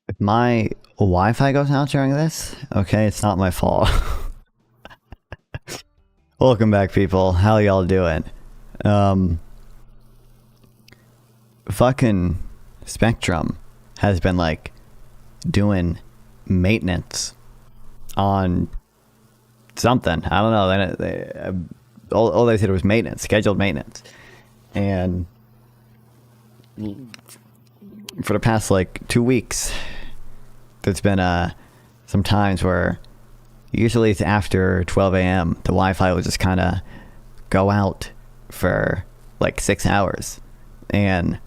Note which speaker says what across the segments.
Speaker 1: If my Wi-Fi goes out during this, okay, it's not my fault. Welcome back, people. How y'all doing? Fucking Spectrum has been like doing maintenance on something. I don't know. All they said was maintenance, scheduled maintenance, and for the past like 2 weeks, there's been some times where usually it's after 12 a.m. the Wi-Fi will just kind of go out for like 6 hours, and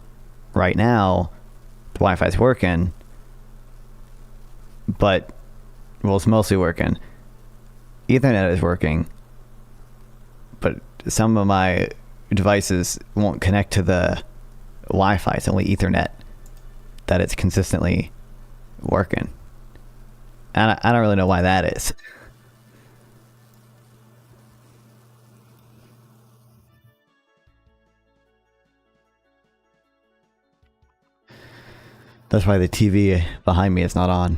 Speaker 1: right now the Wi-Fi is working, but well, it's mostly working. Ethernet is working, but some of my devices won't connect to the Wi-Fi. It's only Ethernet that it's consistently working. And I don't really know why that is. That's why the TV behind me is not on.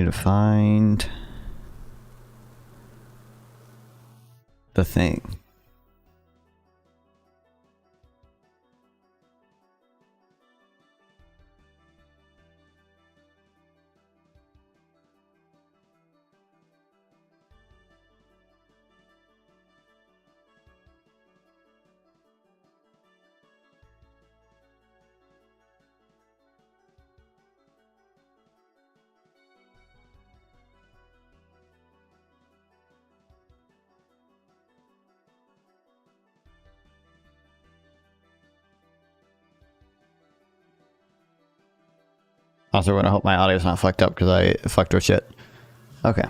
Speaker 1: to find the thing. Also, we're gonna hope my audio's not fucked up because I fucked with shit. Okay.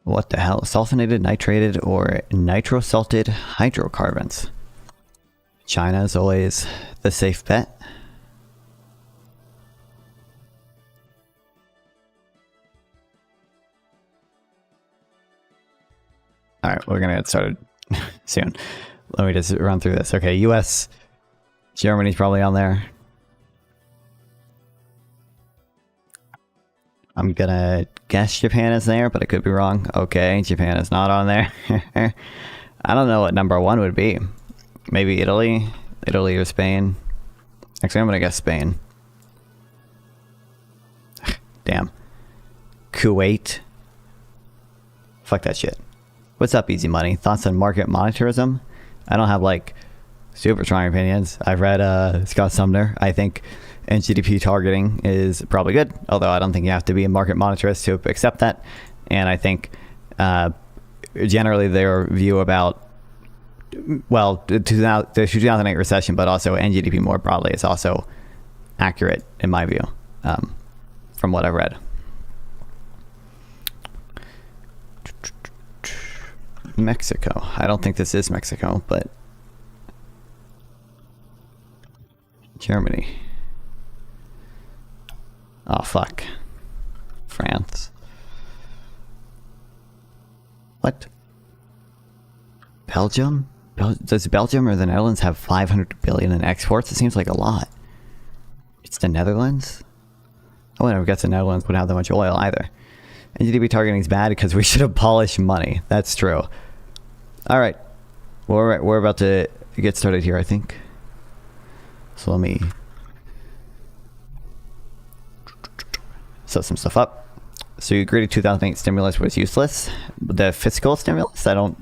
Speaker 1: What the hell? Sulfonated, nitrated, or nitrosalted hydrocarbons? China is always the safe bet. Alright, we're gonna get started soon. Let me just run through this. Okay, US, Germany's probably on there. I'm gonna guess Japan is there, but I could be wrong. Okay, Japan is not on there. I don't know what number 1 would be. Maybe Italy? Italy or Spain? Actually, I'm gonna guess Spain. Damn. Kuwait. Fuck that shit. What's up, Easy Money? Thoughts on market monetarism? I don't have, like, super strong opinions. I've read Scott Sumner. I think NGDP targeting is probably good, although I don't think you have to be a market monetarist to accept that. And I think generally their view about, well, the 2008 recession, but also NGDP more broadly is also accurate in my view, from what I've read. Mexico. I don't think this is Mexico, but Germany. Oh, fuck. France. What? Belgium? Does Belgium or the Netherlands have 500 billion in exports? It seems like a lot. It's the Netherlands? I wouldn't have guessed the Netherlands would have that much oil either. NGDP targeting is bad because we should abolish money. That's true. All right. We're about to get started here, I think. So let me set some stuff up. So you agreed 2008 stimulus was useless. The fiscal stimulus, I don't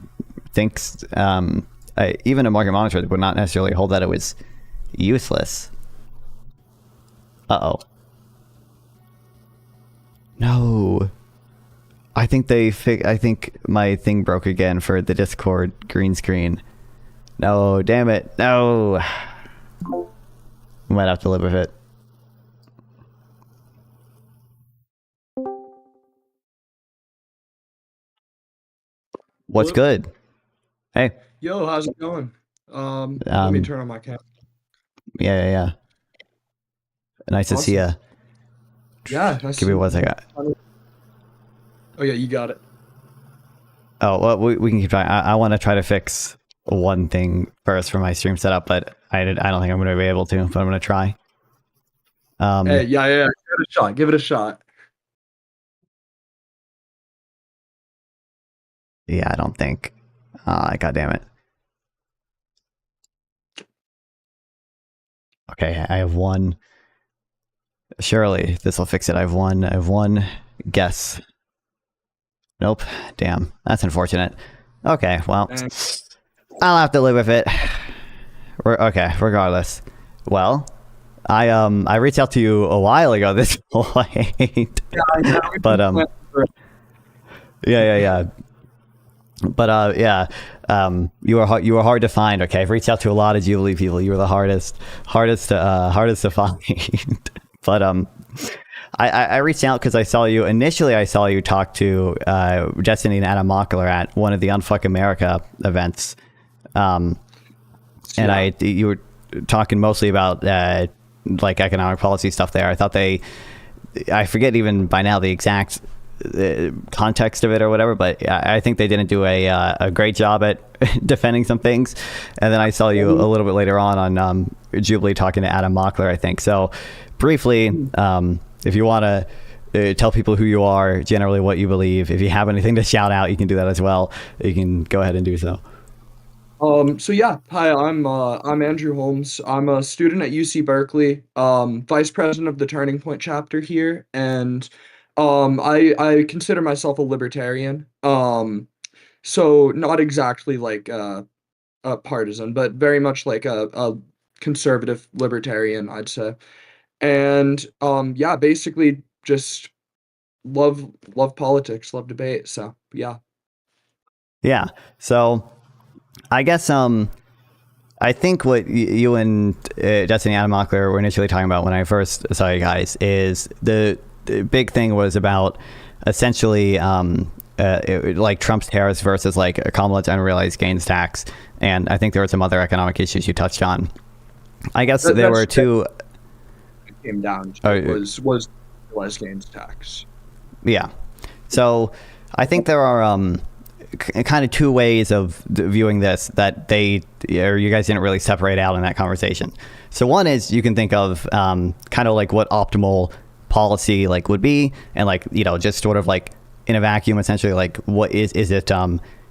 Speaker 1: think, even a market monitor would not necessarily hold that it was useless. Uh-oh. No. I think I think my thing broke again for the Discord green screen. No, damn it. No. Might have to live with it. What's good? Hey.
Speaker 2: Yo, how's it going? Let me turn on my camera.
Speaker 1: Yeah. Nice to see ya.
Speaker 2: Yeah, nice.
Speaker 1: Give me 1 second.
Speaker 2: Oh yeah, you got it.
Speaker 1: Oh, well, we can keep trying. I want to try to fix one thing first for my stream setup, but I don't think I'm going to be able to, but I'm going to try.
Speaker 2: Hey, yeah. Give it a shot.
Speaker 1: Yeah, I don't think. God damn it. Okay, I have one. Surely this will fix it. I have one guess. Nope. Damn. That's unfortunate. Okay, well, I'll have to live with it. Okay, regardless. Well, I reached out to you a while ago this point. But yeah. But you were hard to find. Okay, I've reached out to a lot of Jubilee people. You were the hardest to find. But I reached out because I saw you initially. I saw you talk to Destiny and Adam Mockler at one of the Unfuck America events, and you were talking mostly about like economic policy stuff there. I thought I forget even by now the exact context of it or whatever, but I think they didn't do a great job at defending some things. And then I saw you a little bit later on Jubilee talking to Adam Mockler, I think. So briefly, if you want to tell people who you are, generally what you believe, if you have anything to shout out, you can do that as well. You can go ahead and do so.
Speaker 2: So yeah, hi, I'm Andrew Holmes. I'm a student at UC Berkeley, vice president of the Turning Point chapter here, and I consider myself a libertarian. So not exactly like a partisan, but very much like a conservative libertarian, I'd say. And yeah, basically just love politics, love debate. So yeah.
Speaker 1: Yeah. So I guess I think what you and Destiny Adam Mockler were initially talking about when I first saw you guys is the big thing was about essentially like Trump's tariffs versus like Kamala's unrealized gains tax, and I think there were some other economic issues you touched on. I guess there were two.
Speaker 2: It came down to was unrealized gains tax.
Speaker 1: Yeah. So I think there are kind of two ways of viewing this that they or you guys didn't really separate out in that conversation. So one is you can think of kind of like what optimal policy like would be, and like, you know, just sort of like in a vacuum, essentially, like what is it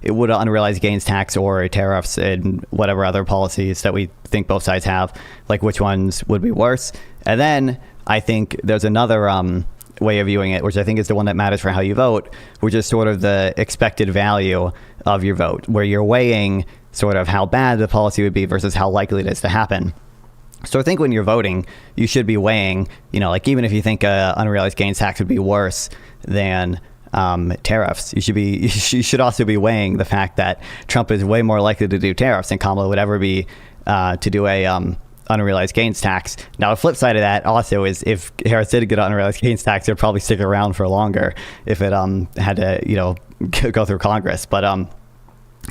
Speaker 1: it would unrealized gains tax or tariffs and whatever other policies that we think both sides have, like which ones would be worse. And then I think there's another way of viewing it, which I think is the one that matters for how you vote, which is sort of the expected value of your vote, where you're weighing sort of how bad the policy would be versus how likely it is to happen. So I think when you're voting, you should be weighing, you know, like even if you think unrealized gains tax would be worse than tariffs, you should also be weighing the fact that Trump is way more likely to do tariffs than Kamala would ever be to do a unrealized gains tax. Now, the flip side of that also is if Harris did get an unrealized gains tax, it would probably stick around for longer if it had to, you know, go through Congress. But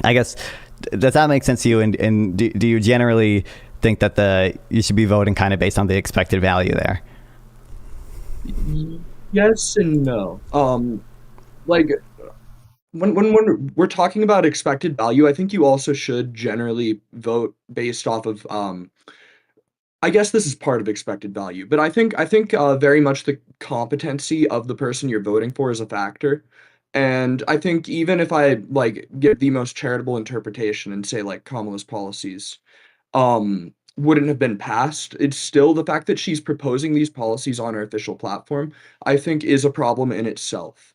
Speaker 1: I guess, does that make sense to you? And do you generally think that you should be voting kind of based on the expected value there?
Speaker 2: Yes and no. Like when we're talking about expected value, I think you also should generally vote based off of I guess this is part of expected value, but I think very much the competency of the person you're voting for is a factor. And I think even if I like give the most charitable interpretation and say like Kamala's policies wouldn't have been passed, it's still the fact that she's proposing these policies on her official platform, I think is a problem in itself.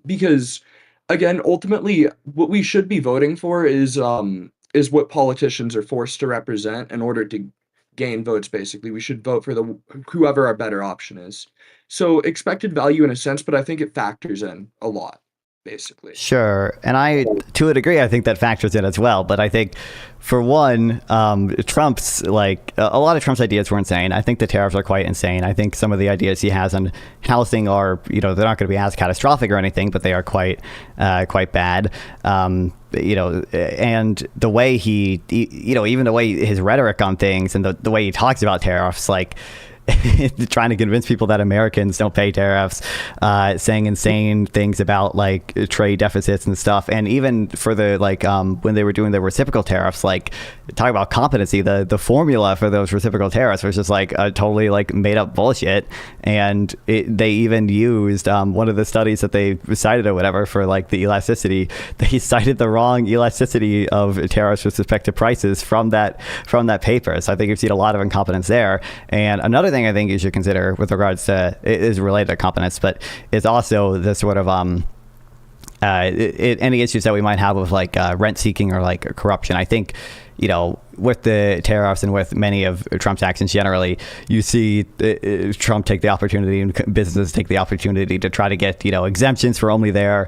Speaker 2: Because again, ultimately what we should be voting for is what politicians are forced to represent in order to gain votes. Basically, we should vote for whoever our better option is. So expected value in a sense, but I think it factors in a lot, basically.
Speaker 1: Sure. And I, to a degree, I think that factors in as well. But I think, for one, Trump's, like, a lot of Trump's ideas were insane. I think the tariffs are quite insane. I think some of the ideas he has on housing are, you know, they're not going to be as catastrophic or anything, but they are quite bad. You know, and the way you know, even the way his rhetoric on things and the way he talks about tariffs, like, trying to convince people that Americans don't pay tariffs, saying insane things about like trade deficits and stuff. And even for the like when they were doing the reciprocal tariffs, like talk about competency, the formula for those reciprocal tariffs was just like a totally like made up bullshit. And they even used one of the studies that they cited or whatever for like the elasticity. They cited the wrong elasticity of tariffs with respect to prices from that paper. So I think you've seen a lot of incompetence there. And another thing I think you should consider with regards to, it is related to competence, but it's also the sort of any issues that we might have with like rent seeking or like corruption. I think, you know, with the tariffs and with many of Trump's actions generally, you see Trump take the opportunity and businesses take the opportunity to try to get, you know, exemptions for only their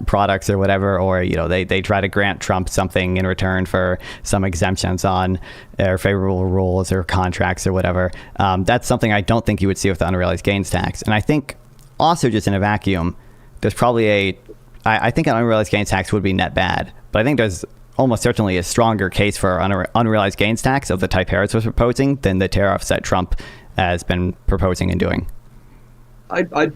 Speaker 1: products or whatever, or, you know, they try to grant Trump something in return for some exemptions on or favorable rules or contracts or whatever. That's something I don't think you would see with the unrealized gains tax. And I think also just in a vacuum, there's probably I think an unrealized gains tax would be net bad, but I think there's almost certainly a stronger case for unrealized gains tax of the type Harris was proposing than the tariffs that Trump has been proposing and doing.
Speaker 2: I'd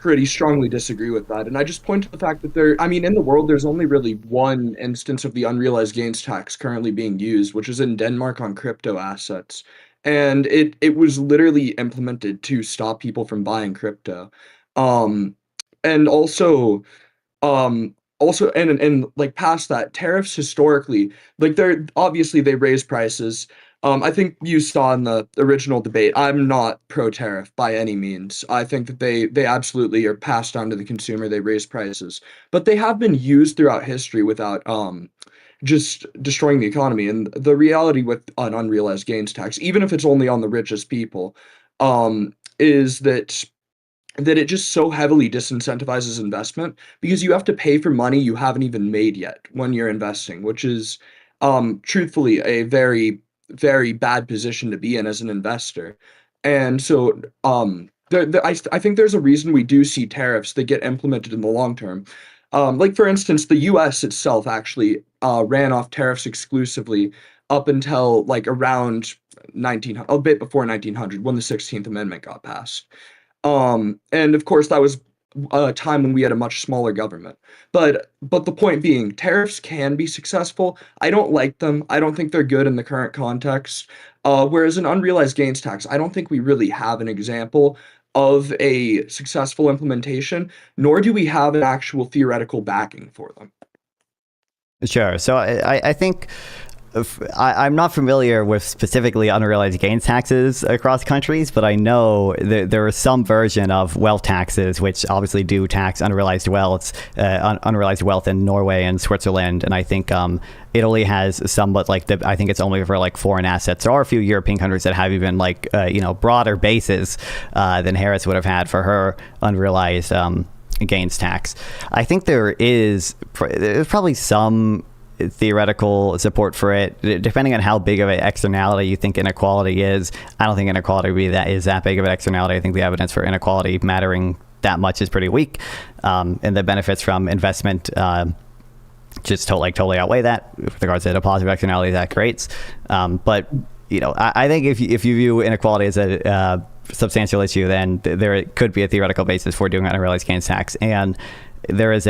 Speaker 2: pretty strongly disagree with that. And I just point to the fact that I mean, in the world, there's only really one instance of the unrealized gains tax currently being used, which is in Denmark on crypto assets. And it was literally implemented to stop people from buying crypto. Um, and um, also, and like past that, tariffs historically, like they're obviously they raise prices. I think you saw in the original debate, I'm not pro-tariff by any means. I think that they absolutely are passed on to the consumer. They raise prices, but they have been used throughout history without just destroying the economy. And the reality with an unrealized gains tax, even if it's only on the richest people, is that it just so heavily disincentivizes investment because you have to pay for money you haven't even made yet when you're investing, which is truthfully a very, very bad position to be in as an investor. And so I think there's a reason we do see tariffs that get implemented in the long term. Like, for instance, the US itself actually ran off tariffs exclusively up until like around 1900, a bit before 1900, when the 16th Amendment got passed. And of course, that was a time when we had a much smaller government. But the point being, tariffs can be successful. I don't like them. I don't think they're good in the current context. Whereas an unrealized gains tax, I don't think we really have an example of a successful implementation, nor do we have an actual theoretical backing for them.
Speaker 1: Sure. So I think I'm not familiar with specifically unrealized gains taxes across countries, but I know that there is some version of wealth taxes which obviously do tax unrealized wealth, unrealized wealth in Norway and Switzerland, and I think Italy has some, but like I think it's only for like foreign assets. There are a few European countries that have even like broader bases than Harris would have had for her unrealized gains tax. I think there's probably some theoretical support for it, depending on how big of an externality you think inequality is. I don't think inequality is that big of an externality. I think the evidence for inequality mattering that much is pretty weak, and the benefits from investment just totally outweigh that with regards to the positive externality that creates. But I think if you view inequality as a substantial issue, then there could be a theoretical basis for doing an unrealized gains tax. And there is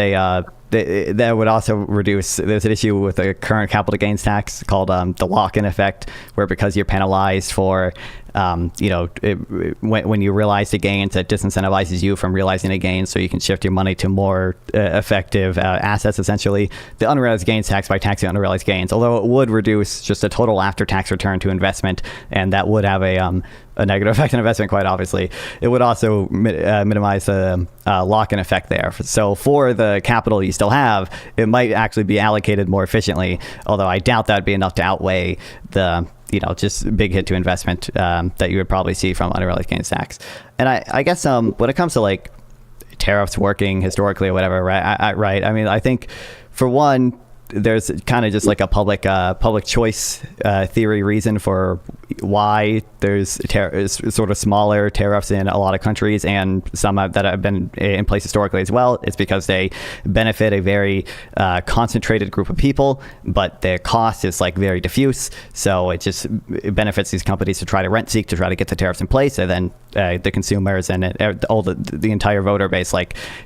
Speaker 1: that would also reduce, there's an issue with the current capital gains tax called the lock-in effect, where because you're penalized for when you realize the gains, that disincentivizes you from realizing a gain, so you can shift your money to more effective assets. Essentially, the unrealized gains tax, by taxing unrealized gains, although it would reduce just a total after-tax return to investment, and that would have a negative effect on investment, quite obviously, it would also minimize the lock-in effect there. So for the capital you still have, it might actually be allocated more efficiently, although I doubt that'd be enough to outweigh the just big hit to investment that you would probably see from unrealized gains tax. And I guess when it comes to like tariffs working historically or whatever, right? I mean, I think for one, there's kind of just like a public choice theory reason for why there's sort of smaller tariffs in a lot of countries, and some that have been in place historically as well. It's because they benefit a very concentrated group of people, but their cost is like very diffuse. So it benefits these companies to try to rent seek to try to get the tariffs in place, and then the consumers and all the entire voter base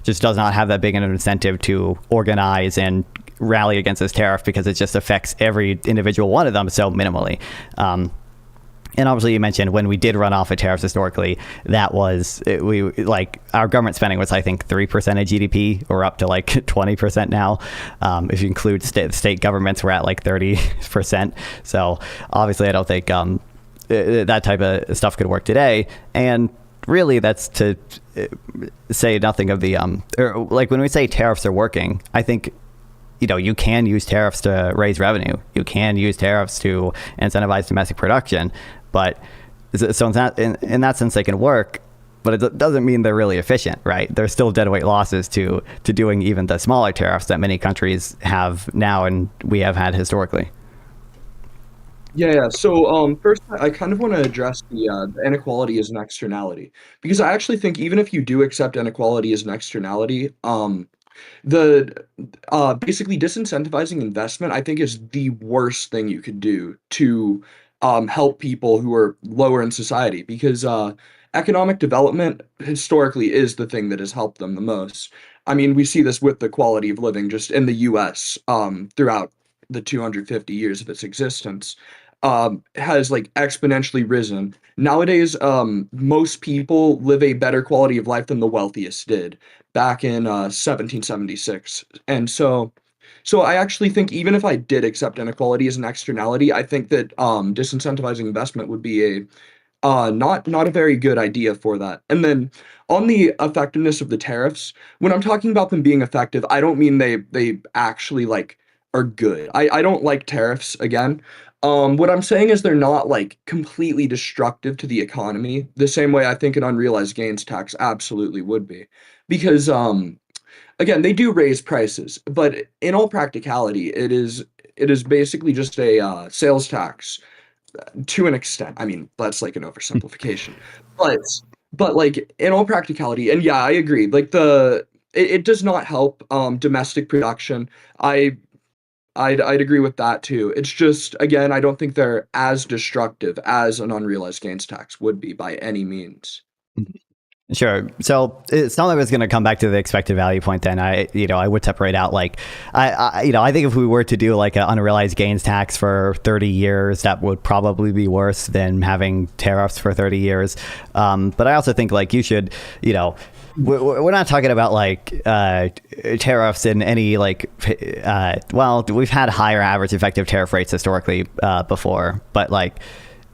Speaker 1: just does not have that big an incentive to organize and rally against this tariff, because it just affects every individual one of them so minimally. And obviously you mentioned when we did run off of tariffs historically, that was, our government spending was, I think, 3% of GDP, or up to like 20% now. If you include state governments, we're at like 30%. So obviously I don't think that type of stuff could work today. And really that's to say nothing of the, when we say tariffs are working, I think you can use tariffs to raise revenue. You can use tariffs to incentivize domestic production. But so in that sense, they can work, but it doesn't mean they're really efficient, right? There's still deadweight losses to doing even the smaller tariffs that many countries have now and we have had historically.
Speaker 2: Yeah. So first, I kind of want to address the inequality as an externality, because I actually think even if you do accept inequality as an externality, the basically disincentivizing investment, I think, is the worst thing you could do to help people who are lower in society, because economic development historically is the thing that has helped them the most. I mean, we see this with the quality of living just in the US, throughout the 250 years of its existence, has like exponentially risen. Nowadays, most people live a better quality of life than the wealthiest did back in 1776. And so I actually think even if I did accept inequality as an externality, I think that disincentivizing investment would be a not a very good idea for that. And then on the effectiveness of the tariffs, when I'm talking about them being effective, I don't mean they actually like are good. I don't like tariffs again. What I'm saying is they're not like completely destructive to the economy, the same way I think an unrealized gains tax absolutely would be. Because again, they do raise prices, but in all practicality, it is basically just a sales tax to an extent. I mean, that's like an oversimplification, but like in all practicality, and yeah, I agree. Like it does not help domestic production. I'd agree with that too. It's just again, I don't think they're as destructive as an unrealized gains tax would be by any means.
Speaker 1: Sure. So it's not like it's going to come back to the expected value point. Then I would separate out like, I think if we were to do like an unrealized gains tax for 30 years, that would probably be worse than having tariffs for 30 years. But I also think like you should, we're not talking about like tariffs in any like, well, we've had higher average effective tariff rates historically before, but like,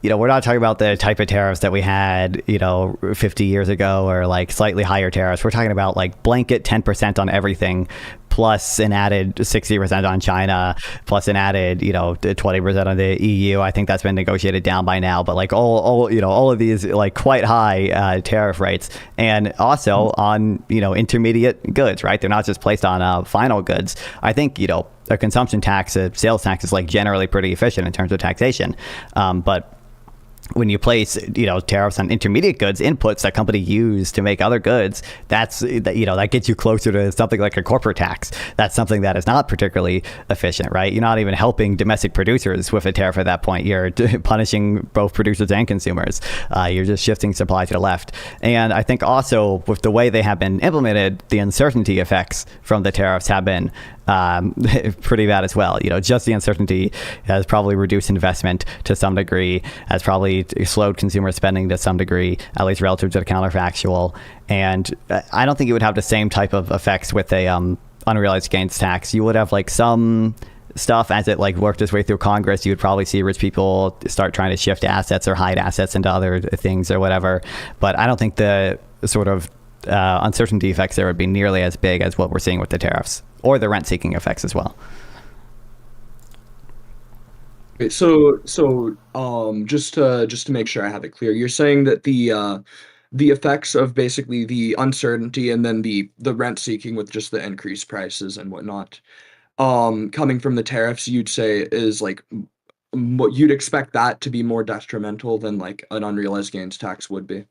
Speaker 1: we're not talking about the type of tariffs that we had, 50 years ago or like slightly higher tariffs. We're talking about like blanket 10% on everything, plus an added 60% on China, plus an added, 20% on the EU. I think that's been negotiated down by now, but like all of these like quite high tariff rates, and also on, intermediate goods, right? They're not just placed on final goods. I think, a consumption tax, a sales tax is like generally pretty efficient in terms of taxation. But when you place, tariffs on intermediate goods, inputs that company use to make other goods, that gets you closer to something like a corporate tax. That's something that is not particularly efficient, right? You're not even helping domestic producers with a tariff at that point. You're punishing both producers and consumers. You're just shifting supply to the left. And I think also with the way they have been implemented, the uncertainty effects from the tariffs have been pretty bad as well. Just the uncertainty has probably reduced investment to some degree, has probably slowed consumer spending to some degree, at least relative to the counterfactual. And I don't think it would have the same type of effects with a unrealized gains tax. You would have like some stuff as it like worked its way through Congress. You would probably see rich people start trying to shift assets or hide assets into other things or whatever. But I don't think the sort of uncertainty effects there would be nearly as big as what we're seeing with the tariffs, or the rent-seeking effects as well.
Speaker 2: Okay, so just to make sure I have it clear, you're saying that the effects of basically the uncertainty and then the rent seeking with just the increased prices and whatnot, coming from the tariffs, you'd say is like what you'd expect that to be more detrimental than like an unrealized gains tax would be.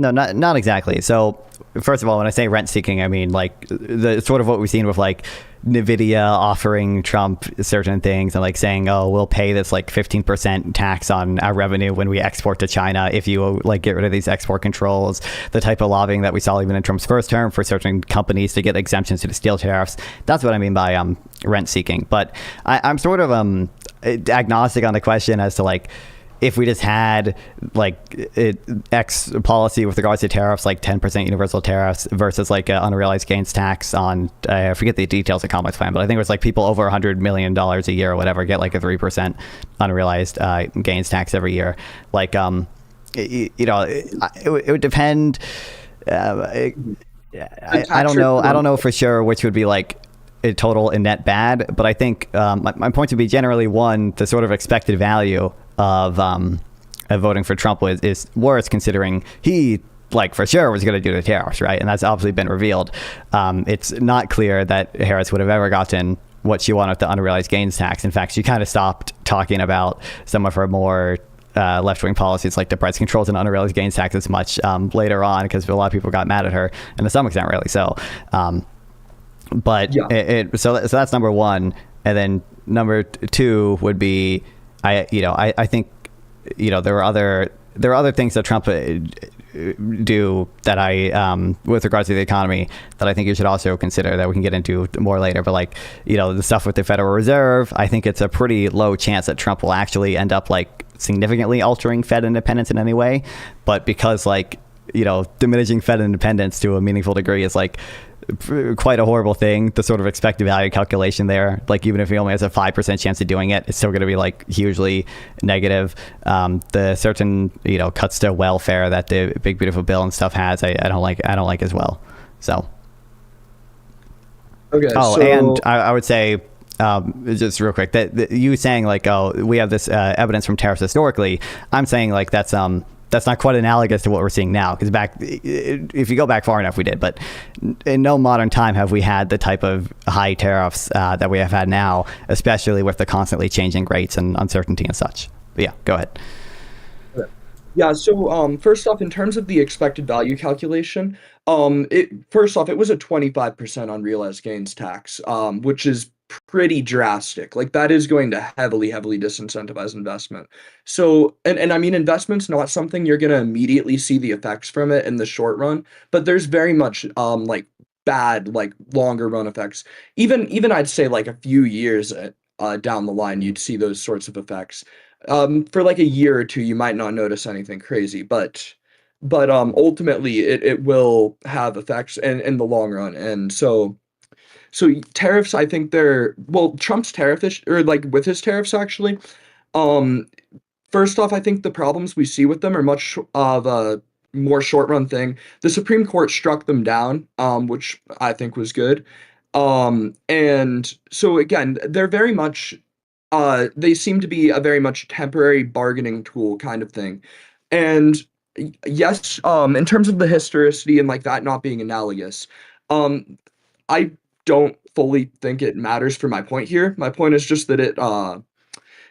Speaker 1: No, not exactly. So first of all, when I say rent seeking, I mean like the sort of what we've seen with like NVIDIA offering Trump certain things and like saying, oh, we'll pay this like 15% tax on our revenue when we export to China if you like get rid of these export controls. The type of lobbying that we saw even in Trump's first term for certain companies to get exemptions to the steel tariffs. That's what I mean by rent seeking. But I'm sort of agnostic on the question as to like, if we just had like X policy with regards to tariffs, like 10% universal tariffs versus like an unrealized gains tax on, I forget the details of Kamala's plan, but I think it was like people over $100 million a year or whatever get like a 3% unrealized gains tax every year. Like, it would depend. I don't know. I don't know for sure which would be like a total and net bad, but I think my point would be generally one, the sort of expected value of voting for Trump is worse, considering he like for sure was going to do the tariffs, right? And that's obviously been revealed. It's not clear that Harris would have ever gotten what she wanted with the unrealized gains tax. In fact, she kind of stopped talking about some of her more left-wing policies like the price controls and unrealized gains tax as much later on, because a lot of people got mad at her, and to some extent really so. But yeah. So that's number one. And then number two would be, I think, there are other things that Trump do that with regards to the economy that I think you should also consider that we can get into more later. But like, the stuff with the Federal Reserve, I think it's a pretty low chance that Trump will actually end up like significantly altering Fed independence in any way. But because like, diminishing Fed independence to a meaningful degree is like quite a horrible thing. The sort of expected value calculation there, like even if he only has a 5% chance of doing it, it's still going to be like hugely negative. The certain cuts to welfare that the big beautiful bill and stuff has, I don't like as well. So
Speaker 2: okay.
Speaker 1: And I would say just real quick that you saying like, oh, we have this evidence from tariffs historically, I'm saying like that's not quite analogous to what we're seeing now, because if you go back far enough, we did, but in no modern time have we had the type of high tariffs that we have had now, especially with the constantly changing rates and uncertainty and such. But yeah, go ahead.
Speaker 2: Yeah, so first off, in terms of the expected value calculation, first off, it was a 25% unrealized gains tax, which is pretty drastic. Like that is going to heavily, heavily disincentivize investment. So, and I mean, investment's not something you're going to immediately see the effects from it in the short run, but there's very much like bad, like longer run effects. Even I'd say like a few years down the line, you'd see those sorts of effects. For like a year or two, you might not notice anything crazy, but ultimately it will have effects in the long run. And so tariffs, I think Trump's tariff or like with his tariffs actually, um, first off, I think the problems we see with them are much of a more short run thing. The Supreme Court struck them down, which I think was good. And so again, they seem to be a very much temporary bargaining tool kind of thing. And yes, in terms of the historicity and like that not being analogous, um, I don't fully think it matters for my point here. My point is just that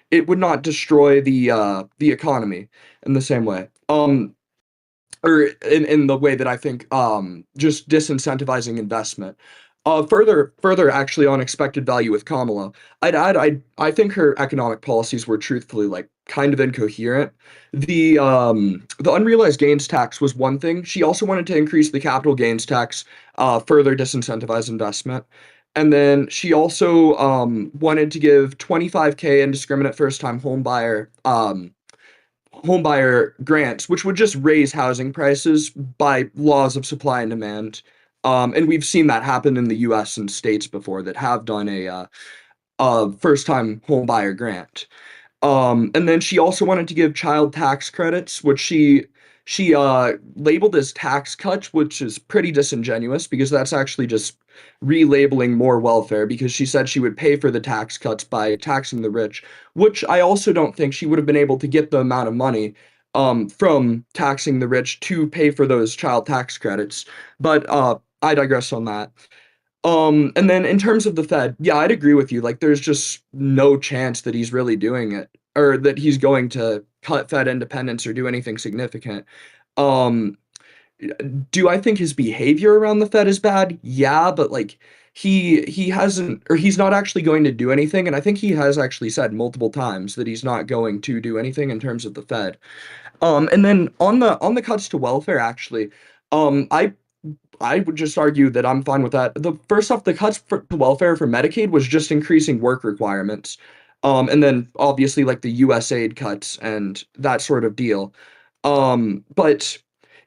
Speaker 2: it would not destroy the economy in the same way. Or in the way that I think just disincentivizing investment. Further actually on expected value with Kamala, I'd add I think her economic policies were truthfully like kind of incoherent. The unrealized gains tax was one thing. She also wanted to increase the capital gains tax, further disincentivize investment. And then she also wanted to give 25K indiscriminate first-time homebuyer grants, which would just raise housing prices by laws of supply and demand. And we've seen that happen in the U.S. and states before that have done a first-time homebuyer grant. And then she also wanted to give child tax credits, which she labeled as tax cuts, which is pretty disingenuous because that's actually just relabeling more welfare because she said she would pay for the tax cuts by taxing the rich, which I also don't think she would have been able to get the amount of money from taxing the rich to pay for those child tax credits. But I digress on that. And then in terms of the Fed, yeah, I'd agree with you. Like, there's just no chance that he's really doing it or that he's going to cut Fed independence or do anything significant. Um, do I think his behavior around the Fed is bad? Yeah, but like he hasn't or he's not actually going to do anything. And I think he has actually said multiple times that he's not going to do anything in terms of the Fed. And then on the cuts to welfare, actually, I would just argue that I'm fine with that. The first off, the cuts to welfare for Medicaid was just increasing work requirements. And then obviously like the USAID cuts and that sort of deal. But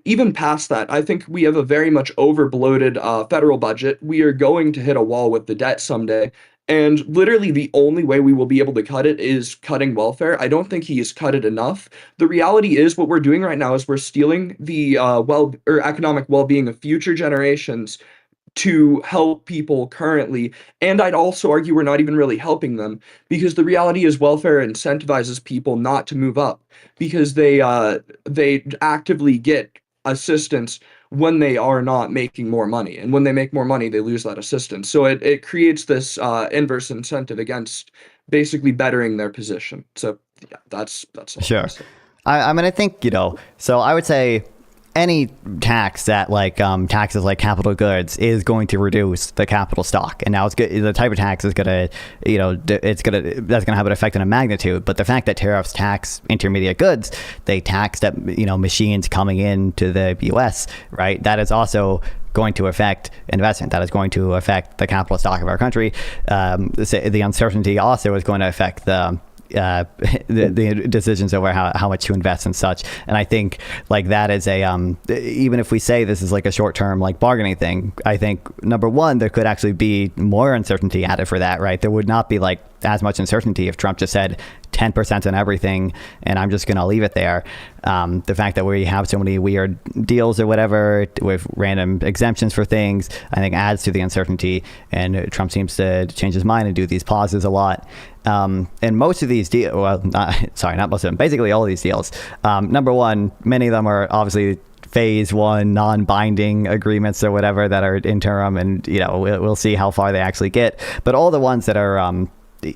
Speaker 2: even past that, I think we have a very much over bloated federal budget. We are going to hit a wall with the debt someday. And literally the only way we will be able to cut it is cutting welfare. I don't think he has cut it enough. The reality is what we're doing right now is we're stealing the economic well-being of future generations to help people currently. And I'd also argue we're not even really helping them because the reality is welfare incentivizes people not to move up because they actively get assistance when they are not making more money. And when they make more money, they lose that assistance. So it creates this inverse incentive against basically bettering their position. So yeah, that's all.
Speaker 1: Sure. I mean, I think, so I would say any tax that taxes like capital goods is going to reduce the capital stock, and now it's good. The type of tax is gonna, that's gonna have an effect on a magnitude. But the fact that tariffs tax intermediate goods, they tax that machines coming into the U.S. right, that is also going to affect investment. That is going to affect the capital stock of our country. The uncertainty also is going to affect the decisions over how much to invest and such. And I think that is even if we say this is a short-term bargaining thing, I think number one, there could actually be more uncertainty added for that, right? There would not be as much uncertainty if Trump just said 10% on everything and I'm just going to leave it there. The fact that we have so many weird deals or whatever with random exemptions for things, I think adds to the uncertainty, and Trump seems to change his mind and do these pauses a lot. And most of these deals, not most of them, basically all of these deals, number one, many of them are obviously phase one non-binding agreements or whatever that are interim, and we'll see how far they actually get. But all the ones that are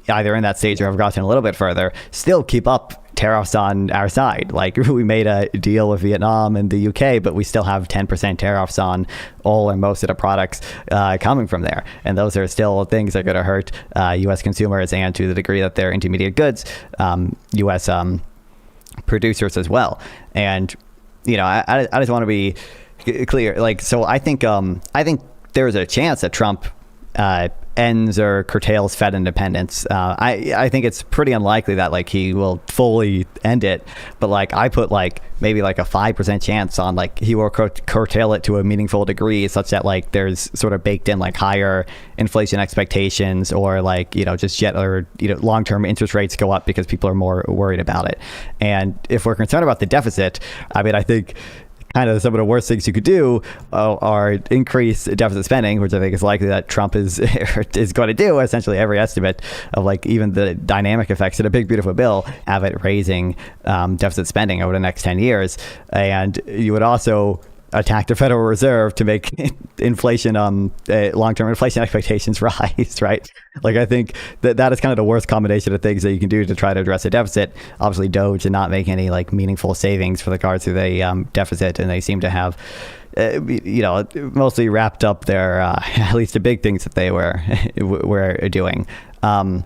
Speaker 1: either in that stage or have gotten a little bit further still keep up tariffs on our side. We made a deal with Vietnam and the UK, but we still have 10% tariffs on all or most of the products coming from there. And those are still things that are going to hurt U.S. consumers, and to the degree that they're intermediate goods, U.S. Producers as well. And, I just want to be clear. So I think there's a chance that Trump ends or curtails Fed independence. I think it's pretty unlikely that he will fully end it, but I put maybe a 5% chance on he will curtail it to a meaningful degree, such that there's sort of baked in higher inflation expectations, or just long-term interest rates go up because people are more worried about it. And if we're concerned about the deficit, I think kind of some of the worst things you could do are increase deficit spending, which I think is likely that Trump is going to do. Essentially every estimate of even the dynamic effects of a big beautiful bill have it raising deficit spending over the next 10 years. And you would also attack the Federal Reserve to make inflation, long-term inflation expectations rise, right? I think that is kind of the worst combination of things that you can do to try to address a deficit. Obviously, Doge did not make any meaningful savings for the cards through the deficit, and they seem to have, mostly wrapped up their at least the big things that they were doing. With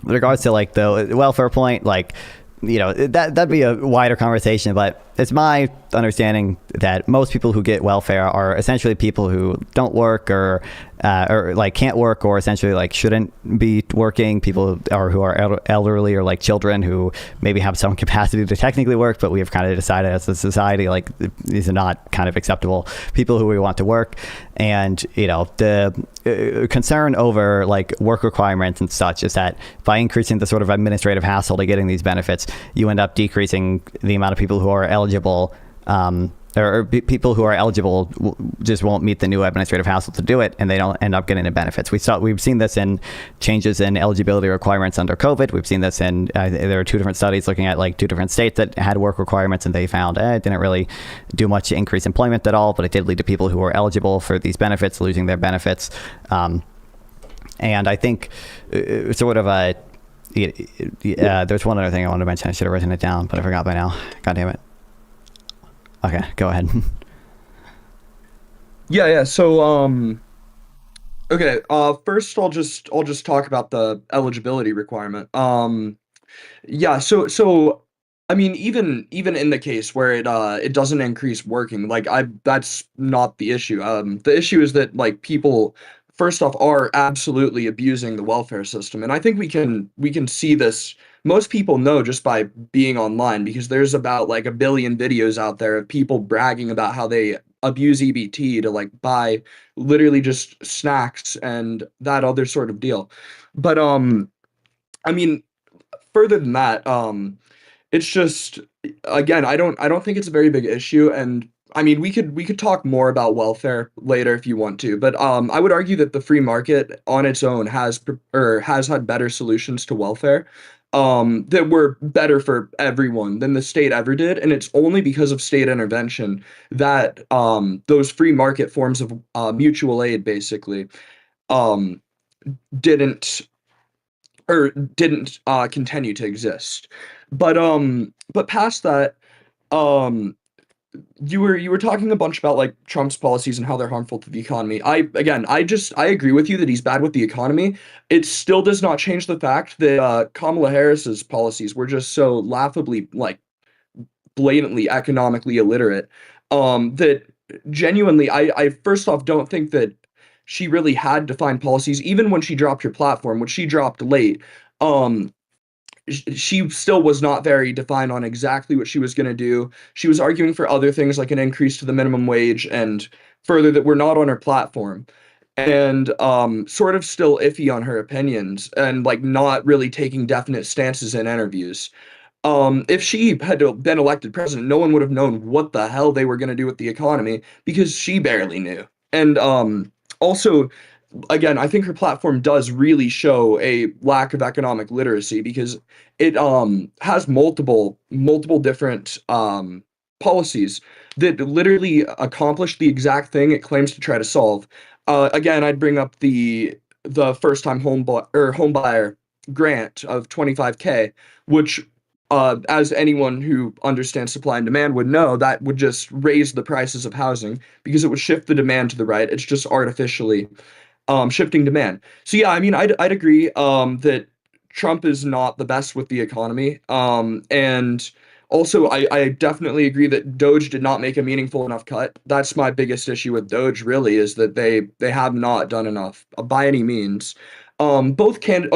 Speaker 1: regards to the welfare point, that'd be a wider conversation, but it's my understanding that most people who get welfare are essentially people who don't work or can't work, or essentially shouldn't be working, people who are elderly, or children who maybe have some capacity to technically work, but we have kind of decided as a society these are not kind of acceptable people who we want to work. And the concern over work requirements and such is that by increasing the sort of administrative hassle to getting these benefits, you end up decreasing the amount of people who are eligible, or people who are eligible just won't meet the new administrative hassle to do it, and they don't end up getting the benefits. We've seen this in changes in eligibility requirements under COVID. We've seen this in there are two different studies looking at two different states that had work requirements, and they found it didn't really do much to increase employment at all, but it did lead to people who were eligible for these benefits losing their benefits. And I think sort of there's one other thing I wanted to mention. I should have written it down, but I forgot by now. God damn it. Okay, go ahead.
Speaker 2: Yeah. So, okay. First, I'll just talk about the eligibility requirement. Yeah. So, I mean, even in the case where it doesn't increase working, that's not the issue. The issue is that people, first off, are absolutely abusing the welfare system, and I think we can see this. Most people know just by being online, because there's about a billion videos out there of people bragging about how they abuse EBT to buy literally just snacks and that other sort of deal. But I mean, further than that, it's just, again, I don't think it's a very big issue. And I mean, we could talk more about welfare later if you want to, but I would argue that the free market on its own has had better solutions to welfare that were better for everyone than the state ever did, and it's only because of state intervention that those free market forms of mutual aid basically um, didn't continue to exist. But past that, um you were talking a bunch about like Trump's policies and how they're harmful to the economy. I agree with you that he's bad with the economy. It still does not change the fact that Kamala Harris's policies were just so laughably like blatantly economically illiterate. That genuinely, I first off don't think that she really had defined policies, even when she dropped her platform, which she dropped late. Um, she still was not very defined on exactly what she was going to do. She was arguing for other things like an increase to the minimum wage and further that were not on her platform. And sort of still iffy on her opinions and like not really taking definite stances in interviews. If she had been elected president, no one would have known what the hell they were going to do with the economy because she barely knew. And also, again, I think her platform does really show a lack of economic literacy because it has multiple different policies that literally accomplish the exact thing it claims to try to solve. Again, I'd bring up the first time home buyer grant of 25K, which as anyone who understands supply and demand would know, that would just raise the prices of housing because it would shift the demand to the right. It's just artificially shifting demand. So yeah, I mean, I'd agree that Trump is not the best with the economy. And also, I definitely agree that Doge did not make a meaningful enough cut. That's my biggest issue with Doge, really, is that they have not done enough by any means. Oh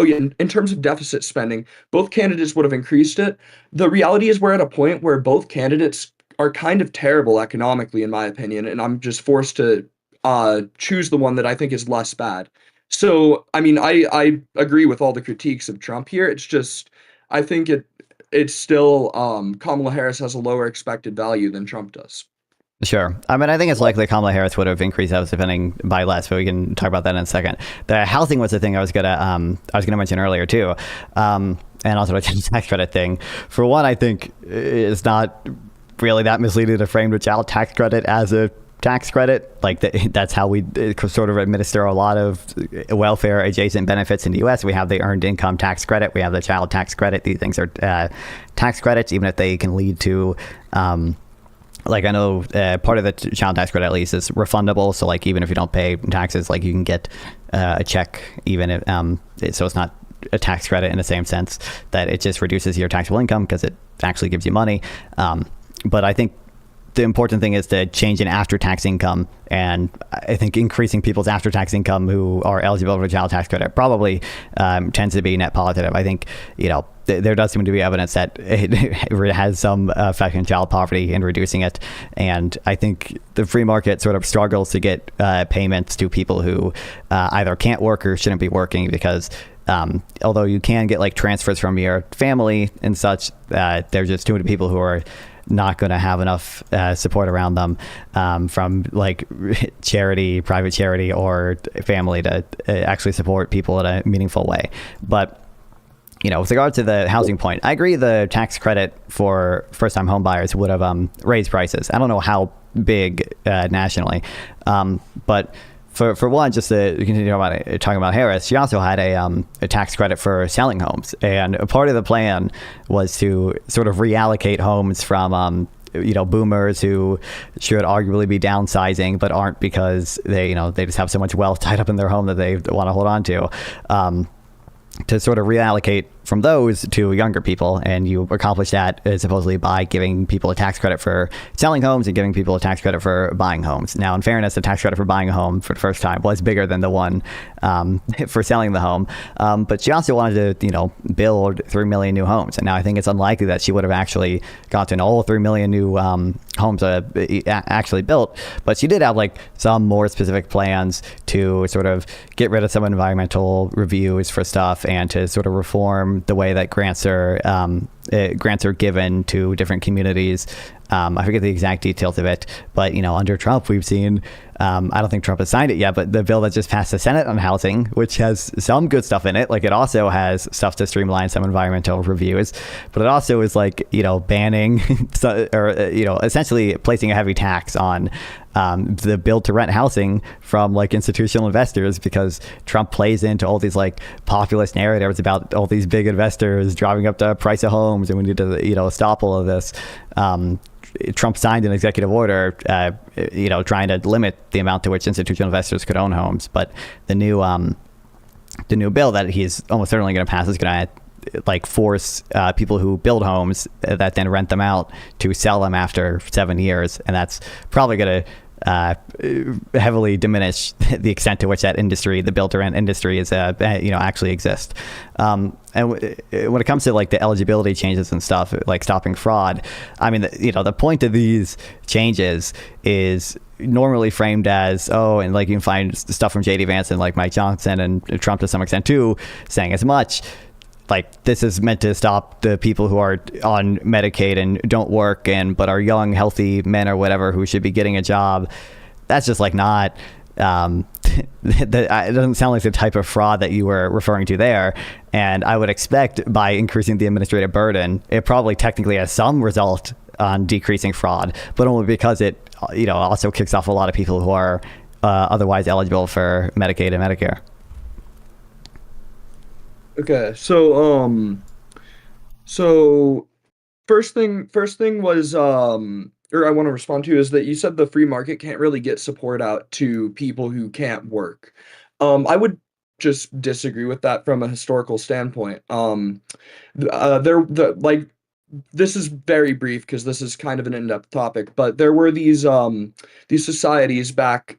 Speaker 2: yeah, in terms of deficit spending, both candidates would have increased it. The reality is we're at a point where both candidates are kind of terrible economically, in my opinion, and I'm just forced to choose the one that I think is less bad. So, I mean, I agree with all the critiques of Trump here. It's just I think it's still Kamala Harris has a lower expected value than Trump does.
Speaker 1: Sure. I mean, I think it's likely Kamala Harris would have increased house spending by less, but we can talk about that in a second. The housing was the thing I was gonna mention earlier too, and also the tax credit thing. For one, I think it's not really that misleading to frame the child tax credit as a tax credit. Like that's how we sort of administer a lot of welfare adjacent benefits in the U.S. We have the earned income tax credit. We have the child tax credit. These things are tax credits, even if they can lead to like I know part of the child tax credit at least is refundable. So like even if you don't pay taxes, like you can get a check even if so it's not a tax credit in the same sense that it just reduces your taxable income because it actually gives you money. But I think the important thing is to change in after-tax income, and I think increasing people's after-tax income who are eligible for child tax credit probably tends to be net positive. I think, you know, there does seem to be evidence that it has some effect on child poverty in reducing it, and I think the free market sort of struggles to get payments to people who either can't work or shouldn't be working because although you can get like transfers from your family and such, there's just too many people who are not going to have enough support around them from like charity, private charity, or family to actually support people in a meaningful way. But you know, with regard to the housing point, I agree the tax credit for first-time home buyers would have raised prices. I don't know how big nationally, but for one, just to continue talking about Harris, she also had a tax credit for selling homes, and a part of the plan was to sort of reallocate homes from you know, boomers who should arguably be downsizing but aren't because they just have so much wealth tied up in their home that they want to hold on to sort of reallocate from those to younger people. And you accomplish that supposedly by giving people a tax credit for selling homes and giving people a tax credit for buying homes. Now, in fairness, the tax credit for buying a home for the first time was bigger than the one for selling the home. But she also wanted to, you know, build 3 million new homes. And now I think it's unlikely that she would have actually gotten all 3 million new homes actually built. But she did have like some more specific plans to sort of get rid of some environmental reviews for stuff and to sort of reform the way that grants are given to different communities. I forget the exact details of it, but you know, under Trump, we've seen. I don't think Trump has signed it yet, but the bill that just passed the Senate on housing, which has some good stuff in it, like it also has stuff to streamline some environmental reviews, but it also is like, you know, banning or you know, essentially placing a heavy tax on the build to rent housing from like institutional investors, because Trump plays into all these like populist narratives about all these big investors driving up the price of homes and we need to, you know, stop all of this. Trump signed an executive order, trying to limit the amount to which institutional investors could own homes. But the new bill that he's almost certainly going to pass is going to force people who build homes that then rent them out to sell them after 7 years, and that's probably going to heavily diminish the extent to which that industry, the build-to-rent industry, is actually exist. And when it comes to the eligibility changes and stuff, like stopping fraud, I mean, the point of these changes is normally framed as, and you can find stuff from J.D. Vance and Mike Johnson and Trump to some extent too, saying as much. This is meant to stop the people who are on Medicaid and don't work but are young, healthy men or whatever who should be getting a job. That's just not. It doesn't sound like the type of fraud that you were referring to there. And I would expect by increasing the administrative burden, it probably technically has some result on decreasing fraud, but only because it also kicks off a lot of people who are otherwise eligible for Medicaid and Medicare.
Speaker 2: Okay, so first thing was, or I want to respond to, is that you said the free market can't really get support out to people who can't work. I would just disagree with that from a historical standpoint. This is very brief because this is kind of an in-depth topic, but there were these societies back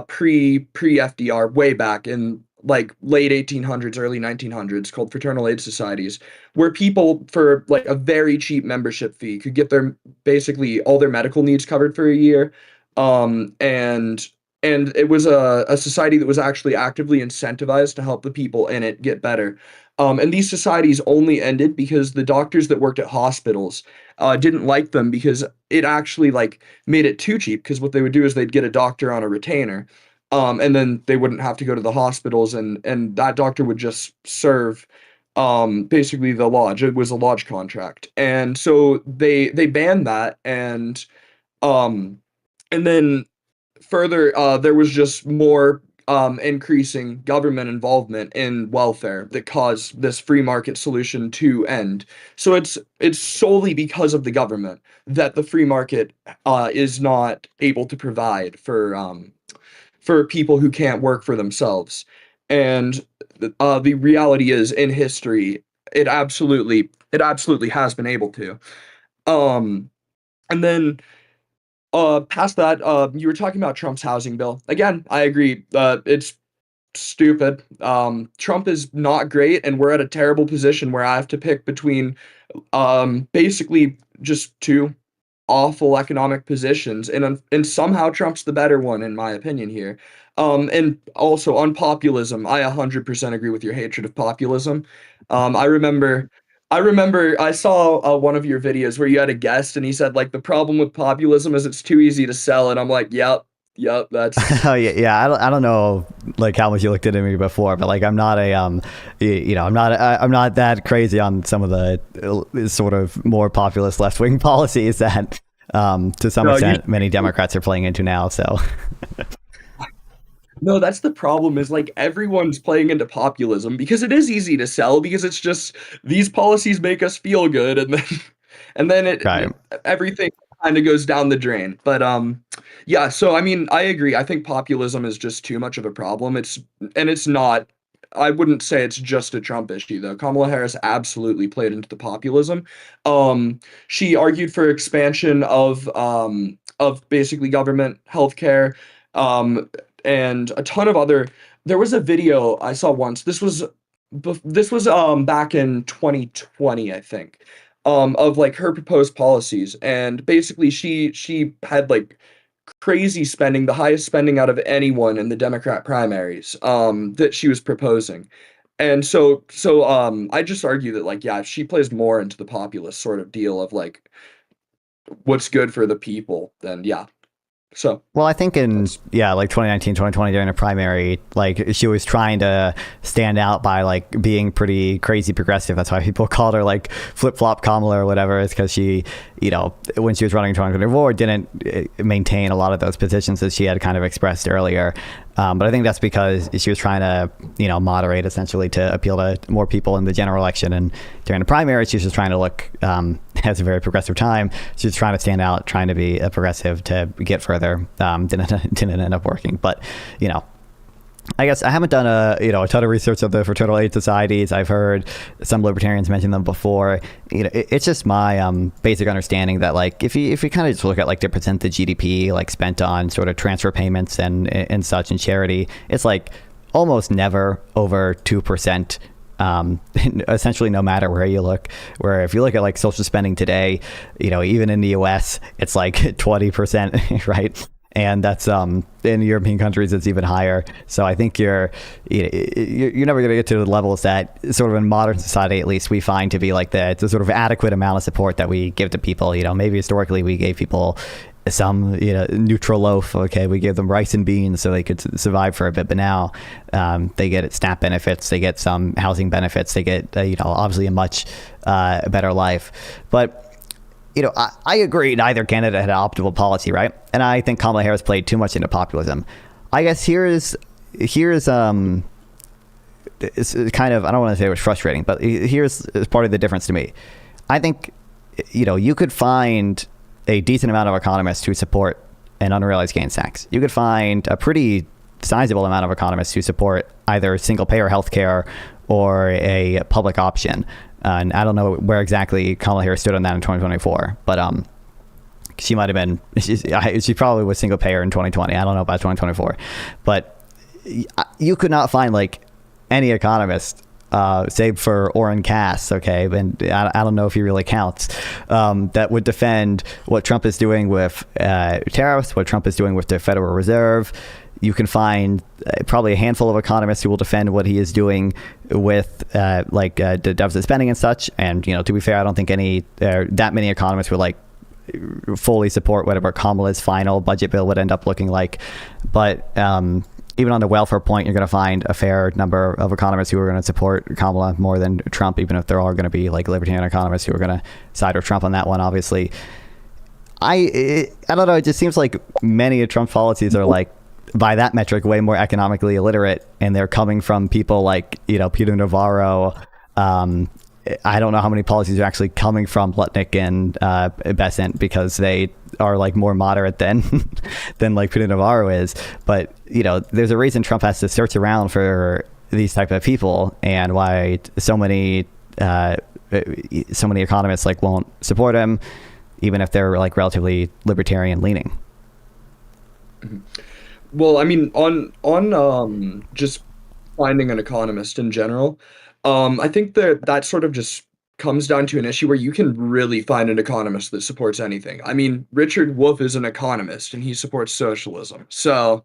Speaker 2: pre FDR, way back in late 1800s, early 1900s, called fraternal aid societies, where people for a very cheap membership fee could get their basically all their medical needs covered for a year. And it was a society that was actually actively incentivized to help the people in it get better. And these societies only ended because the doctors that worked at hospitals didn't like them, because it actually made it too cheap, because what they would do is they'd get a doctor on a retainer. And then they wouldn't have to go to the hospitals, and that doctor would just serve basically the lodge. It was a lodge contract. And so they banned that, and then further there was just more increasing government involvement in welfare that caused this free market solution to end. So it's solely because of the government that the free market is not able to provide for people who can't work for themselves. And the reality is, in history, it absolutely has been able to. And then past that, you were talking about Trump's housing bill. Again, I agree. It's stupid. Trump is not great, and we're at a terrible position where I have to pick between basically just two awful economic positions, and somehow Trump's the better one, in my opinion here. And also on populism, I 100% agree with your hatred of populism. I remember I saw one of your videos where you had a guest and he said the problem with populism is it's too easy to sell, and I'm like, yep, that's
Speaker 1: Oh yeah. I don't know how much you looked into me before, but I'm not I'm not that crazy on some of the sort of more populist left wing policies that to some extent many Democrats are playing into now. So
Speaker 2: no, that's the problem, is everyone's playing into populism because it is easy to sell, because it's just these policies make us feel good, and then
Speaker 1: right.
Speaker 2: everything kind of goes down the drain. But yeah, so I mean, I agree. I think populism is just too much of a problem. It's not, I wouldn't say it's just a Trump issue though. Kamala Harris absolutely played into the populism. She argued for expansion of basically government healthcare, and a ton of other. There was a video I saw once. This was back in 2020, I think, of her proposed policies, and basically she had crazy spending, the highest spending out of anyone in the Democrat primaries, that she was proposing. And so I just argue that yeah, she plays more into the populist sort of deal of what's good for the people, then yeah. So
Speaker 1: Well, I think in,
Speaker 2: that's
Speaker 1: like 2019, 2020 during the primary, like she was trying to stand out by like being pretty crazy progressive. That's why people called her like flip flop Kamala or whatever. It's because she, when she was running in 2024, didn't maintain a lot of those positions that she had kind of expressed earlier. But I think that's because she was trying to, moderate essentially to appeal to more people in the general election. And during the primary, she was just trying to look, has a very progressive time. She was trying to stand out, trying to be a progressive to get further. Didn't end up working. But, I guess I haven't done a ton of research of the fraternal aid societies. I've heard some libertarians mention them before. It's just my basic understanding that like if you kind of just look at like the percent of GDP like spent on sort of transfer payments and such and charity, it's like almost never over 2%. Essentially no matter where you look, where if you look at like social spending today, even in the US, it's like 20%, right? And that's in European countries it's even higher. So I think you're never going to get to the levels that sort of in modern society at least we find to be like the sort of adequate amount of support that we give to people. Maybe historically we gave people some neutral loaf. Okay, we gave them rice and beans so they could survive for a bit, but now they get SNAP benefits, they get some housing benefits, they get obviously a much better life. But I agree neither candidate had an optimal policy, right? And I think Kamala Harris played too much into populism. I guess here's it's kind of, I don't want to say it was frustrating, but here's part of the difference to me. I think, you could find a decent amount of economists who support an unrealized gains tax. You could find a pretty sizable amount of economists who support either single payer healthcare or a public option. And I don't know where exactly Kamala Harris stood on that in 2024, but she might have been, she probably was single payer in 2020. I don't know about 2024, but you could not find like any economist, save for Orrin Cass, okay, and I don't know if he really counts, that would defend what Trump is doing with tariffs, what Trump is doing with the Federal Reserve. You can find probably a handful of economists who will defend what he is doing with the deficit spending and such. And, to be fair, I don't think that many economists would like fully support whatever Kamala's final budget bill would end up looking like. But even on the welfare point, you're going to find a fair number of economists who are going to support Kamala more than Trump, even if there are going to be like libertarian economists who are going to side with Trump on that one, obviously. I don't know. It just seems like many of Trump's policies are like, by that metric, way more economically illiterate, and they're coming from people like Peter Navarro. I don't know how many policies are actually coming from Lutnick and Besant, because they are like more moderate than like Peter Navarro is. But there's a reason Trump has to search around for these type of people, and why so many economists like won't support him, even if they're like relatively libertarian leaning.
Speaker 2: Mm-hmm. Well, I mean, on just finding an economist in general, I think that sort of just comes down to an issue where you can really find an economist that supports anything. I mean, Richard Wolff is an economist and he supports socialism. So,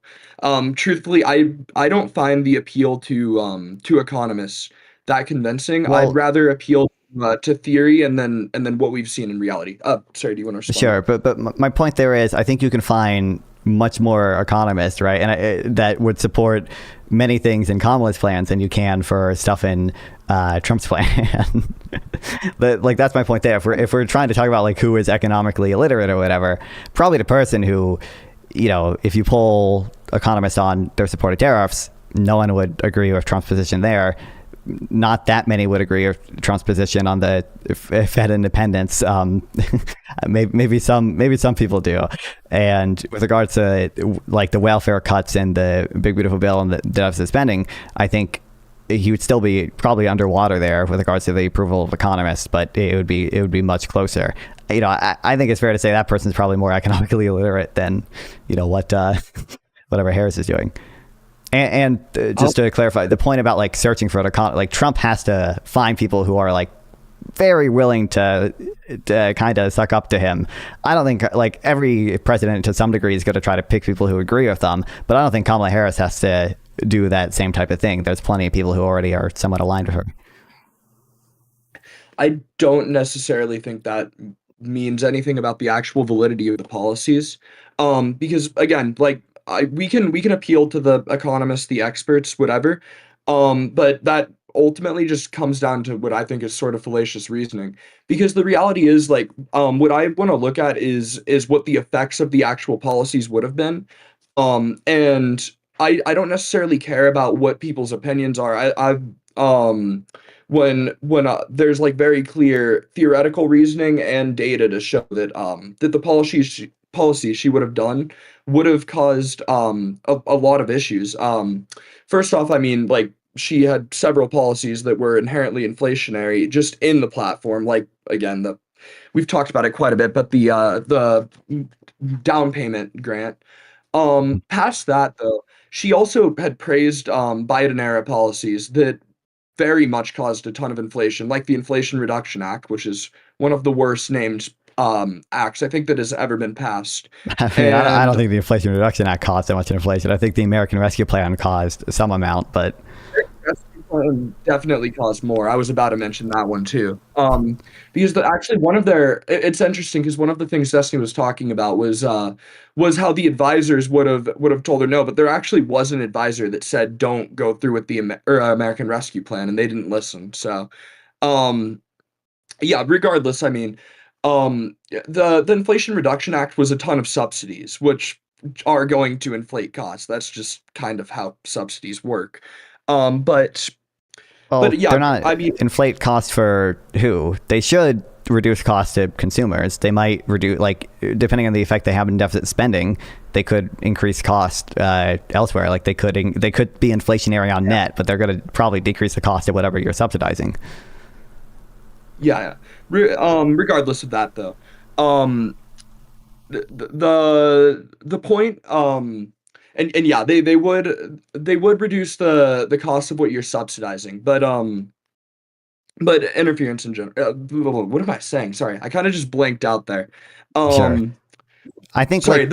Speaker 2: truthfully, I don't find the appeal to economists that convincing.
Speaker 1: Well,
Speaker 2: I'd rather appeal to theory and then what we've seen in reality. Sorry, do you want to respond?
Speaker 1: Sure, but my point there is, I think you can find much more economists, right, and that would support many things in Kamala's plans than you can for stuff in Trump's plan. But like, that's my point there. If we're trying to talk about like who is economically illiterate or whatever, probably the person who, if you poll economists on their support of tariffs, no one would agree with Trump's position there. Not that many would agree with Trump's position on the Fed independence. Maybe some people do. And with regards to like the welfare cuts and the big beautiful bill and the deficit spending, I think he would still be probably underwater there with regards to the approval of economists, but it would be much closer. I think it's fair to say that person's probably more economically illiterate than whatever Harris is doing. And just to clarify the point about like searching for an like Trump has to find people who are like very willing to kind of suck up to him. I don't think like every president to some degree is going to try to pick people who agree with them, but I don't think Kamala Harris has to do that same type of thing. There's plenty of people who already are somewhat aligned with her.
Speaker 2: I don't necessarily think that means anything about the actual validity of the policies. Because again, like we can appeal to the economists, the experts, whatever. But that ultimately just comes down to what I think is sort of fallacious reasoning. Because the reality is, like, what I want to look at is what the effects of the actual policies would have been. And I don't necessarily care about what people's opinions are. I've when there's like very clear theoretical reasoning and data to show that the policies she would have done would have caused a lot of issues. First off, I mean, like, she had several policies that were inherently inflationary just in the platform. Like, again, the we've talked about it quite a bit, but the down payment grant. Past that though, she also had praised Biden era policies that very much caused a ton of inflation, like the Inflation Reduction Act, which is one of the worst named acts I think that has ever been passed.
Speaker 1: I mean, I don't
Speaker 2: And
Speaker 1: think the Inflation Reduction Act caused that much inflation. I think the American Rescue Plan caused some amount, but
Speaker 2: rescue plan definitely caused more. I was about to mention that one too. Because actually one of it's interesting because one of the things Destiny was talking about was how the advisors would have told her no, but there actually was an advisor that said don't go through with the American Rescue Plan, and they didn't listen. So, um, yeah, regardless, I mean, the Inflation Reduction Act was a ton of subsidies, which are going to inflate costs. That's just kind of how subsidies work. Um, but
Speaker 1: well,
Speaker 2: but yeah,
Speaker 1: they're not
Speaker 2: I mean,
Speaker 1: inflate costs for who? They should reduce costs to consumers. They might reduce, like, depending on the effect they have in deficit spending, they could increase cost elsewhere. Like they could be inflationary on net, but they're going to probably decrease the cost of whatever you're subsidizing.
Speaker 2: yeah. Regardless of that, though, um, the point, and yeah, they would reduce the cost of what you're subsidizing, but interference in general. What am I saying? Sorry, I kind of just blanked out there.
Speaker 1: Sure.
Speaker 2: Um,
Speaker 1: I think
Speaker 2: sorry.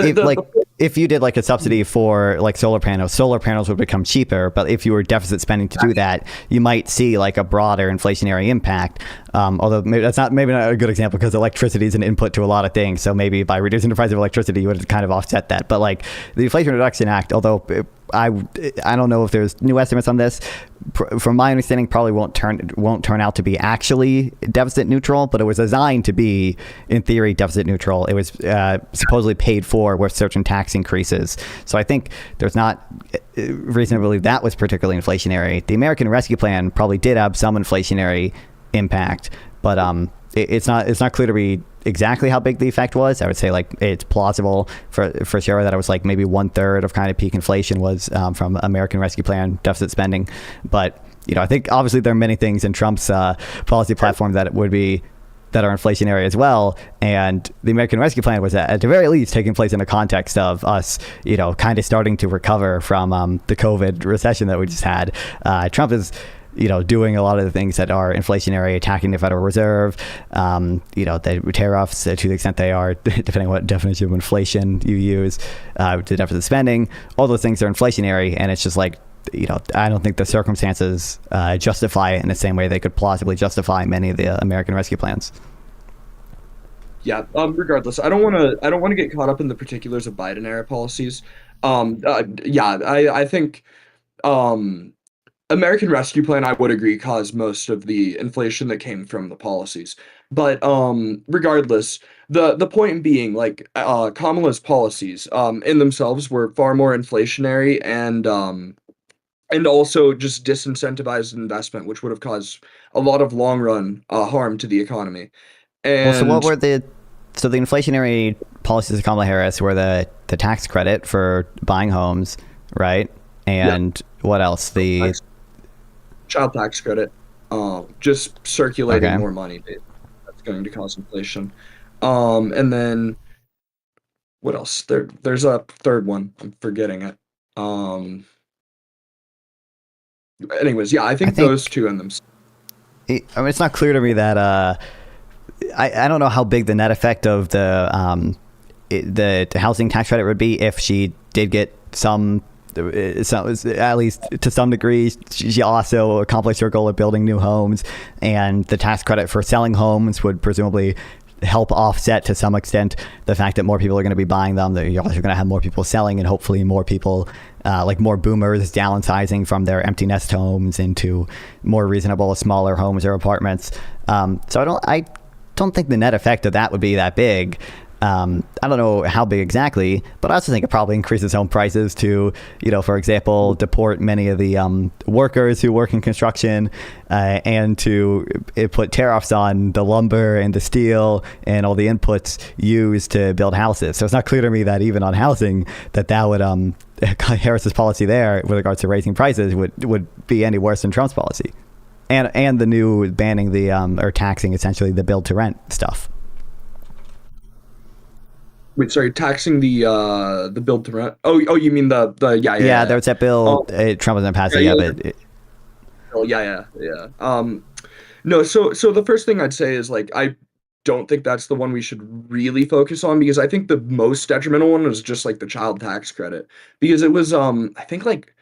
Speaker 1: if you did like a subsidy for like solar panels would become cheaper. But if you were deficit spending to do that, you might see like a broader inflationary impact. Although maybe not a good example because electricity is an input to a lot of things. So maybe by reducing the price of electricity, you would kind of offset that. But like the Inflation Reduction Act, although I don't know if there's new estimates on this. From my understanding, probably won't turn out to be actually deficit neutral, but it was designed to be, in theory, deficit neutral. It was supposedly paid for with certain tax increases. So I think there's not reason to believe that was particularly inflationary. The American Rescue Plan probably did have some inflationary impact, but it's not clear to me exactly how big the effect was. I would say like it's plausible for sure that it was like maybe 1/3 of kind of peak inflation was from American Rescue Plan deficit spending. But I think obviously there are many things in Trump's policy platform that are inflationary as well. And the American Rescue Plan was at the very least taking place in the context of us, kind of starting to recover from the COVID recession that we just had. Trump is doing a lot of the things that are inflationary, attacking the Federal Reserve, the tariffs to the extent they are, depending on what definition of inflation you use, to deficit spending. All those things are inflationary, and it's just like, I don't think the circumstances justify it in the same way they could plausibly justify many of the American Rescue Plans.
Speaker 2: Yeah. Regardless, I don't want to get caught up in the particulars of Biden era policies. Yeah. I think. Um, American Rescue Plan, I would agree, caused most of the inflation that came from the policies. But regardless, the point being, like, Kamala's policies in themselves were far more inflationary and also just disincentivized investment, which would have caused a lot of long run harm to the economy.
Speaker 1: Well, so what
Speaker 2: And
Speaker 1: were the inflationary policies of Kamala Harris were the tax credit for buying homes, right?
Speaker 2: yeah,
Speaker 1: And what else? The
Speaker 2: child tax credit, just circulating
Speaker 1: Okay.
Speaker 2: more money. That's going to cause inflation. And then what else? There's a third one. I'm forgetting it. Um, anyways, yeah, I
Speaker 1: I
Speaker 2: think those
Speaker 1: think
Speaker 2: two in them.
Speaker 1: I mean, it's not clear to me that I don't know how big the net effect of the housing tax credit would be if she did get some, at least to some degree. She also accomplished her goal of building new homes, and the tax credit for selling homes would presumably help offset to some extent the fact that more people are going to be buying them, that you're also going to have more people selling, and hopefully more people, like more boomers downsizing from their empty nest homes into more reasonable, smaller homes or apartments. So I don't think the net effect of that would be that big. I don't know how big exactly, but I also think it probably increases home prices to, for example, deport many of the workers who work in construction, and to put tariffs on the lumber and the steel and all the inputs used to build houses. So it's not clear to me that even on housing that would Harris's policy there with regards to raising prices would be any worse than Trump's policy, and the new banning the or taxing essentially the build to rent stuff.
Speaker 2: Wait, sorry, taxing the build to rent. Oh, you mean the yeah, yeah,
Speaker 1: Yeah,
Speaker 2: yeah.
Speaker 1: there was that bill.
Speaker 2: Um,
Speaker 1: Trump hasn't passed
Speaker 2: yeah,
Speaker 1: it
Speaker 2: yeah,
Speaker 1: yet,
Speaker 2: yeah.
Speaker 1: but
Speaker 2: Oh, yeah, yeah, yeah. No, so the first thing I'd say is like I don't think that's the one we should really focus on because I think the most detrimental one was just like the child tax credit because it was I think like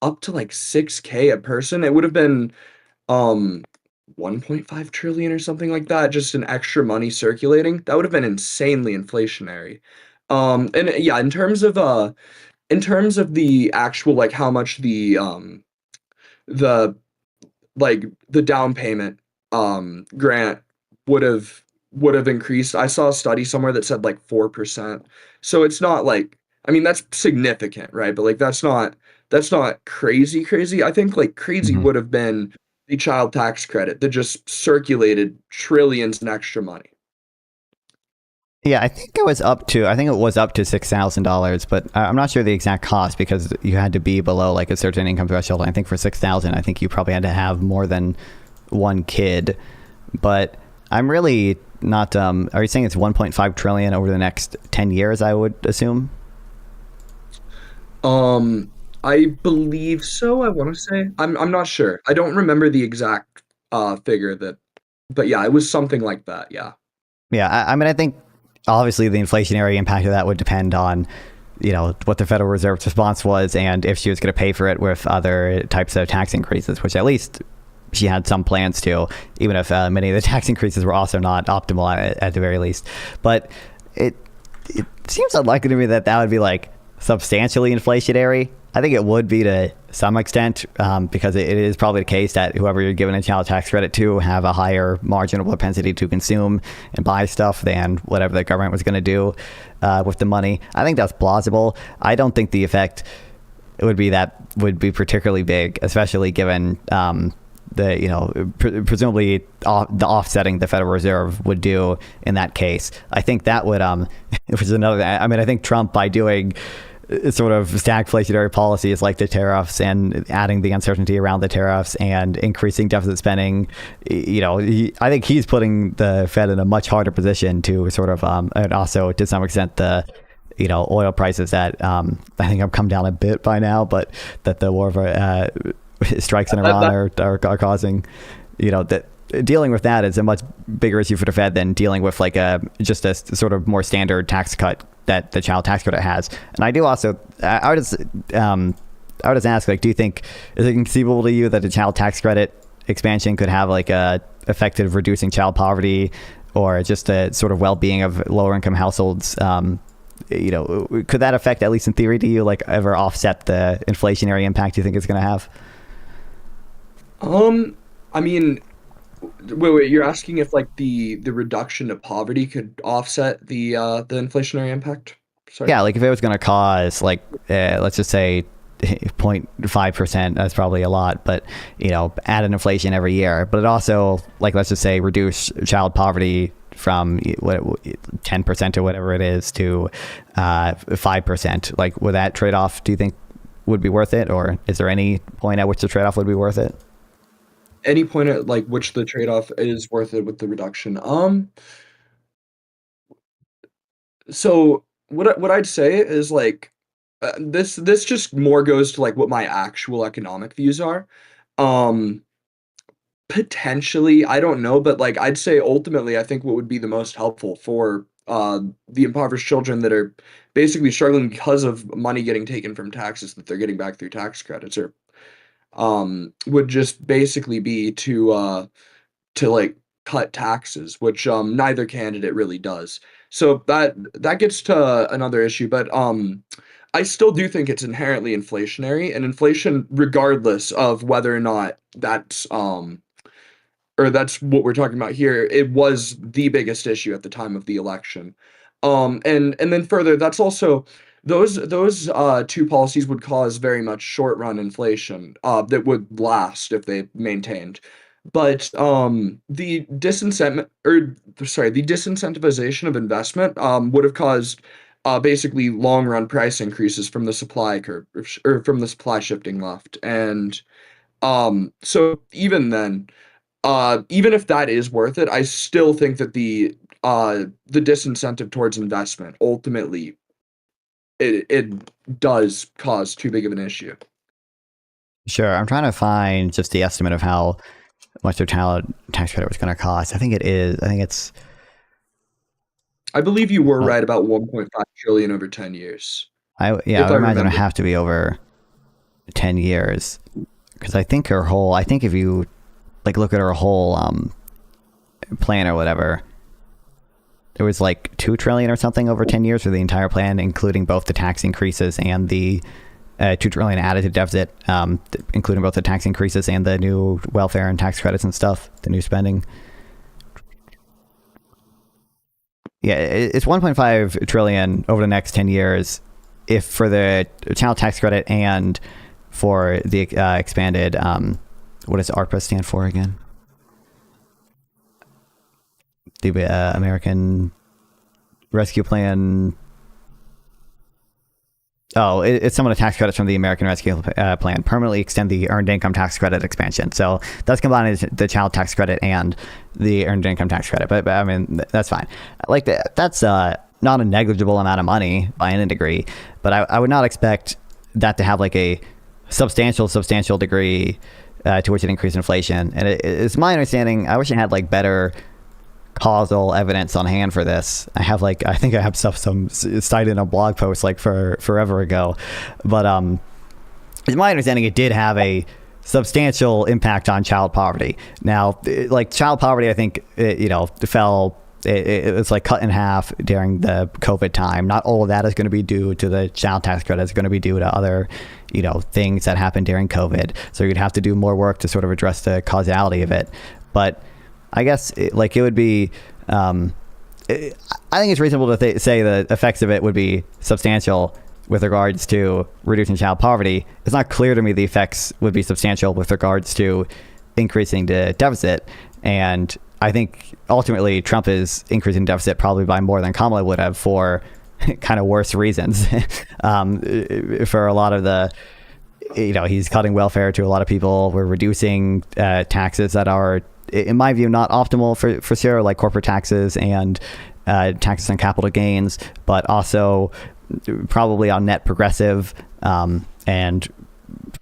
Speaker 2: up to like 6K a person. It would have been um 1.5 trillion or something like that, just an extra money circulating. That would have been insanely inflationary. And yeah, in terms of the actual like how much the the down payment grant would have increased. I saw a study somewhere that said like 4%. So it's not like I mean that's significant, right? But like that's not crazy crazy. I think like crazy
Speaker 1: Mhm.
Speaker 2: would have been the child tax credit that just circulated trillions in extra money.
Speaker 1: Yeah, I think it was up to $6,000, but I'm not sure the exact cost because you had to be below like a certain income threshold. I think for 6,000, I think you probably had to have more than one kid. But I'm really not. Are you saying it's 1.5 trillion over the next 10 years? I would assume.
Speaker 2: Um, I believe so, I wanna say. I'm not sure. I don't remember the exact, figure that but yeah, it was something like that, yeah.
Speaker 1: Yeah, I mean, I think obviously the inflationary impact of that would depend on, what the Federal Reserve's response was and if she was going to pay for it with other types of tax increases, which at least she had some plans to, even if many of the tax increases were also not optimal at the very least. But it it seems unlikely to me that would be like substantially inflationary. I think it would be to some extent, because it is probably the case that whoever you're giving a child tax credit to have a higher marginal propensity to consume and buy stuff than whatever the government was going to do with the money. I think that's plausible. I don't think the effect would be particularly big, especially given presumably the offsetting the Federal Reserve would do in that case. I think that would which is another. I mean, I think Trump, by doing sort of stagflationary policies like the tariffs and adding the uncertainty around the tariffs and increasing deficit spending, I think he's putting the Fed in a much harder position to sort of, and also to some extent the, oil prices that I think have come down a bit by now, but that the war of strikes in Iran are causing, that dealing with that is a much bigger issue for the Fed than dealing with like just a sort of more standard tax cut that the child tax credit has. And I do also, I would just ask, like, do you think, is it conceivable to you that the child tax credit expansion could have like a effective reducing child poverty or just a sort of well-being of lower income households? Could that affect, at least in theory, do you like ever offset the inflationary impact you think it's going to have?
Speaker 2: I mean, wait, you're asking if like the reduction of poverty could offset the inflationary impact? Sorry.
Speaker 1: Yeah, like if it was going to cause like, let's just say 0.5%, that's probably a lot, but add an inflation every year, but it also, like, let's just say reduce child poverty from 10% or whatever it is to 5%. Like, would that trade-off, do you think, would be worth it? Or is there any point at which the trade-off would be worth it?
Speaker 2: Any point at like which the trade-off is worth it with the reduction? So what I'd say is like this just more goes to like what my actual economic views are. Um, Potentially, I don't know, but like I'd say ultimately, I think what would be the most helpful for the impoverished children that are basically struggling because of money getting taken from taxes that they're getting back through tax credits or would just basically be to like cut taxes, which neither candidate really does. So that gets to another issue, but I still do think it's inherently inflationary, and inflation, regardless of whether or not that's what we're talking about here, it was the biggest issue at the time of the election. And then further, that's also those two policies would cause very much short run inflation that would last if they maintained. But the disincentivization of investment would have caused basically long run price increases from the supply curve or from the supply shifting left. And so even then, even if that is worth it, I still think that the disincentive towards investment ultimately it does cause too big of an issue.
Speaker 1: Sure. I'm trying to find just the estimate of how much their child tax credit was going to cost. I think it is. I think it's.
Speaker 2: I believe you were right about 1.5 trillion over 10 years.
Speaker 1: I would imagine it have to be over 10 years, because I think her whole. I think if you like look at her whole plan or whatever, it was like 2 trillion or something over 10 years for the entire plan, including both the tax increases and the 2 trillion added to deficit, including both the tax increases and the new welfare and tax credits and stuff, the new spending. Yeah, it's 1.5 trillion over the next 10 years if for the child tax credit and for the expanded, what does ARPA stand for again? The American Rescue Plan. Oh, it's some of the tax credits from the American Rescue Plan permanently extend the earned income tax credit expansion. So that's combined the child tax credit and the earned income tax credit. But I mean, that's fine. Like that's not a negligible amount of money by any degree. But I would not expect that to have like a substantial degree to which it increased inflation. And it's my understanding. I wish I had like better causal evidence on hand for this. I think I have stuff cited in a blog post like forever ago, but it's my understanding it did have a substantial impact on child poverty. Now, like child poverty, I think fell. It was like cut in half during the COVID time. Not all of that is going to be due to the child tax credit. It's going to be due to other, things that happened during COVID. So you'd have to do more work to sort of address the causality of it. But I guess it would be, I think it's reasonable to say the effects of it would be substantial with regards to reducing child poverty. It's not clear to me the effects would be substantial with regards to increasing the deficit. And I think ultimately Trump is increasing deficit probably by more than Kamala would have for kind of worse reasons. For a lot of the, he's cutting welfare to a lot of people. We're reducing taxes that are, in my view, not optimal for sure, like corporate taxes and taxes on capital gains, but also probably on net progressive, and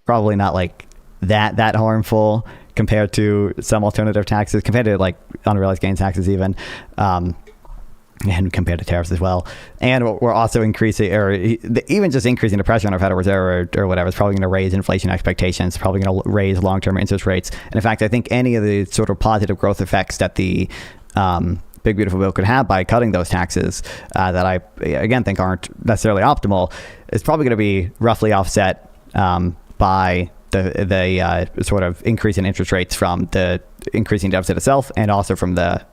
Speaker 1: probably not like that harmful compared to some alternative taxes, compared to like unrealized gains taxes even, and compared to tariffs as well. And we're also increasing, or even just increasing the pressure on our Federal Reserve or whatever, is probably going to raise inflation expectations, probably going to raise long-term interest rates. And in fact, I think any of the sort of positive growth effects that the Big Beautiful Bill could have by cutting those taxes, that I, again, think aren't necessarily optimal, is probably going to be roughly offset by the sort of increase in interest rates from the increasing deficit itself, and also from the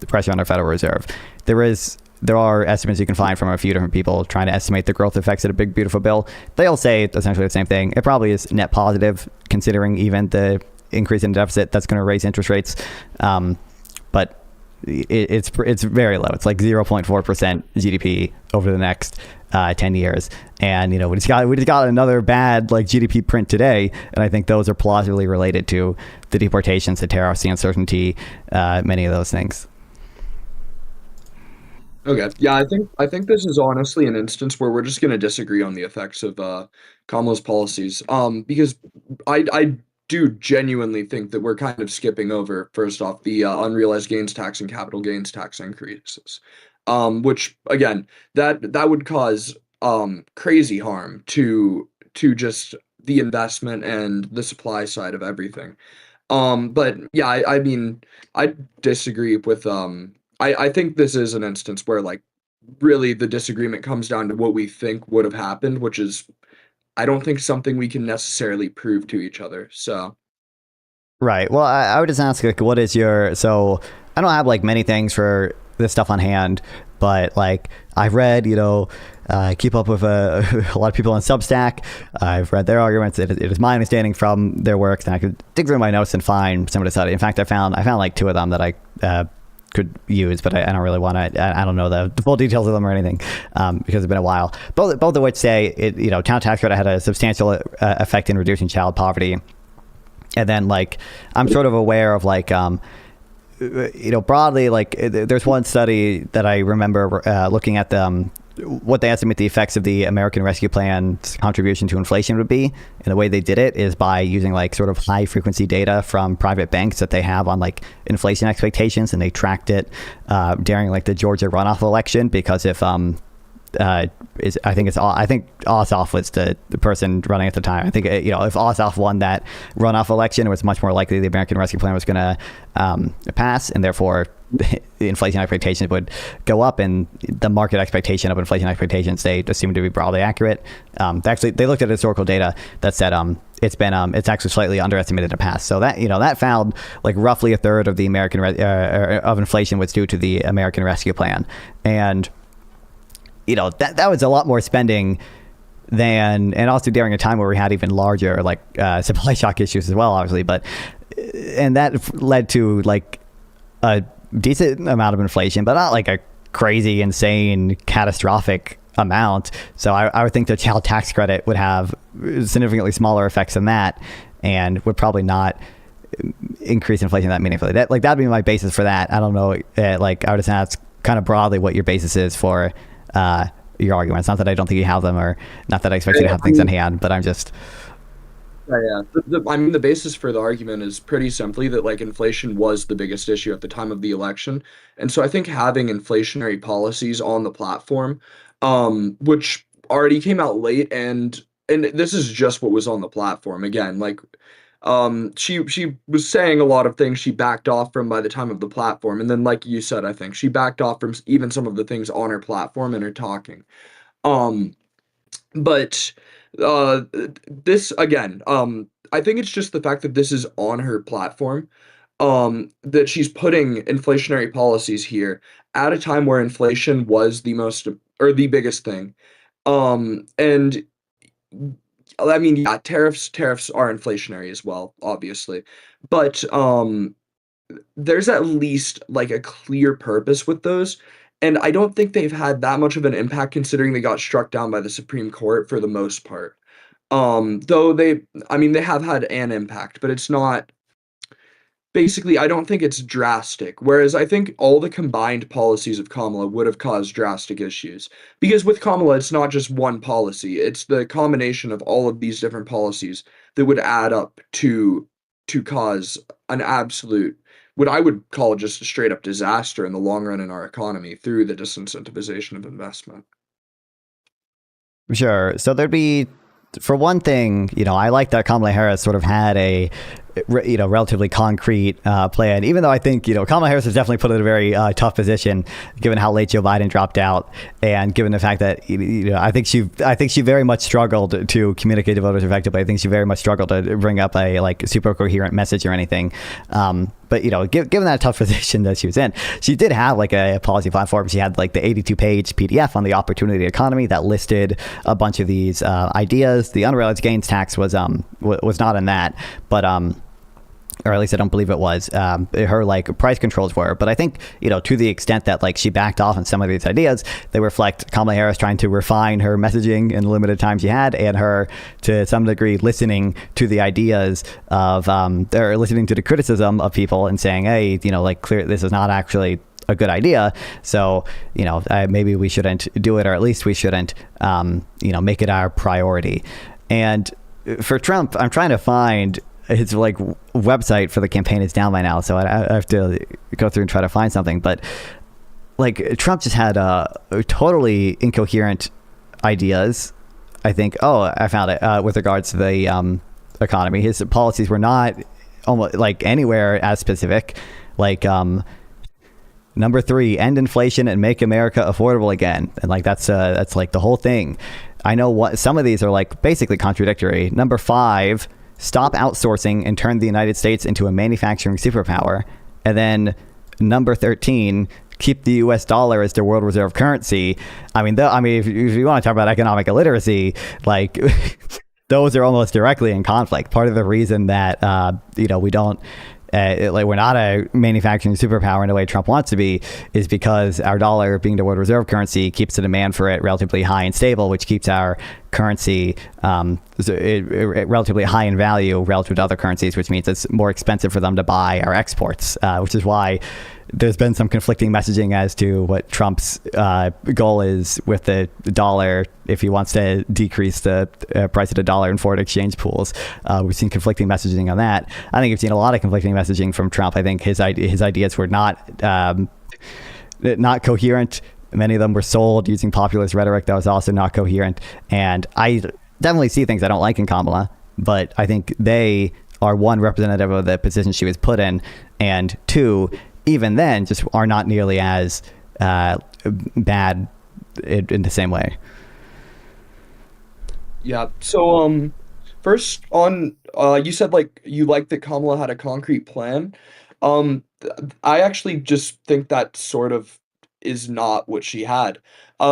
Speaker 1: pressure on our Federal Reserve. There are estimates you can find from a few different people trying to estimate the growth effects of a Big Beautiful Bill. They all say essentially the same thing. It probably is net positive, considering even the increase in deficit that's going to raise interest rates. But it's very low. It's like 0.4% GDP over the next 10 years. And, we just got another bad like GDP print today. And I think those are plausibly related to the deportations, the tariffs, the uncertainty, many of those things.
Speaker 2: Okay. Yeah, I think this is honestly an instance where we're just going to disagree on the effects of Kamala's policies. Because I do genuinely think that we're kind of skipping over, first off, the unrealized gains tax and capital gains tax increases, which again, that would cause crazy harm to just the investment and the supply side of everything. But yeah, I mean, I disagree with I think this is an instance where like really the disagreement comes down to what we think would have happened, which is I don't think something we can necessarily prove to each other. So
Speaker 1: Right. Well, I would just ask, like, what is your, so I don't have like many things for this stuff on hand, but like I've read, keep up with a lot of people on Substack. I've read their arguments. It is my understanding from their works, and I could dig through my notes and find some of the study. In fact, I found like two of them that I could use, but I don't really want to. I don't know the full details of them or anything because it's been a while. Both of which say town tax credit had a substantial effect in reducing child poverty. And then, like, I'm sort of aware of, like, broadly, like, there's one study that I remember looking at what they estimate the effects of the American Rescue Plan's contribution to inflation would be. And the way they did it is by using, like, sort of high frequency data from private banks that they have on, like, inflation expectations. And they tracked it during, like, the Georgia runoff election, because if I think Ossoff was the person running at the time. I think if Ossoff won that runoff election, it was much more likely the American Rescue Plan was going to pass, and therefore the inflation expectations would go up, and the market expectation of inflation expectations they assumed to be broadly accurate. They looked at historical data that said it's actually slightly underestimated in the past. So that found like roughly a third of the American of inflation was due to the American Rescue Plan, and that was a lot more spending than, and also during a time where we had even larger like supply shock issues as well, obviously. And that led to like a decent amount of inflation, but not like a crazy, insane, catastrophic amount. So I would think the child tax credit would have significantly smaller effects than that, and would probably not increase inflation that meaningfully. That'd be my basis for that. I don't know. I would just ask kind of broadly what your basis is for your arguments. Not that I don't think you have them, or not that I expect you to have things in hand, but I'm just...
Speaker 2: Yeah. I mean, the basis for the argument is pretty simply that like inflation was the biggest issue at the time of the election. And so I think having inflationary policies on the platform, which already came out late, and this is just what was on the platform. Again, like she was saying a lot of things she backed off from by the time of the platform, and then like you said, I think she backed off from even some of the things on her platform and her talking. Um but this again, I think it's just the fact that this is on her platform, that she's putting inflationary policies here at a time where inflation was the most or the biggest thing. And I mean, yeah, tariffs are inflationary as well, obviously. But there's at least like a clear purpose with those. And I don't think they've had that much of an impact considering they got struck down by the Supreme Court for the most part. Though I mean, they have had an impact, but it's not, basically, I don't think it's drastic. Whereas I think all the combined policies of Kamala would have caused drastic issues. Because with Kamala, it's not just one policy, it's the combination of all of these different policies that would add up to cause an absolute, what I would call just a straight up disaster in the long run in our economy through the disincentivization of investment.
Speaker 1: Sure. So there'd be, for one thing, I like that Kamala Harris sort of had a, relatively concrete plan, even though I think, Kamala Harris has definitely put in a very tough position given how late Joe Biden dropped out, and given the fact that, I think she very much struggled to communicate to voters effectively. I think she very much struggled to bring up a like super coherent message or anything. But, given that tough position that she was in, she did have like a policy platform. She had like the 82-page PDF on the opportunity economy that listed a bunch of these ideas. The unrealized gains tax was not in that, but or at least I don't believe it was. Her like price controls were, but I think to the extent that like she backed off on some of these ideas, they reflect Kamala Harris trying to refine her messaging in the limited time she had, and her to some degree listening to the ideas of or listening to the criticism of people and saying, hey, like clear, this is not actually a good idea. So maybe we shouldn't do it, or at least we shouldn't make it our priority. And for Trump, I'm trying to find his like website for the campaign. Is down by now, so I have to go through and try to find something. But like Trump just had totally incoherent ideas. I think. Oh, I found it with regards to the economy. His policies were not almost like anywhere as specific. Like number 3, end inflation and make America affordable again. And like that's like the whole thing. I know what some of these are like basically contradictory. Number 5, stop outsourcing and turn the United States into a manufacturing superpower. And then number 13, keep the U.S. dollar as their world reserve currency. I mean, if you want to talk about economic illiteracy, like those are almost directly in conflict. Part of the reason that we don't. Like we're not a manufacturing superpower in the way Trump wants to be is because our dollar being the world reserve currency keeps the demand for it relatively high and stable, which keeps our currency relatively high in value relative to other currencies, which means it's more expensive for them to buy our exports, which is why there's been some conflicting messaging as to what Trump's goal is with the dollar if he wants to decrease the price of the dollar in foreign exchange pools. We've seen conflicting messaging on that. I think we've seen a lot of conflicting messaging from Trump. I think his ideas were not coherent. Many of them were sold using populist rhetoric that was also not coherent. And I definitely see things I don't like in Kamala, but I think they are, 1, representative of the position she was put in, and 2, even then, just are not nearly as bad in the same way.
Speaker 2: Yeah. So, first on, you said like you like that Kamala had a concrete plan. I actually just think that sort of is not what she had.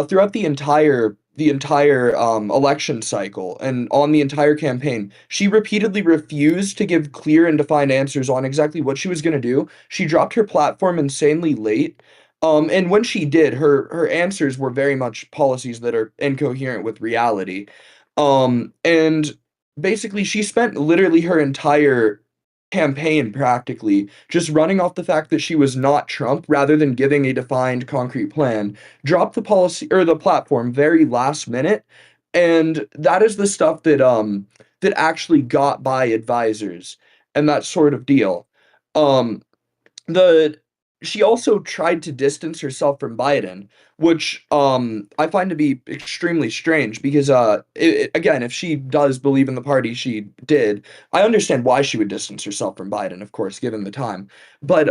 Speaker 2: Throughout the entire election cycle and on the entire campaign, she repeatedly refused to give clear and defined answers on exactly what she was going to do. She dropped her platform insanely late. And when she did, her answers were very much policies that are incoherent with reality. And basically, she spent literally her entire campaign practically just running off the fact that she was not Trump rather than giving a defined concrete plan, dropped the policy or the platform very last minute, and that is the stuff that actually got by advisors and that sort of deal. Um the She also tried to distance herself from Biden, which I find to be extremely strange because again, if she does believe in the party she did, I understand why she would distance herself from Biden, of course, given the time. But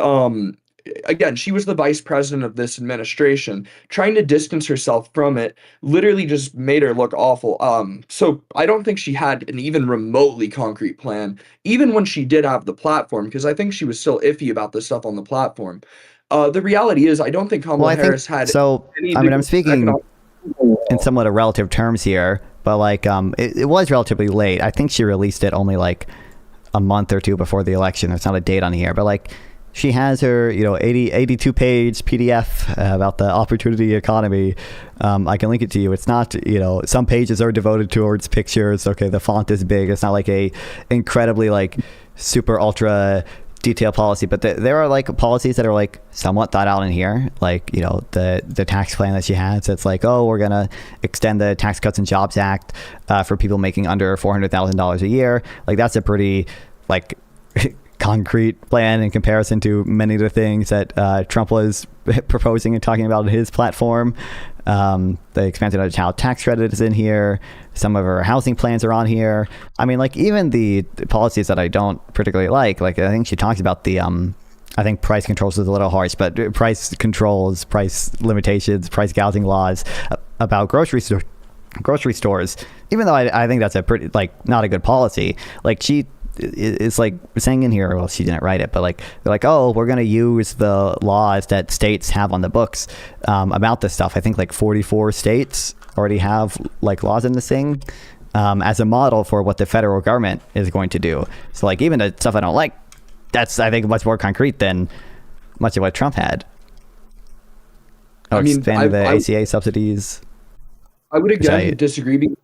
Speaker 2: again, she was the vice president of this administration. Trying to distance herself from it literally just made her look awful. So I don't think she had an even remotely concrete plan, even when she did have the platform, because I think she was still iffy about the stuff on the platform. The reality is, I don't think
Speaker 1: Well,
Speaker 2: Kamala
Speaker 1: I think
Speaker 2: Harris had
Speaker 1: so.
Speaker 2: any
Speaker 1: I mean, I'm
Speaker 2: degree of
Speaker 1: speaking
Speaker 2: economic.
Speaker 1: in somewhat of relative terms here, but like it was relatively late. I think she released it only like a month or 2 before the election. There's not a date on here, but like she has her 82 page PDF about the opportunity economy. I can link it to you. It's not, some pages are devoted towards pictures. Okay, the font is big. It's not like a incredibly like super ultra detailed policy, but there are like policies that are like somewhat thought out in here, like the tax plan that she has. It's like, oh, we're gonna extend the Tax Cuts and Jobs Act for people making under $400,000 a year. Like that's a pretty like concrete plan in comparison to many of the things that Trump was proposing and talking about in his platform. The expansion of the child tax credit is in here. Some of her housing plans are on here. I mean, like even the policies that I don't particularly like I think she talks about the I think price controls is a little harsh, but price controls, price limitations, price gouging laws about grocery stores. Even though I think that's a pretty like not a good policy. Like it's like saying in here, well, she didn't write it, but like they're like, oh, we're going to use the laws that states have on the books about this stuff. I think like 44 states already have like laws in this thing as a model for what the federal government is going to do. So like even the stuff I don't like, that's I think much more concrete than much of what Trump had.
Speaker 2: I mean,
Speaker 1: expanded the ACA subsidies.
Speaker 2: I would again disagree because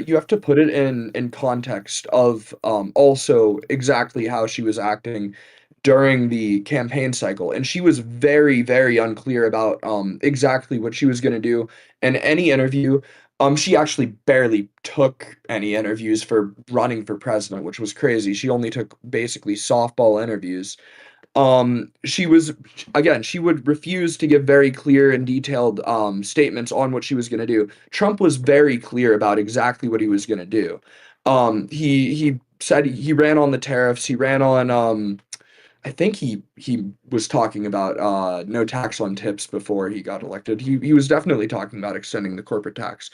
Speaker 2: you have to put it in context of also exactly how she was acting during the campaign cycle, and she was very, very unclear about exactly what she was going to do in any interview. She actually barely took any interviews for running for president, which was crazy. She only took basically softball interviews. She was again, she would refuse to give very clear and detailed statements on what she was going to do. Trump was very clear about exactly what he was going to do. He said he ran on the tariffs. He ran on I think he was talking about no tax on tips before he got elected. He was definitely talking about extending the corporate tax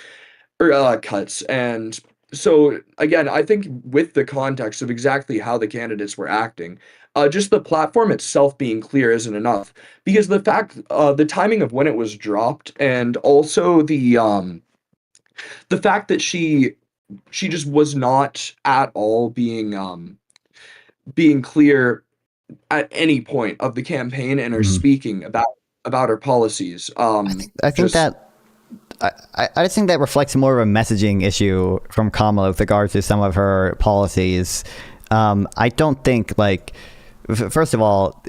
Speaker 2: or cuts. And so again, I think with the context of exactly how the candidates were acting, just the platform itself being clear isn't enough because the timing of when it was dropped, and also the fact that she just was not at all being clear at any point of the campaign and her
Speaker 1: Mhm.
Speaker 2: speaking about her policies.
Speaker 1: I think
Speaker 2: Just
Speaker 1: that I just think that reflects more of a messaging issue from Kamala with regards to some of her policies. I don't think first of all,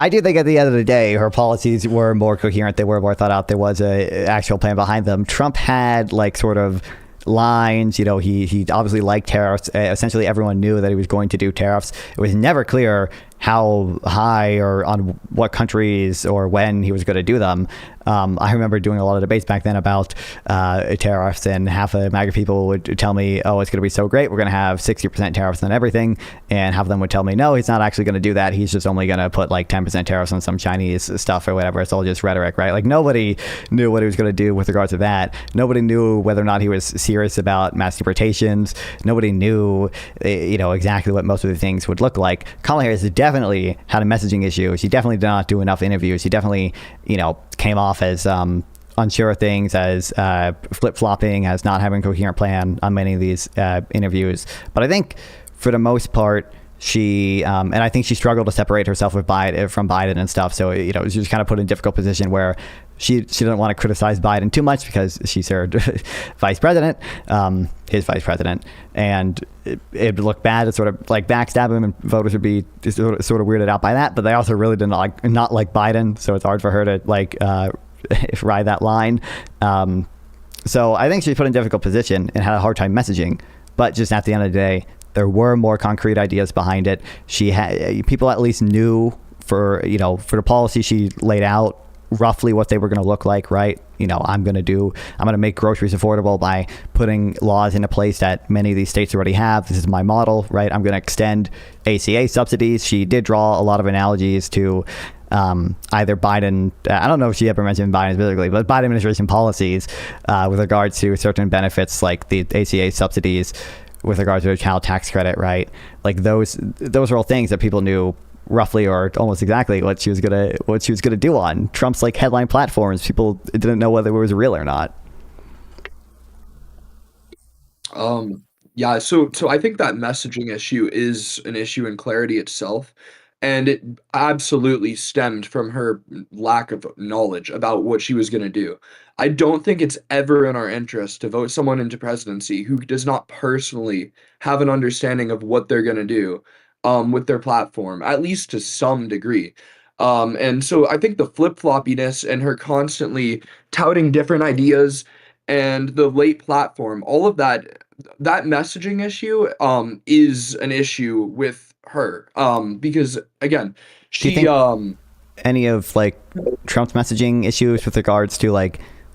Speaker 1: I do think at the end of the day, her policies were more coherent. They were more thought out. There was a actual plan behind them. Trump had sort of lines. He obviously liked tariffs. Essentially, everyone knew that he was going to do tariffs. It was never clear how high or on what countries or when he was going to do them. I remember doing a lot of debates back then about tariffs, and half of MAGA people would tell me, oh, it's going to be so great. We're going to have 60% tariffs on everything. And half of them would tell me, no, he's not actually going to do that. He's just only going to put 10% tariffs on some Chinese stuff or whatever. It's all just rhetoric, right? Nobody knew what he was going to do with regards to that. Nobody knew whether or not he was serious about mass deportations. Nobody knew, exactly what most of the things would look like. Kamala Harris definitely had a messaging issue. She definitely did not do enough interviews. She definitely, came off as unsure of things, as flip-flopping, as not having a coherent plan on many of these interviews. But I think for the most part, she and I think she struggled to separate herself from Biden and stuff. So she was kind of put in a difficult position where she didn't want to criticize Biden too much because she's her vice president, his vice president, and it'd look bad to sort of backstab him, and voters would be sort of weirded out by that. But they also really did not like Biden, so it's hard for her to ride that line. So I think she was put in a difficult position and had a hard time messaging. But just at the end of the day, there were more concrete ideas behind it. She had people at least knew for the policy she laid out roughly what they were going to look like, right? I'm going to make groceries affordable by putting laws into place that many of these states already have. This is my model, right? I'm going to extend ACA subsidies. She did draw a lot of analogies to either Biden, I don't know if she ever mentioned Biden specifically, but Biden administration policies with regards to certain benefits like the ACA subsidies, with regards to a child tax credit, right? Those are all things that people knew roughly or almost exactly what she was gonna do on Trump's headline platforms. People didn't know whether it was real or not.
Speaker 2: Yeah, so I think that messaging issue is an issue in clarity itself, and it absolutely stemmed from her lack of knowledge about what she was going to do. I don't think it's ever in our interest to vote someone into presidency who does not personally have an understanding of what they're going to do with their platform, at least to some degree. And so I think the flip-floppiness and her constantly touting different ideas and the late platform, all of that messaging issue is an issue with her because again
Speaker 1: Do you
Speaker 2: she
Speaker 1: think any of Trump's messaging issues with regards to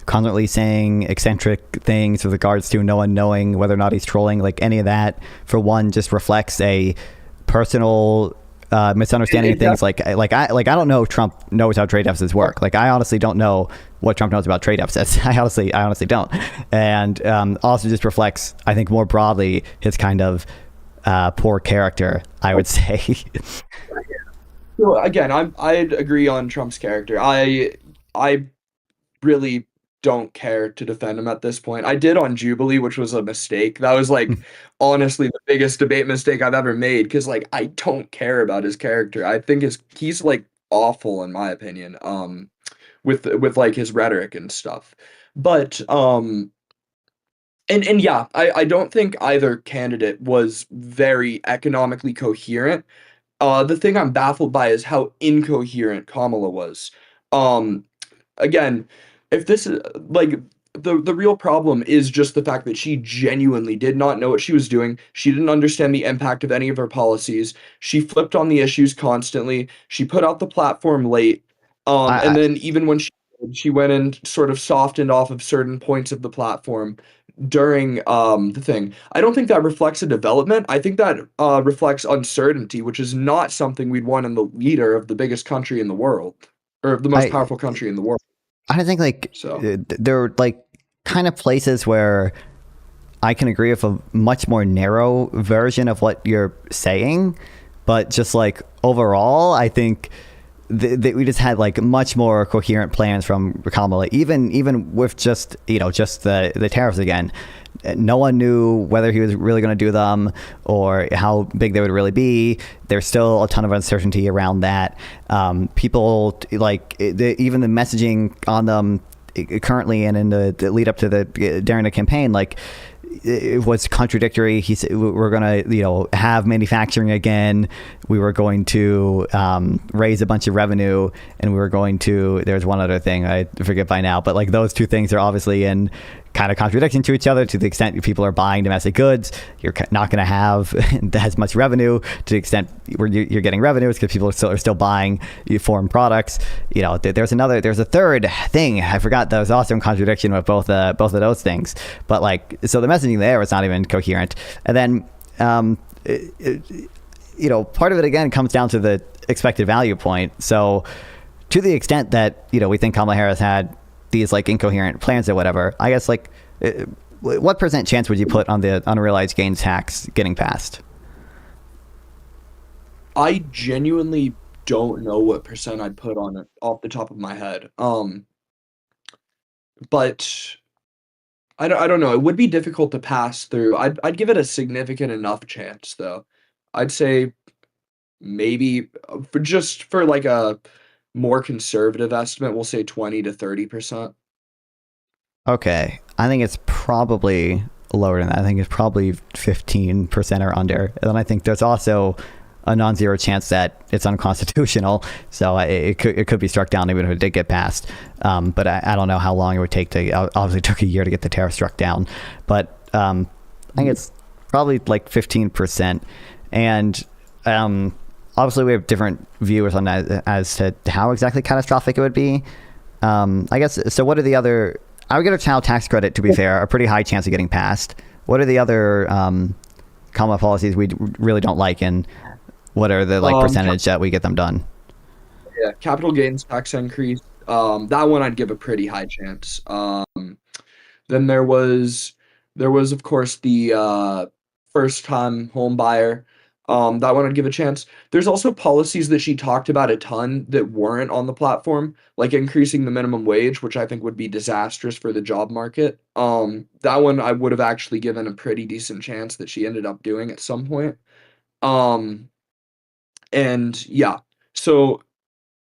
Speaker 1: constantly saying eccentric things with regards to no one knowing whether or not he's trolling, any of that, for one, just reflects a personal misunderstanding of things? I don't know if Trump knows how trade deficits work. I honestly don't know what Trump knows about trade deficits. I honestly don't. And also just reflects, I think, more broadly, his kind of poor character, I would say.
Speaker 2: So again, I'd agree on Trump's character. I really don't care to defend him at this point. I did on Jubilee, which was a mistake. That was honestly the biggest debate mistake I've ever made because I don't care about his character. I think he's awful in my opinion. With his rhetoric and stuff. But and yeah, I don't think either candidate was very economically coherent. The thing I'm baffled by is how incoherent Kamala was. Um, Again, if this is the real problem is just the fact that she genuinely did not know what she was doing. She didn't understand the impact of any of her policies. She flipped on the issues constantly. She put out the platform late.
Speaker 1: I,
Speaker 2: And then even when she went and sort of softened off of certain points of the platform during the thing. I don't think that reflects a development. I think that reflects uncertainty, which is not something we'd want in the leader of the biggest country in the world, or of the most
Speaker 1: I,
Speaker 2: powerful country in the world.
Speaker 1: I think like
Speaker 2: So.
Speaker 1: there are like kind of places where I can agree with a much more narrow version of what you're saying, but just like overall, I think we just had like much more coherent plans from Kamala, even with just just the tariffs again. No one knew whether he was really going to do them or how big they would really be. There's still a ton of uncertainty around that. People like even the messaging on them currently and in the lead up to during the campaign, like it was contradictory. He said we're going to have manufacturing again. We were going to raise a bunch of revenue, and we were going to. There's one other thing I forget by now, but like those two things are obviously in kind of contradiction to each other. To the extent people are buying domestic goods, you're not going to have as much revenue. To the extent where you're getting revenue, it's because people are still buying foreign products. There's a third thing I forgot that was also in contradiction with both of those things. But like, so the messaging there was not even coherent. And then part of it again comes down to the expected value point. So to the extent that we think Kamala Harris had these like incoherent plans or whatever, I guess like what % chance would you put on the unrealized gains tax getting passed?
Speaker 2: I genuinely don't know what percent I'd put on it off the top of my head. But I don't know. It would be difficult to pass through. I'd give it a significant enough chance though. I'd say maybe for like a more conservative estimate, we'll say 20 to 30%.
Speaker 1: Okay, I think it's probably lower than that. I think it's probably 15% or under. And then I think there's also a non-zero chance that it's unconstitutional, so it could be struck down even if it did get passed. But I don't know how long it would take to. Obviously, it took a year to get the tariff struck down, but I think it's probably like 15%. And obviously, we have different views on that as to how exactly catastrophic it would be. I guess so. What are the other? I would get a child tax credit, to be fair, a pretty high chance of getting passed. What are the other Kamala policies we really don't like, and what are the like percentage that we get them done?
Speaker 2: Yeah, capital gains tax increase. That one I'd give a pretty high chance. Then there was of course the first time home buyer. That one I'd give a chance. There's also policies that she talked about a ton that weren't on the platform, like increasing the minimum wage, which I think would be disastrous for the job market. That one I would have actually given a pretty decent chance that she ended up doing at some point. Um, and yeah, so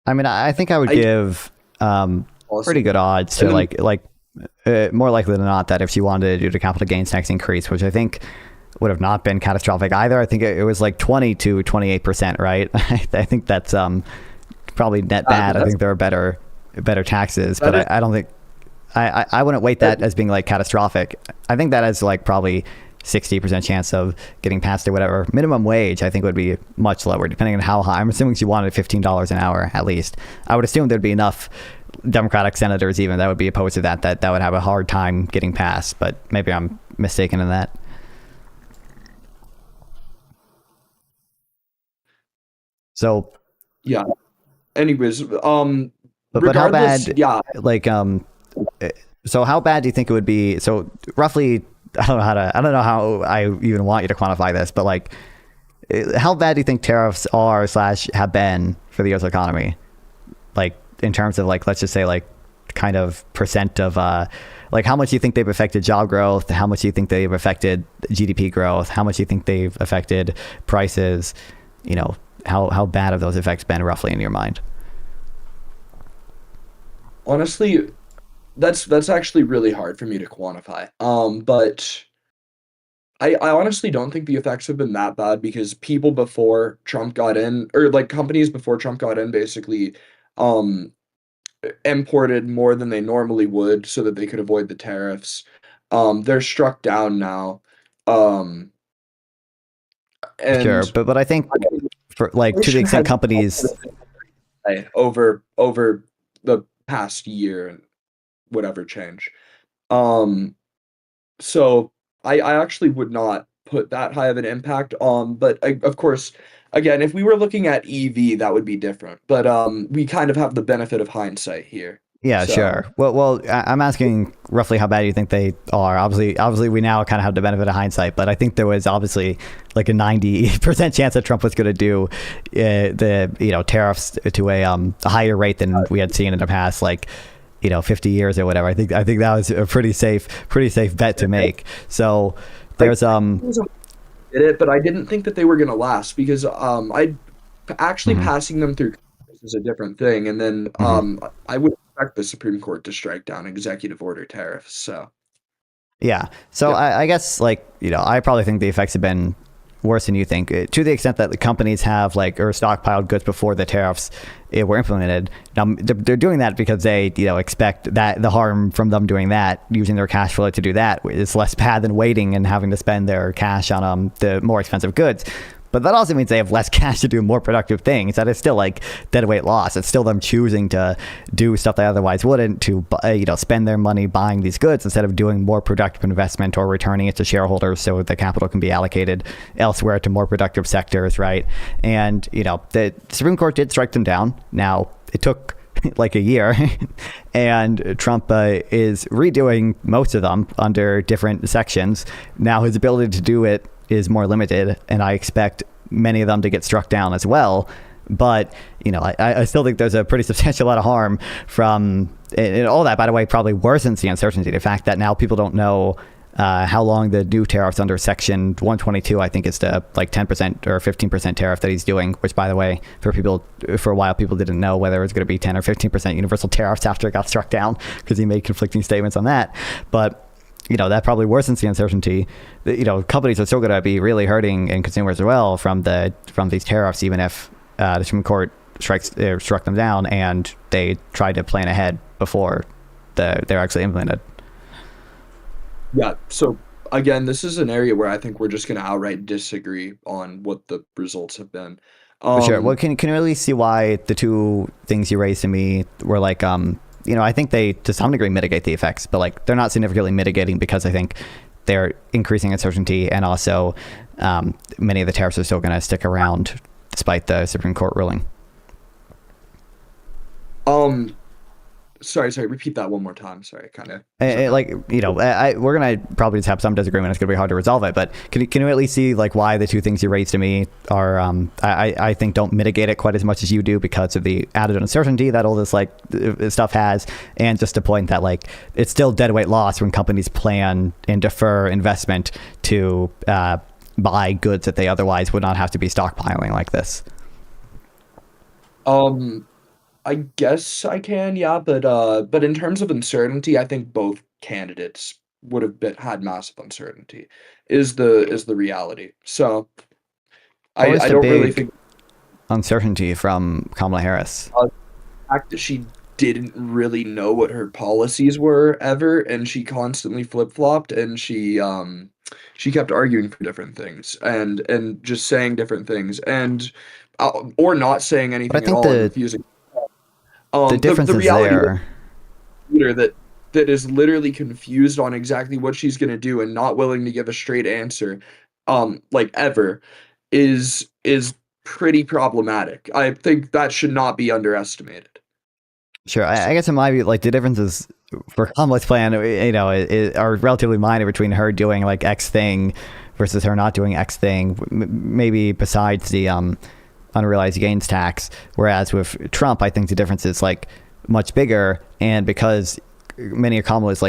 Speaker 1: I mean, I think I would
Speaker 2: I
Speaker 1: give pretty good odds to
Speaker 2: and then
Speaker 1: more likely than not that if she wanted to do the capital gains tax increase, which I think would have not been catastrophic either. I think it was like 20 to 28%, right? I think that's probably net bad. I think there are better taxes, but I don't think I wouldn't weight that as being like catastrophic. I think that is like probably 60% chance of getting passed or whatever. Minimum wage, I think, would be much lower, depending on how high. I'm assuming she wanted $15 an hour at least. I would assume there'd be enough Democratic senators even that would be opposed to that would have a hard time getting passed, but maybe I'm mistaken in that. So,
Speaker 2: yeah. Anyways,
Speaker 1: but how
Speaker 2: regardless,
Speaker 1: bad,
Speaker 2: yeah.
Speaker 1: like, so how bad do you think it would be? So roughly, I don't know how I even want you to quantify this, but like, how bad do you think tariffs are / have been for the U.S. economy? Like in terms of like, let's just say like kind of percent of, like how much do you think they've affected job growth? How much do you think they've affected GDP growth? How much do you think they've affected prices? How bad have those effects been roughly in your mind?
Speaker 2: Honestly, that's actually really hard for me to quantify. But I honestly don't think the effects have been that bad because people before Trump got in, or like companies before Trump got in, basically, um, imported more than they normally would so that they could avoid the tariffs. They're struck down now. Um,
Speaker 1: Sure,
Speaker 2: and
Speaker 1: but I think for like to the
Speaker 2: inflation
Speaker 1: extent
Speaker 2: has
Speaker 1: companies,
Speaker 2: over the past year and whatever change. Um, so I actually would not put that high of an impact on, but of course, again, if we were looking at EV, that would be different. But we kind of have the benefit of hindsight here.
Speaker 1: yeah,
Speaker 2: So
Speaker 1: sure. Well, I'm asking roughly how bad you think they are. Obviously, we now kind of have the benefit of hindsight, but I think there was obviously like a 90% chance that Trump was going to do the tariffs to a higher rate than we had seen in the past, like 50 years or whatever. I think that was a pretty safe bet to make. So there's
Speaker 2: did it, but I didn't think that they were going to last because I actually
Speaker 1: mhm,
Speaker 2: passing them through Congress is a different thing, and then
Speaker 1: mhm.
Speaker 2: I would expect the Supreme Court to strike down executive order tariffs. So
Speaker 1: Yeah. So
Speaker 2: yeah,
Speaker 1: I guess I probably think the effects have been worse than you think, to the extent that the companies have or stockpiled goods before the tariffs were implemented. Now they're doing that because they expect that the harm from them doing that, using their cash flow to do that, is less bad than waiting and having to spend their cash on the more expensive goods. But that also means they have less cash to do more productive things. That is still like deadweight loss. It's still them choosing to do stuff they otherwise wouldn't, to spend their money buying these goods instead of doing more productive investment or returning it to shareholders so the capital can be allocated elsewhere to more productive sectors, right? And the Supreme Court did strike them down. Now it took like a year, and Trump is redoing most of them under different sections. Now his ability to do it is more limited, and I expect many of them to get struck down as well. But I still think there's a pretty substantial amount of harm from and all that. By the way, probably worsens the uncertainty. The fact that now people don't know how long the new tariffs under Section 122, I think, is the 10% or 15% tariff that he's doing. Which, by the way, for a while, people didn't know whether it was going to be 10 or 15% universal tariffs after it got struck down, because he made conflicting statements on that. But that probably worsens the uncertainty. Companies are still going to be really hurting, and consumers as well, from these tariffs, even if the Supreme Court struck them down and they tried to plan ahead before they're actually implemented.
Speaker 2: yeah. So again, this is an area where I think we're just going to outright disagree on what the results have been.
Speaker 1: For sure. Well,
Speaker 2: Um,
Speaker 1: can you really see why the two things you raised to me were I think they to some degree mitigate the effects, but they're not significantly mitigating, because I think they're increasing uncertainty, and also many of the tariffs are still going to stick around despite the Supreme Court ruling.
Speaker 2: um, sorry, repeat that one more time. Sorry, kind of
Speaker 1: Eh,
Speaker 2: zoned out.
Speaker 1: we're gonna probably just have some disagreement. It's gonna be hard to resolve it, but can you at least see why the two things you raised to me are I think don't mitigate it quite as much as you do, because of the added uncertainty that all this stuff has, and just to point that it's still deadweight loss when companies plan and defer investment to buy goods that they otherwise would not have to be stockpiling like this.
Speaker 2: Um, I guess I can, yeah, but in terms of uncertainty, I think both candidates would have had massive uncertainty is the reality. So
Speaker 1: What was
Speaker 2: I
Speaker 1: the
Speaker 2: don't really
Speaker 1: big
Speaker 2: think
Speaker 1: uncertainty from Kamala Harris?
Speaker 2: the fact that she didn't really know what her policies were ever, and she constantly flip-flopped, and she kept arguing for different things and just saying different things, and or not saying
Speaker 1: But I
Speaker 2: anything at
Speaker 1: think
Speaker 2: all and refusing.
Speaker 1: the difference
Speaker 2: The
Speaker 1: is
Speaker 2: reality
Speaker 1: there.
Speaker 2: leader that is literally confused on exactly what she's gonna do and not willing to give a straight answer, like ever, is pretty problematic. I think that should not be underestimated.
Speaker 1: Sure. I
Speaker 2: So,
Speaker 1: guess in my view, the differences for Kamala's plan, are relatively minor between her doing X thing versus her not doing X thing. Maybe besides the unrealized gains tax. Whereas with Trump, I think the difference is much bigger, and because many of Kamala's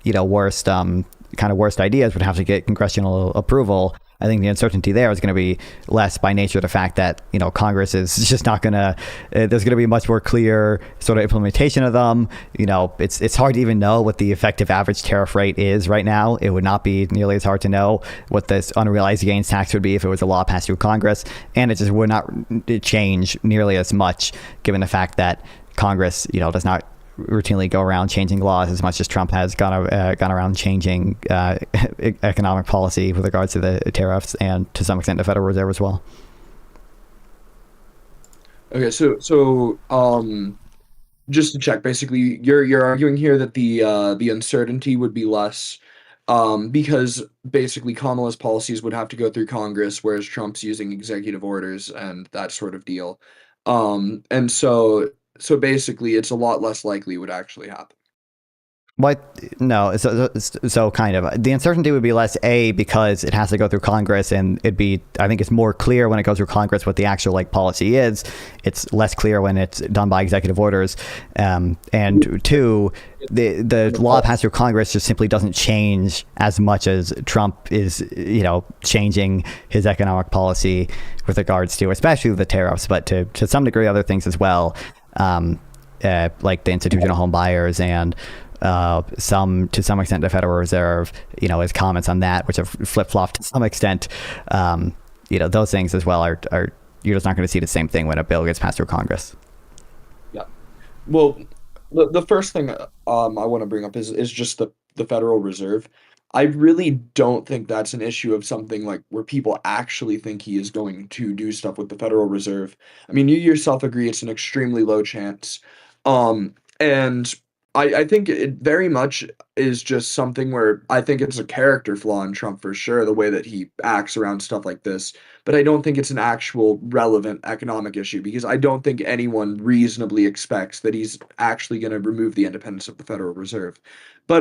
Speaker 1: worst kind of worst ideas would have to get congressional approval, I think the uncertainty there is going to be less by nature of the fact that Congress is just not going to. There's going to be much more clear sort of implementation of them. It's hard to even know what the effective average tariff rate is right now. It would not be nearly as hard to know what this unrealized gains tax would be if it was a law passed through Congress, and it just would not change nearly as much given the fact that Congress does not routinely go around changing laws as much as Trump has gone around changing economic policy with regards to the tariffs and to some extent the Federal Reserve as well.
Speaker 2: Okay, just to check, basically, you're arguing here that the uncertainty would be less, because basically Kamala's policies would have to go through Congress, whereas Trump's using executive orders and that sort of deal. And so basically, it's a lot less likely it would actually happen.
Speaker 1: What? No. So kind of. The uncertainty would be less, A, because it has to go through Congress, and I think it's more clear when it goes through Congress what the actual like policy is. It's less clear when it's done by executive orders. And two, the law passed through Congress just simply doesn't change as much as Trump is, changing his economic policy with regards to, especially the tariffs, but to some degree other things as well, like the institutional home buyers and to some extent the Federal Reserve, his comments on that, which have flip-flopped to some extent, those things as well are you're just not going to see the same thing when a bill gets passed through Congress.
Speaker 2: Yeah. Well, the first thing I want to bring up is just the Federal Reserve. I really don't think that's an issue of something like where people actually think he is going to do stuff with the Federal Reserve. I mean, you yourself agree it's an extremely low chance. And I think it very much is just something where I think it's a character flaw in Trump for sure, the way that he acts around stuff like this. But I don't think it's an actual relevant economic issue because I don't think anyone reasonably expects that he's actually going to remove the independence of the Federal Reserve. But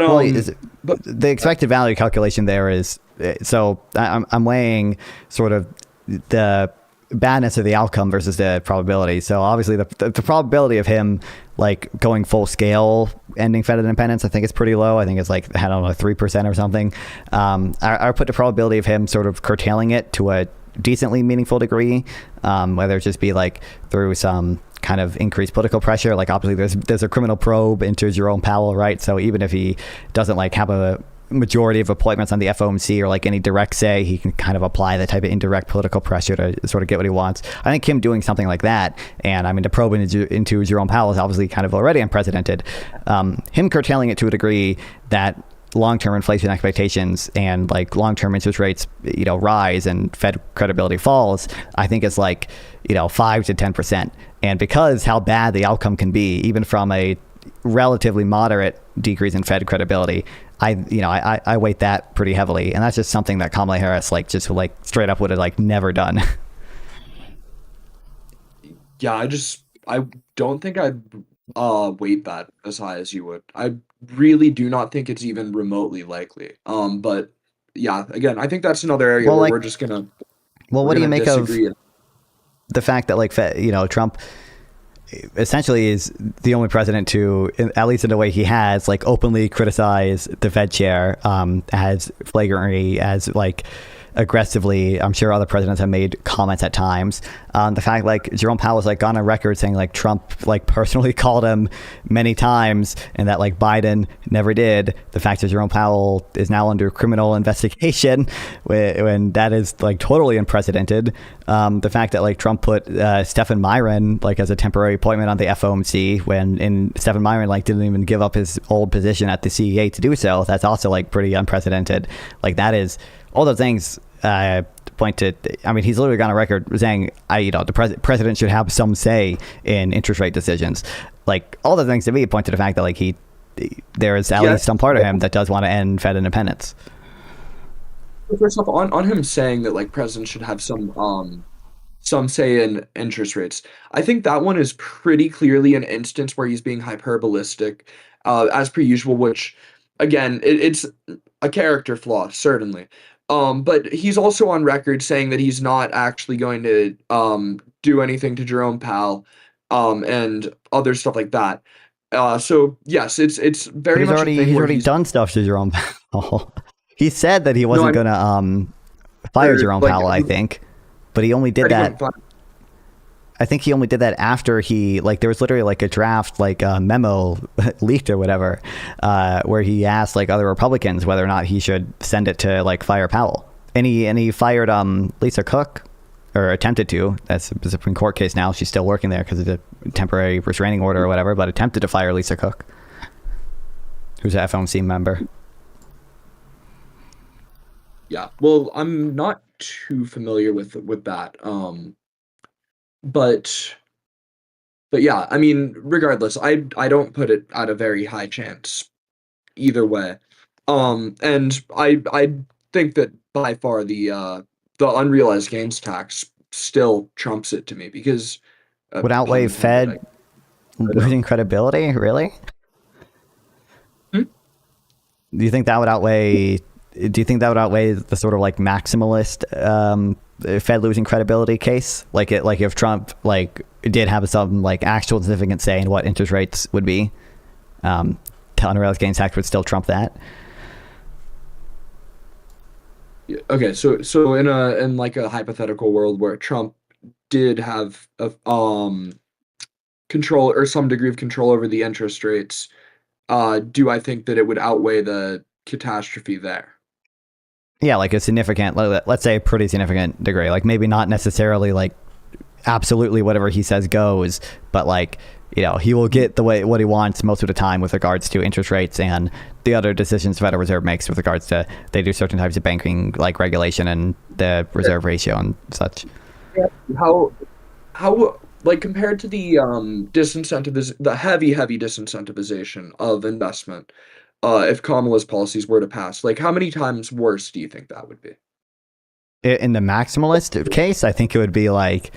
Speaker 1: but the expected value calculation there is, so I'm weighing sort of the badness of the outcome versus the probability. So obviously the probability of him like going full scale ending Fed independence, I think it's pretty low. I think it's like, I don't know, 3% or something. I put the probability of him sort of curtailing it to a decently meaningful degree, whether it just be like through some kind of increased political pressure. Like obviously there's a criminal probe into Jerome Powell, right? So even if he doesn't like have a majority of appointments on the FOMC or like any direct say, he can kind of apply the type of indirect political pressure to sort of get what he wants. I think him doing something like that, and I mean, the probe into Jerome Powell is obviously kind of already unprecedented. Him curtailing it to a degree that long-term inflation expectations and like long-term interest rates, rise and Fed credibility falls, I think is like, 5 to 10%. And because how bad the outcome can be, even from a relatively moderate decrease in Fed credibility, I weight that pretty heavily, and that's just something that Kamala Harris just straight up would have never done.
Speaker 2: Yeah, I don't think I'd weight that as high as you would. I really do not think it's even remotely likely. But yeah, again, I think that's another area where we're just gonna.
Speaker 1: Well, what do you make
Speaker 2: disagree.
Speaker 1: of the fact that Trump essentially is the only president to, at least in the way he has, openly criticize the Fed chair as flagrantly, as aggressively. I'm sure other presidents have made comments at times. The fact Jerome Powell was gone on record saying Trump personally called him many times and that Biden never did. The fact that Jerome Powell is now under criminal investigation when that is totally unprecedented. The fact that Trump put Stephen Myron as a temporary appointment on the FOMC when Stephen Myron didn't even give up his old position at the CEA to do so. That's also pretty unprecedented. That is all those things point to. I mean, he's literally gone on record saying, the president should have some say in interest rate decisions. All the things to me point to the fact that there is at least some part of him that does want to end Fed independence.
Speaker 2: First off, on him saying that presidents should have some say in interest rates, I think that one is pretty clearly an instance where he's being hyperbolistic, as per usual. Which, again, it's a character flaw, certainly. But he's also on record saying that he's not actually going to do anything to Jerome Powell and other stuff like that. So yes, it's very much.
Speaker 1: He's already done stuff to Jerome Powell. He said that he wasn't going to fire Jerome Powell, I think, but he only did that. I think he only did that after he there was literally a draft memo leaked or whatever, where he asked other Republicans whether or not he should send it to fire Powell, and he fired Lisa Cook, or attempted to. That's a Supreme Court case now. She's still working there because of the temporary restraining order or whatever, but attempted to fire Lisa Cook, who's an FOMC member.
Speaker 2: Yeah, well, I'm not too familiar with that. But yeah, I mean, regardless, I don't put it at a very high chance either way. And I think that by far the unrealized gains tax still trumps it to me because
Speaker 1: Would
Speaker 2: pun
Speaker 1: outweigh
Speaker 2: intended,
Speaker 1: Fed losing credibility, really?
Speaker 2: Hmm?
Speaker 1: Do you think that would outweigh the sort of like maximalist Fed losing credibility case? Like if Trump like did have some like actual significant say in what interest rates would be, unrealized gains tax would still trump that.
Speaker 2: Okay, so in like a hypothetical world where Trump did have a control or some degree of control over the interest rates, do I think that it would outweigh the catastrophe there?
Speaker 1: Yeah, like a significant, let's say a pretty significant degree. Like maybe not necessarily like absolutely whatever he says goes, but like, you know, he will get what he wants most of the time with regards to interest rates and the other decisions the Federal Reserve makes with regards to they do certain types of banking like regulation and the reserve ratio and such.
Speaker 2: How like compared to the the heavy disincentivization of investment, if Kamala's policies were to pass, like how many times worse do you think that would be?
Speaker 1: In the maximalist case, I think it would be like,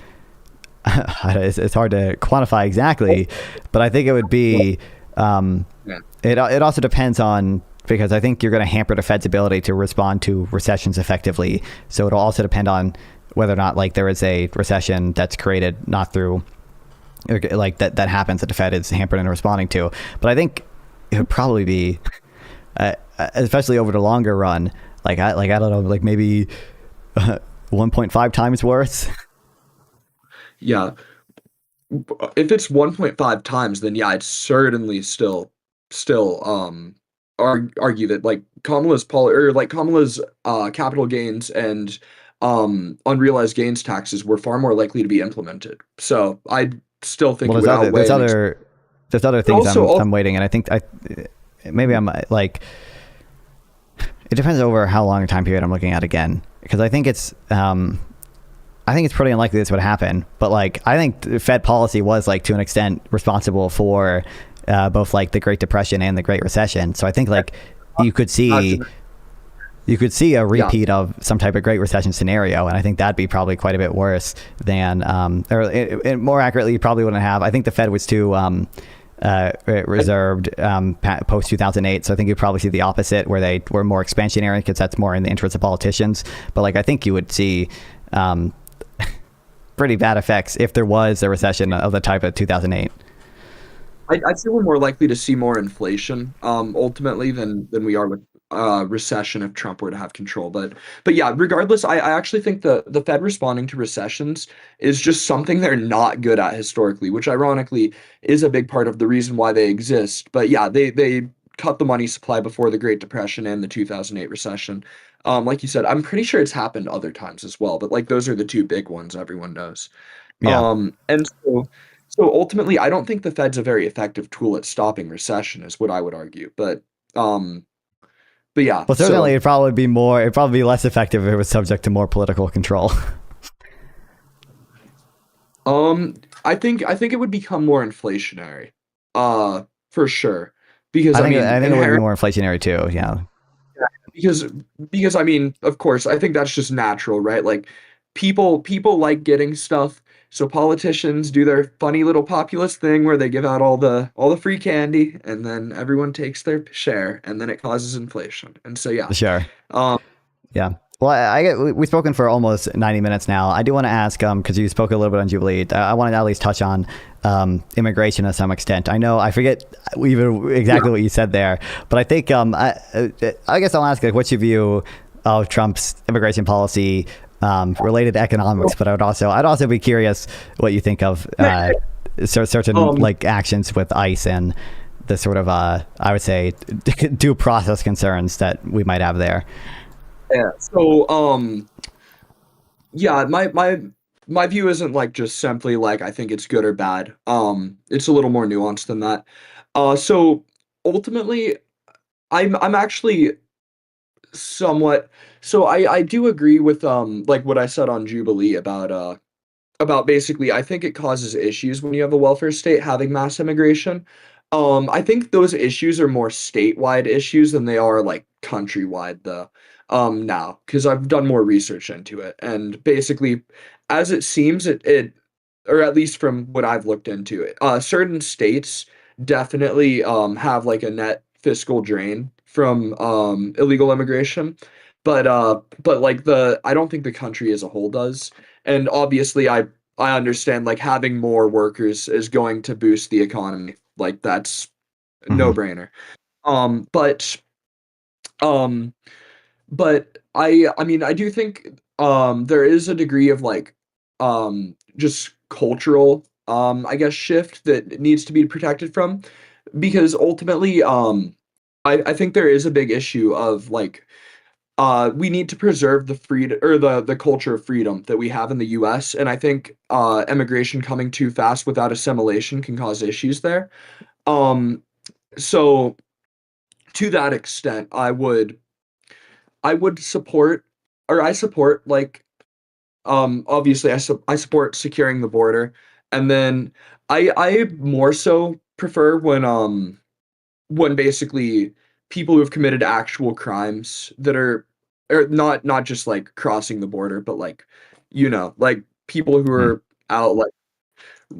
Speaker 1: it's hard to quantify exactly, but I think it would be, it also depends on, because I think you're going to hamper the Fed's ability to respond to recessions effectively. So it'll also depend on whether or not like there is a recession that's created not through like that happens that the Fed is hampered in responding to. But I think it would probably be, especially over the longer run, I don't know, like maybe 1.5 times worse.
Speaker 2: Yeah. If it's 1.5 times, then yeah, I'd certainly still argue that like Kamala's capital gains and unrealized gains taxes were far more likely to be implemented. So I still think it would outweigh.
Speaker 1: There's other things I'm waiting, and I think maybe I'm like, it depends over how long a time period I'm looking at again, because I think it's pretty unlikely this would happen. But like, I think the Fed policy was like to an extent responsible for both like the Great Depression and the Great Recession. So I think like you could see a repeat of some type of Great Recession scenario, and I think that'd be probably quite a bit worse than, or more accurately, you probably wouldn't have. I think the Fed was too reserved post 2008, so I think you'd probably see the opposite, where they were more expansionary because that's more in the interest of politicians. But like, I think you would see pretty bad effects if there was a recession of the type of 2008.
Speaker 2: I'd say we're more likely to see more inflation ultimately than we are with recession if Trump were to have control. But yeah, regardless, I actually think the Fed responding to recessions is just something they're not good at historically, which ironically is a big part of the reason why they exist. But yeah, they cut the money supply before the Great Depression and the 2008 recession. Like you said, I'm pretty sure it's happened other times as well, but like those are the two big ones everyone knows.
Speaker 1: Yeah.
Speaker 2: And so ultimately, I don't think the Fed's a very effective tool at stopping recession, is what I would argue. But yeah.
Speaker 1: Well, certainly it'd probably be less effective if it was subject to more political control.
Speaker 2: I think it would become more inflationary, for sure. Because
Speaker 1: I think it would be more inflationary too. Yeah.
Speaker 2: Because I mean, of course, I think that's just natural, right? Like people like getting stuff. So politicians do their funny little populist thing where they give out all the free candy, and then everyone takes their share, and then it causes inflation. And so yeah.
Speaker 1: Sure. Yeah. Well, we've spoken for almost 90 minutes now. I do want to ask, because you spoke a little bit on Jubilee, I wanted to at least touch on immigration to some extent. I know I forget even exactly what you said there, but I think I guess I'll ask, like, what's your view of Trump's immigration policy related to economics? But I'd also be curious what you think of certain like actions with ICE and the sort of I would say due process concerns that we might have there.
Speaker 2: Yeah. So yeah, my my view isn't like just simply like I think it's good or bad. It's a little more nuanced than that. So ultimately, I'm actually somewhat so I do agree with like what I said on Jubilee about basically I think it causes issues when you have a welfare state having mass immigration. I think those issues are more statewide issues than they are like countrywide though. Now, because I've done more research into it, and basically, as it seems, it or at least from what I've looked into it, certain states definitely have like a net fiscal drain from illegal immigration, but like the I don't think the country as a whole does. And obviously, I understand like having more workers is going to boost the economy. Like that's a
Speaker 1: Hmm.
Speaker 2: no-brainer. Um, but um, but I mean I do think there is a degree of like just cultural I guess shift that needs to be protected from because ultimately I think there is a big issue of like we need to preserve the freedom or the culture of freedom that we have in the US, and I think immigration coming too fast without assimilation can cause issues there. Um so to that extent I would support or I support like obviously I support securing the border, and then I more so prefer when basically people who have committed actual crimes that are or not just like crossing the border, but like like people who are out like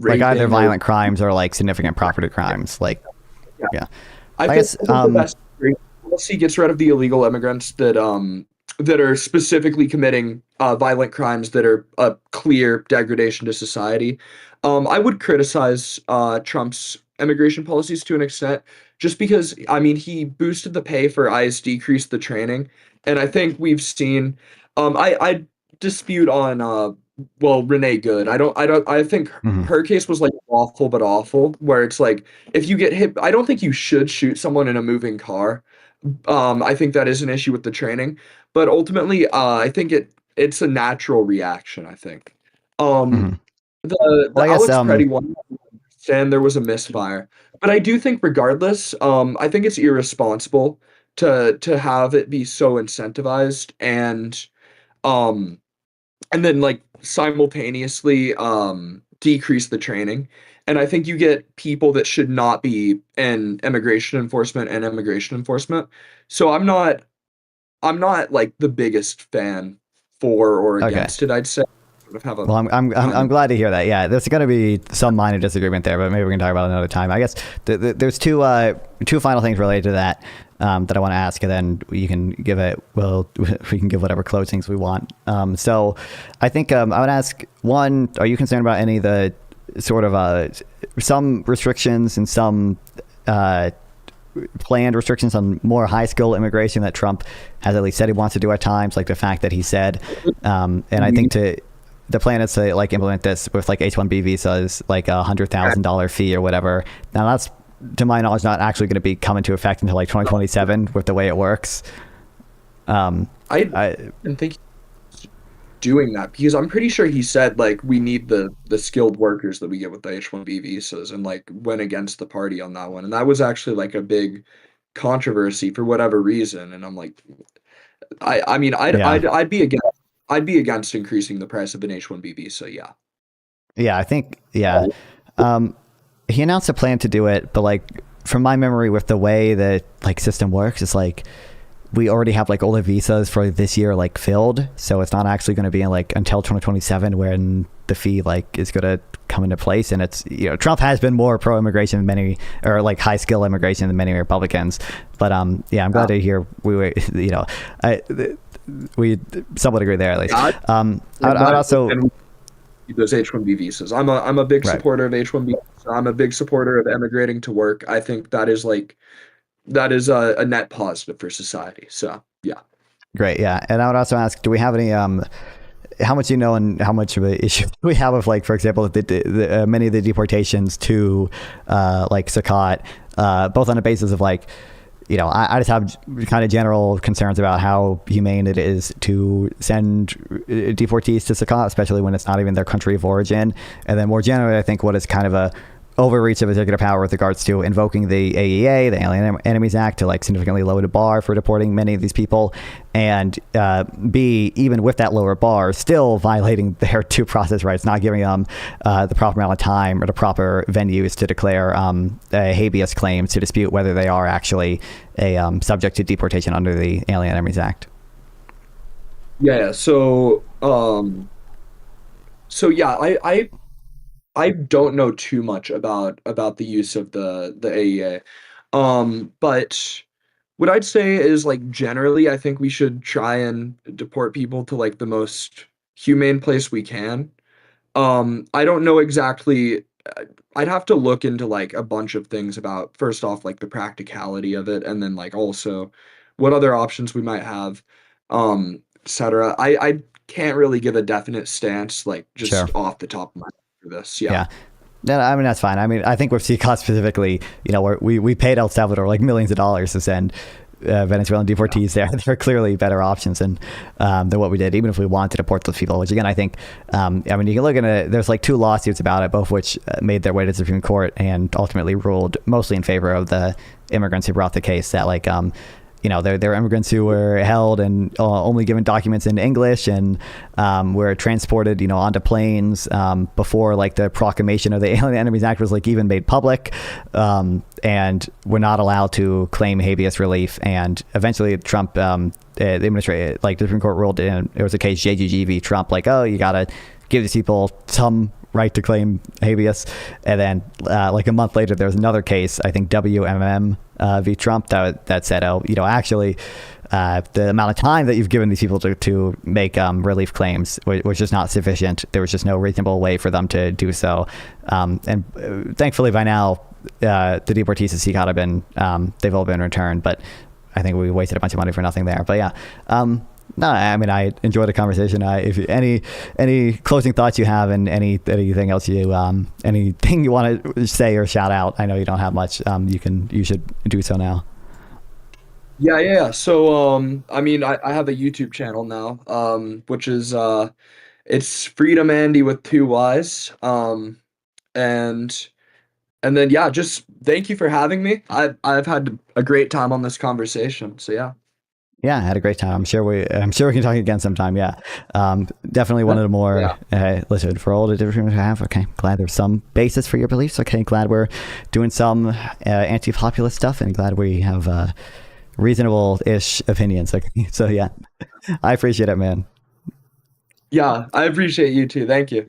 Speaker 1: Like either
Speaker 2: raping or
Speaker 1: violent crimes or like significant property crimes. Like,
Speaker 2: yeah.
Speaker 1: yeah,
Speaker 2: I
Speaker 1: I
Speaker 2: think
Speaker 1: guess.
Speaker 2: I think the best policy gets rid of the illegal immigrants that are specifically committing violent crimes that are a clear degradation to society. I would criticize Trump's immigration policies to an extent, just because I mean he boosted the pay for ICE, decreased the training, and I think we've seen. I dispute on well Renee Good. I think
Speaker 1: Mhm.
Speaker 2: her case was like awful but awful, where it's like if you get hit, I don't think you should shoot someone in a moving car. I think that is an issue with the training, but ultimately, I think it's a natural reaction. I think. Um,
Speaker 1: Mhm.
Speaker 2: the
Speaker 1: Well, I guess.
Speaker 2: Alex Preddy one, and there was a misfire, but I do think regardless, I think it's irresponsible to have it be so incentivized um and then like simultaneously decrease the training. And I think you get people that should not be in immigration enforcement and immigration enforcement. So I'm not like the biggest fan for or
Speaker 1: Okay.
Speaker 2: against it, I'd say. Sort of have a
Speaker 1: Well,
Speaker 2: kind
Speaker 1: I'm
Speaker 2: of
Speaker 1: glad to hear that. Yeah, there's going to be some minor disagreement there, but maybe we can talk about it another time. I guess there's two final things related to that that I want to ask, and then you can give it. Well, we can give whatever closings we want. So, I think I would ask one: are you concerned about any of the sort of some restrictions and some planned restrictions on more high skill immigration that Trump has at least said he wants to do at times, like the fact that he said, and I think the plan is to like implement this with like H-1B visas, like $100,000 fee or whatever. Now that's, to my knowledge, not actually going to be coming into effect until like 2027 with the way it works.
Speaker 2: I
Speaker 1: I
Speaker 2: didn't think doing that because I'm pretty sure he said like we need the skilled workers that we get with the H-1B visas and like went against the party on that one. And that was actually like a big controversy for whatever reason. And I'm like, I mean
Speaker 1: yeah.
Speaker 2: I'd be against increasing the price of an H-1B visa. Yeah.
Speaker 1: Yeah, I think, yeah. Um, he announced a plan to do it, but like from my memory with the way the like system works, it's like we already have like all the visas for this year like filled, so it's not actually going to be in like until 2027 when the fee like is going to come into place. And it's, Trump has been more pro immigration than many, or like high skill immigration than many Republicans. But yeah, I'm glad to hear we were, I, we somewhat agree there at least.
Speaker 2: Yeah,
Speaker 1: I would also,
Speaker 2: those H-1B visas. I'm a big
Speaker 1: right.
Speaker 2: supporter of H-1B. I'm a big supporter of emigrating to work. I think that is a net positive for society. So yeah.
Speaker 1: Great, yeah. And I would also ask, do we have any how much you know and how much of an issue we have with, like, for example, many of the deportations to like Sakat, both on the basis of like I just have kind of general concerns about how humane it is to send deportees to Sakha, especially when it's not even their country of origin. And then more generally, I think what is kind of a overreach of executive power with regards to invoking the AEA, the Alien Enemies Act, to like significantly lower the bar for deporting many of these people, and B, even with that lower bar, still violating their due process rights, not giving them the proper amount of time or the proper venues to declare habeas claims to dispute whether they are actually a subject to deportation under the Alien Enemies Act.
Speaker 2: Yeah. So yeah, I don't know too much about the use of the AEA. But what I'd say is like generally I think we should try and deport people to like the most humane place we can. I don't know exactly. I'd have to look into like a bunch of things about first off like the practicality of it, and then like also what other options we might have, etc. I can't really give a definite stance like
Speaker 1: Sure.
Speaker 2: just off the top of my head for this. Yeah.
Speaker 1: Yeah. No, I mean, that's fine. I mean, I think with CCOT specifically, we paid El Salvador like millions of dollars to send Venezuelan deportees there. There are clearly better options than what we did, even if we wanted to deport those people, which again, I think, I mean, you can look at it, there's like 2 lawsuits about it, both of which made their way to the Supreme Court and ultimately ruled mostly in favor of the immigrants who brought the case, that like, there were immigrants who were held and only given documents in English, and were transported, onto planes before like the proclamation of the Alien Enemies Act was like even made public, and were not allowed to claim habeas relief. And eventually Trump, the administrator, like the Supreme Court ruled in, it was a case JGG v. Trump, like, oh, you gotta give these people some right to claim habeas. And then like a month later, there was another case, I think WMM v. Trump, that said, oh, actually, the amount of time that you've given these people to make relief claims was just not sufficient. There was just no reasonable way for them to do so. And thankfully by now, the deportees at CCOT have been, they've all been returned, but I think we wasted a bunch of money for nothing there. But yeah, no, I mean, I enjoyed the conversation. If any closing thoughts you have, and anything else anything you want to say or shout out, I know you don't have much. You should do so now.
Speaker 2: Yeah. So, I mean, I have a YouTube channel now, which is, it's Freedom Andy with 2 Y's. And then, yeah, just thank you for having me. I've had a great time on this conversation. So yeah.
Speaker 1: Yeah, I had a great time. I'm sure we can talk again sometime. Yeah. Definitely one of the more, listen, for all the different we have. Okay. Glad there's some basis for your beliefs. Okay. Glad we're doing some anti-populist stuff, and glad we have reasonable-ish opinions. Okay. So yeah, I appreciate it, man.
Speaker 2: Yeah, I appreciate you too. Thank you.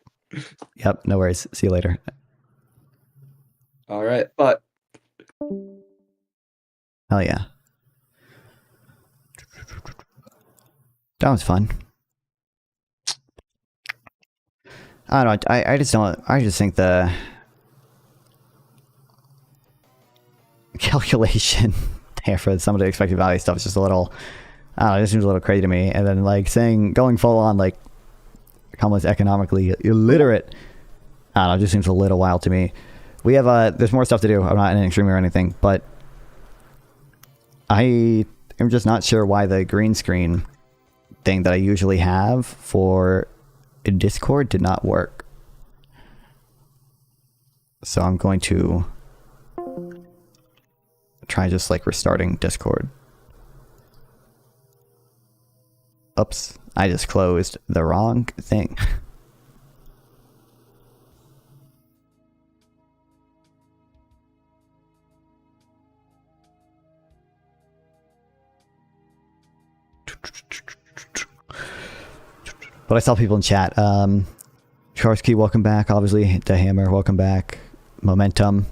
Speaker 1: Yep. No worries. See you later.
Speaker 2: All right. But
Speaker 1: Hell yeah. That was fun. I don't know. I just think the calculation there for some of the expected value stuff is just a little, I don't know, it just seems a little crazy to me. And then like going full on like Kamala's economically illiterate, I don't know, it just seems a little wild to me. We have, there's more stuff to do. I'm not in an extreme or anything, but I am just not sure why the green screen thing that I usually have for Discord did not work. So I'm going to try just like restarting Discord. Oops, I just closed the wrong thing. But I saw people in chat. Charsky, welcome back. Obviously, the Hammer, welcome back. Momentum,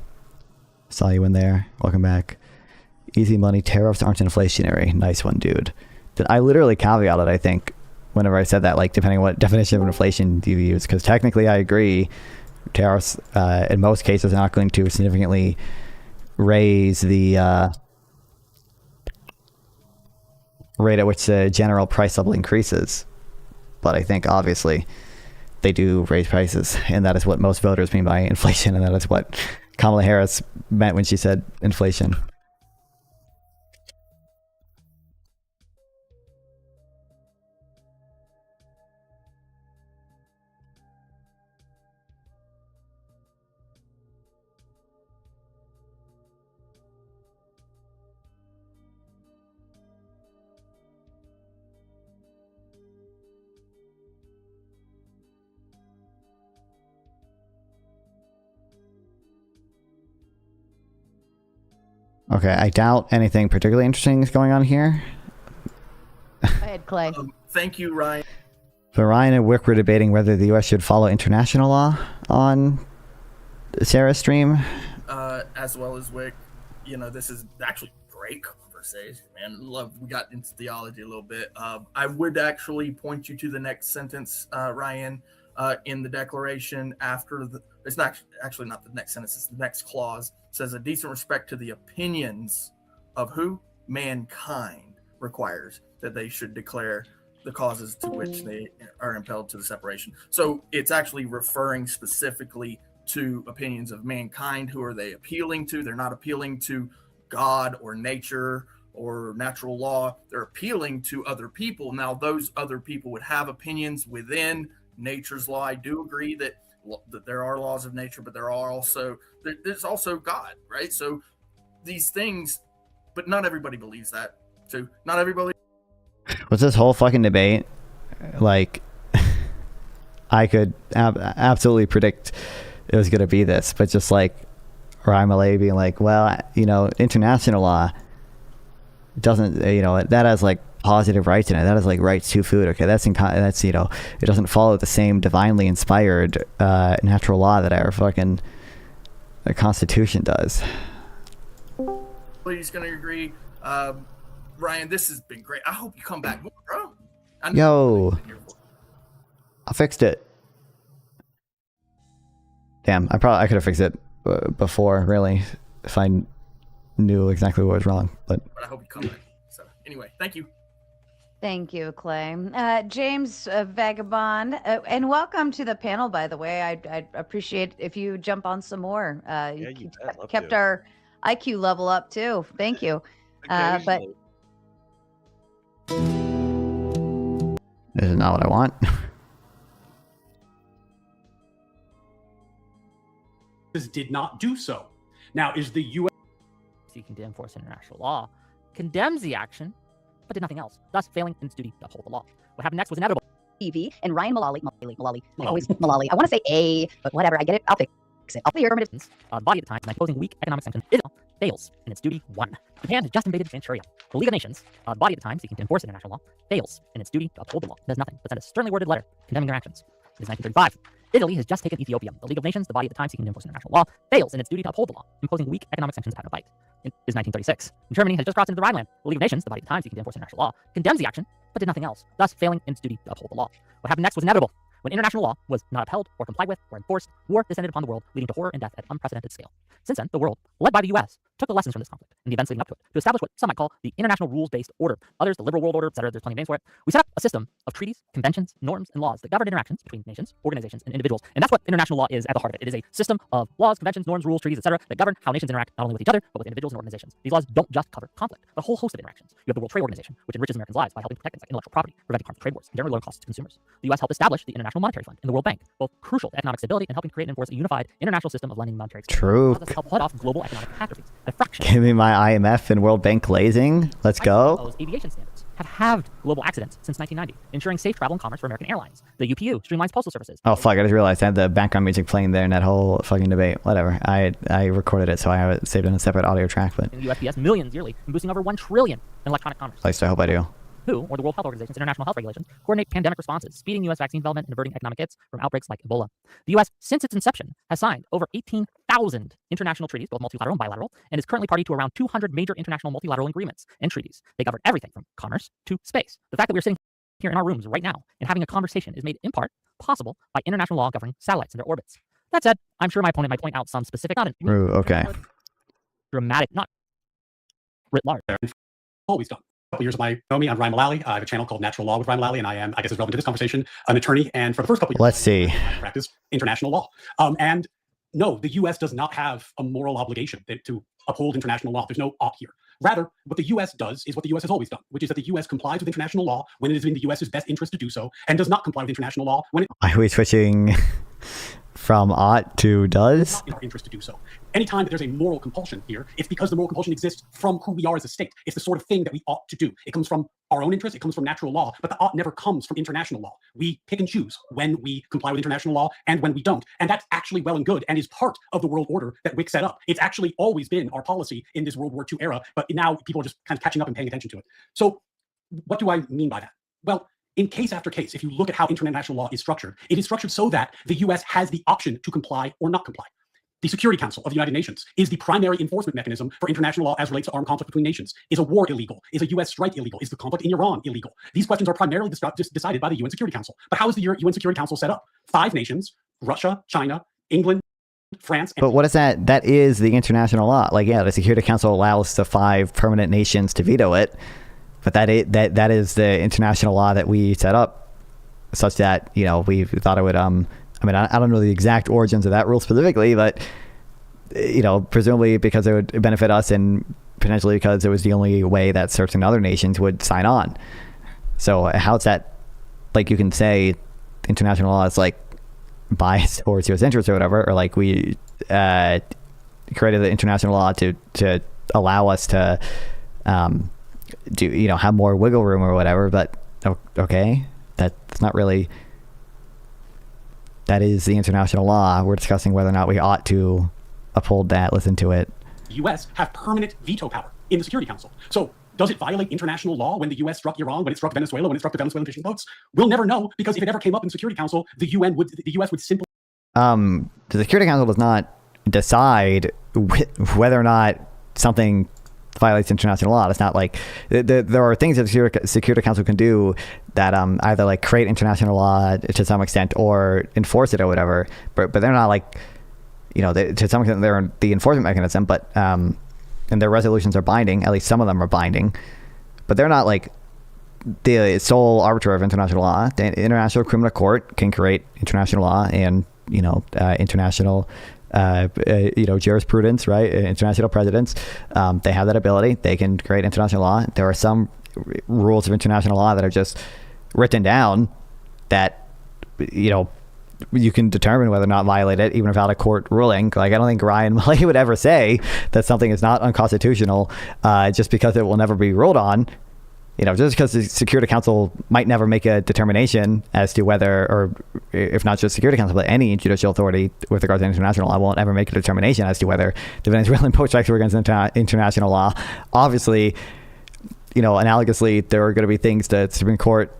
Speaker 1: saw you in there. Welcome back. Easy money, tariffs aren't inflationary. Nice one, dude. I literally caveated, I think, whenever I said that, like, depending on what definition of inflation do you use, because technically I agree, tariffs, in most cases, are not going to significantly raise the rate at which the general price level increases. But I think obviously they do raise prices, and that is what most voters mean by inflation, and that is what Kamala Harris meant when she said inflation. Okay, I doubt anything particularly interesting is going on here.
Speaker 3: Go ahead, Clay.
Speaker 4: Thank you, Ryan.
Speaker 1: So Ryan and Wick were debating whether the U.S. should follow international law on Sarah's stream.
Speaker 4: As well as Wick, this is actually great conversation, man. We got into theology a little bit. I would actually point you to the next sentence, Ryan, in the declaration after it's not actually not the next sentence, it's the next clause. It says a decent respect to the opinions of who? Mankind requires that they should declare the causes to which they are impelled to the separation. So it's actually referring specifically to opinions of mankind. Who are they appealing to? They're not appealing to God or nature or natural law. They're appealing to other people. Now, those other people would have opinions within nature's law. I do agree that there are laws of nature, but there's also God, right? So these things, but not everybody believes that. So not everybody.
Speaker 1: Was this whole fucking debate, like, I could absolutely predict it was going to be this, but just like Ryan Malay being like, well, international law doesn't, that has like positive rights in it. That has like rights to food. Okay, that's it doesn't follow the same divinely inspired natural law that our fucking Constitution does.
Speaker 4: He's going to agree. Ryan, this has been great. I hope you come back more, bro.
Speaker 1: Yo, I fixed it. Damn, I could have fixed it before, really, if I knew exactly what was wrong. But
Speaker 4: I hope you come back. So anyway, thank you.
Speaker 3: Thank you, Clay. James Vagabond, and welcome to the panel, by the way. I'd appreciate if you jump on some more. You kept our IQ level up, too. Thank you. But
Speaker 1: this is not what I want.
Speaker 5: Did not do so. Now, is the U.S.
Speaker 6: seeking to enforce international law, condemns the action, but did nothing else, thus failing in its duty to uphold the law. What happened next was inevitable.
Speaker 3: TV and Ryan Malali, always Malali. I want to say A, but whatever, I get it. I'll fix it. I'll figure it.
Speaker 6: The body at the time, and imposing weak economic sanctions, Israel fails in its duty. 1. Japan had just invaded Manchuria. The League of Nations, the body at the time seeking to enforce international law, fails in its duty to uphold the law. Does nothing but send a sternly worded letter condemning their actions. It is 1935. Italy has just taken Ethiopia. The League of Nations, the body at the time seeking to enforce international law, fails in its duty to uphold the law, imposing weak economic sanctions pattern of bite. It is 1936. Germany has just crossed into the Rhineland. The League of Nations, the body at the time seeking to enforce international law, condemns the action, but did nothing else, thus failing in its duty to uphold the law. What happened next was inevitable. When international law was not upheld or complied with or enforced, war descended upon the world, leading to horror and death at unprecedented scale. Since then, the world, led by the U.S., took the lessons from this conflict and the events leading up to it to establish what some might call the international rules-based order. Others, the liberal world order, etc. There's plenty of names for it. We set up a system of treaties, conventions, norms, and laws that govern interactions between nations, organizations, and individuals. And that's what international law is at the heart of it. It is a system of laws, conventions, norms, rules, treaties, etc. that govern how nations interact not only with each other, but with individuals and organizations. These laws don't just cover conflict, but a whole host of interactions. You have the World Trade Organization, which enriches Americans' lives by helping protect things like intellectual property, preventing harmful trade wars, and generally lower costs to consumers. The U.S. helped establish the International Monetary Fund and the World Bank, both crucial to economic stability and helping create and enforce a unified international system of lending and monetary exchange.
Speaker 1: True.
Speaker 6: Help head off global economic catastrophes at a fraction.
Speaker 1: Give me my IMF and World Bank glazing. Let's go.
Speaker 6: Aviation standards have halved global accidents since 1990, ensuring safe travel and commerce for American airlines. The UPU streamlines postal services.
Speaker 1: Oh fuck! I just realized I had the background music playing there in that whole fucking debate. Whatever. I recorded it, so I have it saved in a separate audio track. But
Speaker 6: USPS millions yearly and boosting over $1 trillion in electronic commerce.
Speaker 1: At least I hope I do.
Speaker 6: WHO, or the World Health Organization's international health regulations, coordinate pandemic responses, speeding U.S. vaccine development and averting economic hits from outbreaks like Ebola. The U.S., since its inception, has signed over 18,000 international treaties, both multilateral and bilateral, and is currently party to around 200 major international multilateral agreements and treaties. They govern everything from commerce to space. The fact that we're sitting here in our rooms right now and having a conversation is made in part possible by international law governing satellites and their orbits. That said, I'm sure my opponent might point out some specific,
Speaker 1: okay,
Speaker 6: dramatic, not writ large.
Speaker 5: Always done. A couple years of know me, I'm Ryan Malali. I have a channel called Natural Law with Ryan Malali, and I am, I guess it's relevant to this conversation, an attorney. And for the first couple of years,
Speaker 1: let's see,
Speaker 5: I practice international law. And no, the U.S. does not have a moral obligation to uphold international law. There's no ought here. Rather, what the U.S. does is what the U.S. has always done, which is that the U.S. complies with international law when it is in the U.S.'s best interest to do so, and does not comply with international law when it...
Speaker 1: Why are we switching from ought to does.
Speaker 5: It's not in our interest to do so. Anytime that there's a moral compulsion here, it's because the moral compulsion exists from who we are as a state. It's the sort of thing that we ought to do. It comes from our own interest, it comes from natural law, but the ought never comes from international law. We pick and choose when we comply with international law and when we don't. And that's actually well and good and is part of the world order that Wick set up. It's actually always been our policy in this World War II era, but now people are just kind of catching up and paying attention to it. So what do I mean by that? Well, in case after case, if you look at how international law is structured, it is structured so that the US has the option to comply or not comply. The Security Council of the United Nations is the primary enforcement mechanism for international law as relates to armed conflict between nations. Is a war illegal? Is a US strike illegal? Is the conflict in Iran illegal? These questions are primarily decided by the UN Security Council. But how is the UN Security Council set up? 5 nations, Russia, China, England, France.
Speaker 1: But what is that? That is the international law. Like, yeah, the Security Council allows the 5 permanent nations to veto it, but that is the international law that we set up, such that, you know, we thought it would I mean, I don't know the exact origins of that rule specifically, but, you know, presumably because it would benefit us and potentially because it was the only way that certain other nations would sign on. So how's that, like, you can say international law is like biased towards U.S. interests or whatever, or like we created the international law to allow us to do, you know, have more wiggle room or whatever, but okay, that's not really... That is the international law. We're discussing whether or not we ought to uphold that, listen to it.
Speaker 5: U.S. have permanent veto power in the Security Council. So does it violate international law when the U.S. struck Iran, when it struck Venezuela, when it struck the Venezuelan fishing boats? We'll never know, because if it ever came up in the Security Council, the U.S. would simply...
Speaker 1: The Security Council does not decide whether or not something violates international law. It's not like there are things that the Security Council can do that either like create international law to some extent or enforce it or whatever, but they're not like, you know, to some extent they're the enforcement mechanism, but and their resolutions are binding, at least some of them are binding, but they're not like the sole arbiter of international law. The International Criminal Court can create international law and, you know, international you know, jurisprudence, right? International precedents. They have that ability. They can create international law. There are some rules of international law that are just written down that, you know, you can determine whether or not violate it even without a court ruling. Like, I don't think Ryan Malay would ever say that something is not unconstitutional just because it will never be ruled on. You know, just because the Security Council might never make a determination as to whether, or if not just Security Council, but any judicial authority with regard to international law won't ever make a determination as to whether the Venezuelan boat strikes were against international law. Obviously, you know, analogously, there are going to be things that the Supreme Court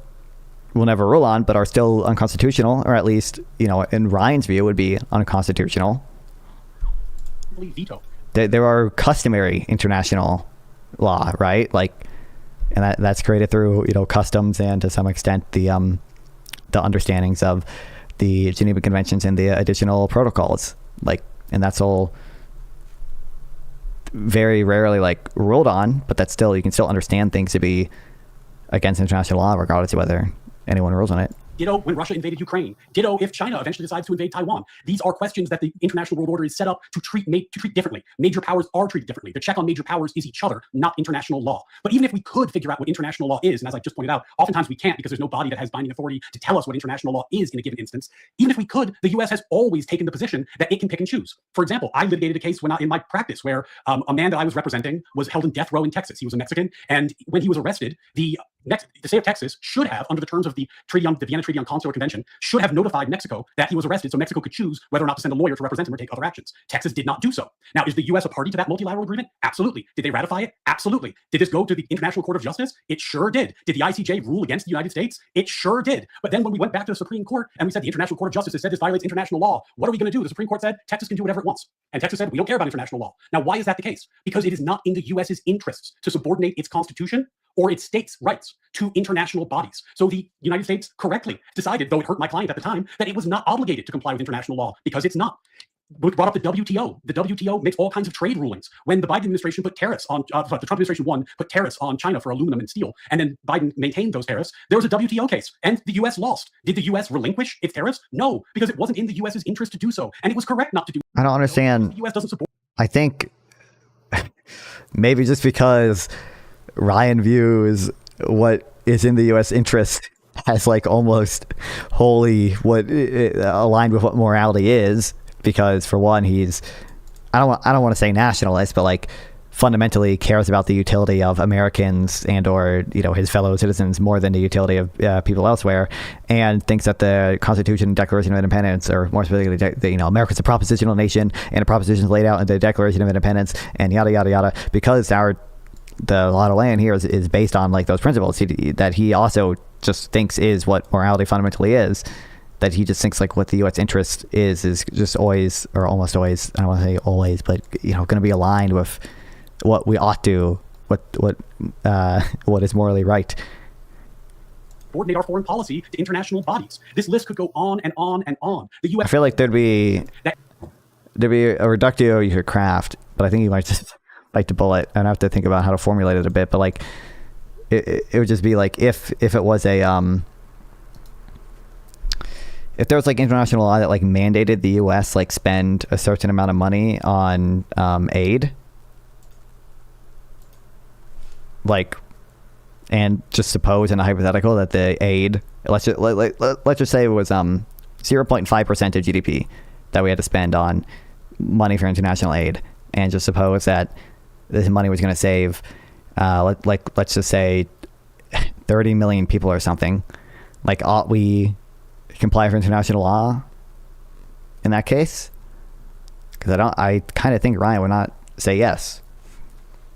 Speaker 1: will never rule on, but are still unconstitutional, or at least, you know, in Ryan's view, would be unconstitutional.
Speaker 5: Veto.
Speaker 1: There are customary international law, right? Like, and that's created through, you know, customs and to some extent the understandings of the Geneva Conventions and the additional protocols. Like, and that's all very rarely like ruled on, but that's still, you can still understand things to be against international law regardless of whether anyone rules on it.
Speaker 5: Ditto when Russia invaded Ukraine. Ditto if China eventually decides to invade Taiwan. These are questions that the international world order is set up to treat differently. Major powers are treated differently. The check on major powers is each other, not international law. But even if we could figure out what international law is, and as I just pointed out, oftentimes we can't because there's no body that has binding authority to tell us what international law is in a given instance. Even if we could, the U.S. has always taken the position that it can pick and choose. For example, I litigated a case in my practice where a man that I was representing was held in death row in Texas. He was a Mexican, and when he was arrested, the state of Texas should have, under the terms of the Vienna Treaty on Consular Convention, should have notified Mexico that he was arrested so Mexico could choose whether or not to send a lawyer to represent him or take other actions. Texas did not do so. Now, is the U.S. a party to that multilateral agreement? Absolutely. Did they ratify it? Absolutely. Did this go to the International Court of Justice? It sure did. Did the ICJ rule against the United States? It sure did. But then when we went back to the Supreme Court and we said the International Court of Justice has said this violates international law, what are we going to do? The Supreme Court said Texas can do whatever it wants. And Texas said, we don't care about international law. Now, why is that the case? Because it is not in the U.S.'s interests to subordinate its constitution or its states' rights to international bodies. So the United States correctly decided, though it hurt my client at the time, that it was not obligated to comply with international law because it's not. We brought up the WTO. The WTO makes all kinds of trade rulings. When the Biden administration put tariffs on, the Trump administration put tariffs on China for aluminum and steel, and then Biden maintained those tariffs, there was a WTO case, and the U.S. lost. Did the U.S. relinquish its tariffs? No, because it wasn't in the U.S.'s interest to do so, and it was correct not to do.
Speaker 1: I don't understand.
Speaker 5: The U.S. doesn't support.
Speaker 1: I think maybe just because Ryan views what is in the U.S. interest as like almost wholly aligned with what morality is, because for one, he's I don't want to say nationalist, but like fundamentally cares about the utility of Americans and or his fellow citizens more than the utility of people elsewhere, and thinks that the Constitution and Declaration of Independence, or more specifically, America's a propositional nation and the propositions laid out in the Declaration of Independence and yada yada yada, because the law of land here is based on like those principles that he also just thinks is what morality fundamentally is. That he just thinks like what the U.S. interest is just always, or almost always, I don't want to say always, but going to be aligned with what we ought to, what is morally right.
Speaker 5: Coordinate our foreign policy to international bodies. This list could go on and on and on. The U.S.
Speaker 1: I feel like there'd be a reductio you could craft, but I think you might just bite the bullet. I'd have to think about how to formulate it a bit, but like it would just be like if it was if there was like international law that like mandated the U.S. like spend a certain amount of money on aid, like, and just suppose in a hypothetical that the aid, let's just say it was 0.5% of GDP that we had to spend on money for international aid, and just suppose that this money was going to save let's just say 30 million people or something. Like, ought we comply for international law in that case? Because I kind of think Ryan would not say yes.